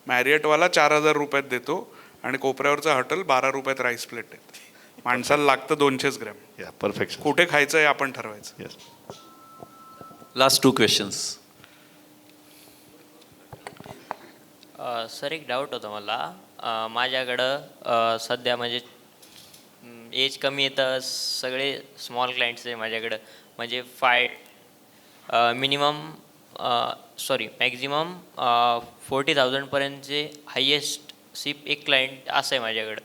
मॅरियटवाला 4000 रुपयात देतो आणि कोपऱ्यावरचं हॉटेल 12 रुपयात राईस प्लेट देतं. माणसाला लागतं 200 ग्रॅम. परफेक्ट. कुठे खायचं आहे आपण ठरवायचं. Last 2 questions. सर एक डाऊट होता मला. माझ्याकडं सध्या म्हणजे एज कमी येतं, सगळे स्मॉल क्लायंट्स आहे माझ्याकडं. म्हणजे मॅक्झिमम 40,000पर्यंतचे हायेस्ट सिप एक क्लायंट असं आहे माझ्याकडं.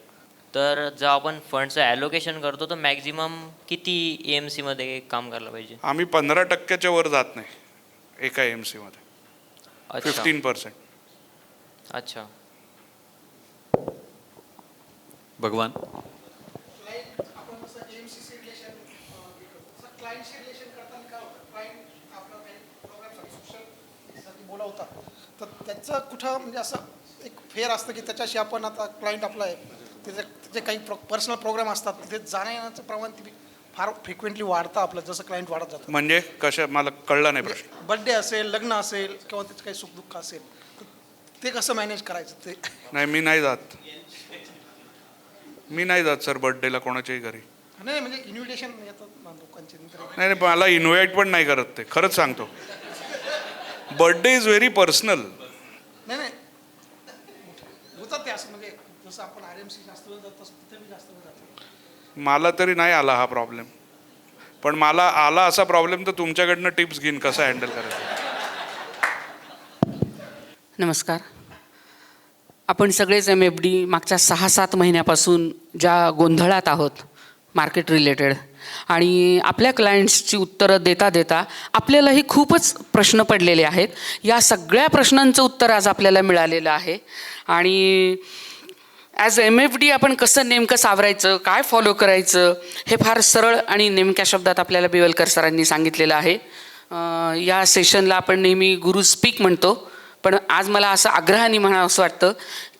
तर जेव्हा आपण फंडचं ॲलोकेशन करतो तर मॅक्झिमम किती AMCमध्ये काम करायला पाहिजे? आम्ही 15%च्या वर जात नाही एका AMC मध्ये. 15%. अच्छा. भगवान. बोलावता तर त्याचं कुठं म्हणजे असं एक फेर असतं की त्याच्याशी आपण आता क्लायंट आपला आहे त्याचे काही पर्सनल प्रोग्राम असतात तिथे जाण्या येण्याचं प्रमाण फार फ्रिक्वेंटली वाढतं आपलं जसं क्लायंट वाढत जातं. म्हणजे कशा? मला कळलं नाही प्रश्न. बर्थडे असेल, लग्न असेल किंवा त्याचं काही सुखदुःख असेल तर ते कसं मॅनेज करायचं ते? नाही, मी नाही जात सर बर्थडेला कोणाच्याही घरी. नाही म्हणजे इन्व्हिटेशन येतात ना लोकांचे. नाही, मला इन्व्हाइट पण नाही करत ते, खरंच सांगतो. Birthday is very personal. नाही होतात ते असं म्हणजे जसं आपण RMC जास्त वेळ जात तसं तिथे मी जास्त वेळ जातो. मला तरी नाही आला हा प्रॉब्लेम, पण मला आला असा प्रॉब्लेम तर तुमच्याकडनं टिप्स घेईन कसं हँडल करायचं. नमस्कार. आपण सगळेच MFD मागच्या 6-7 महिन्यापासून ज्या गोंधळात आहोत मार्केट रिलेटेड, आणि आपल्या क्लायंट्सची उत्तरं देता देता आपल्यालाही खूपच प्रश्न पडलेले आहेत. या सगळ्या प्रश्नांचं उत्तर आज आपल्याला मिळालेलं आहे. आणि ॲज MFD आपण कसं नेमकं सावरायचं, काय फॉलो करायचं, हे फार सरळ आणि नेमक्या शब्दात आपल्याला बिवलकर सरांनी सांगितलेलं आहे. या सेशनला आपण नेहमी गुरु स्पीक म्हणतो, पण आज मला असं आग्रहाने म्हणावं असं वाटतं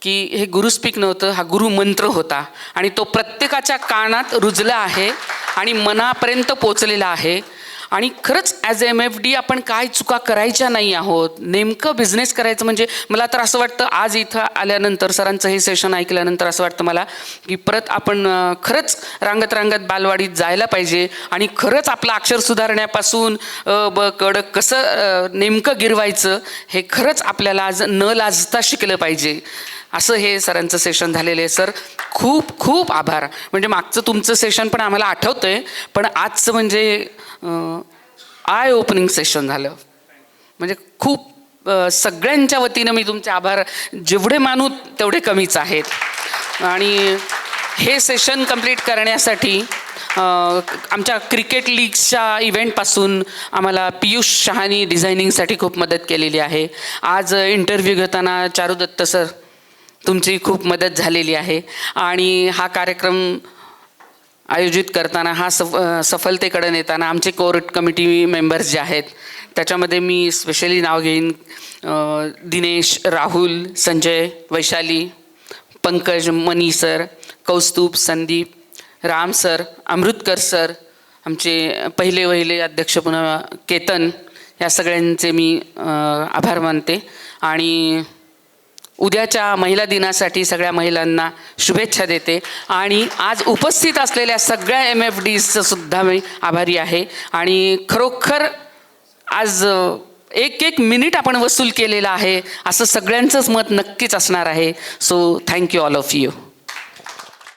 की हे गुरु स्पीक नव्हतं, हा गुरु मंत्र होता. आणि तो प्रत्येकाच्या कानात रुजला आहे आणि मनापर्यंत पोचलेला आहे. आणि खरंच ॲज MFD आपण काय चुका करायच्या नाही आहोत. नेमकं बिझनेस करायचं म्हणजे मला तर असं वाटतं आज इथं आल्यानंतर सरांचं हे सेशन ऐकल्यानंतर असं वाटतं मला की परत आपण खरंच रांगत रांगत बालवाडीत जायला पाहिजे आणि खरंच आपलं अक्षर सुधारण्यापासून ब कड कसं नेमकं गिरवायचं हे खरंच आपल्याला आज न लाजता शिकलं पाहिजे. असं हे सरांचं सेशन झालेलं आहे. सर खूप खूप आभार. म्हणजे मागचं तुमचं सेशन पण आम्हाला आठवतं आहे, पण आजचं म्हणजे आय ओपनिंग सेशन झालं. म्हणजे खूप सगळ्यांच्या वतीनं मी तुमचे आभार जेवढे मानू तेवढे कमीच आहेत. आणि हे सेशन कंप्लीट करण्यासाठी आमच्या क्रिकेट लीग्सच्या इव्हेंटपासून आम्हाला पियुष शहानी डिझायनिंगसाठी खूप मदत केलेली आहे. आज इंटरव्ह्यू घेताना चारू दत्त सर तुमची खूप मदत झालेली आहे. आणि हा कार्यक्रम आयोजित करताना हा सफलतेकडे नेताना आमचे कोर कमिटी मेंबर्स जे आहेत त्याच्यामध्ये मी स्पेशली नाव घेईन Dinesh, Rahul, Sanjay, Vaishali, Pankaj, Mani sir, Kaustubh, Sandeep, Ram sir, Amritkar sir, आमचे पहिले अध्यक्ष पुन्हा केतन, या सगळ्यांचे मी आभार मानते. आणि उद्याच्या महिला दिनासाठी सगळ्या महिलांना शुभेच्छा देते. आणि आज उपस्थित असलेल्या सगळ्या MFDsचं सुद्धा मी आभारी आहे. आणि खरोखर आज एक मिनिट आपण वसूल केलेला आहे असं सगळ्यांचंच मत नक्कीच असणार आहे. So thank you all of you.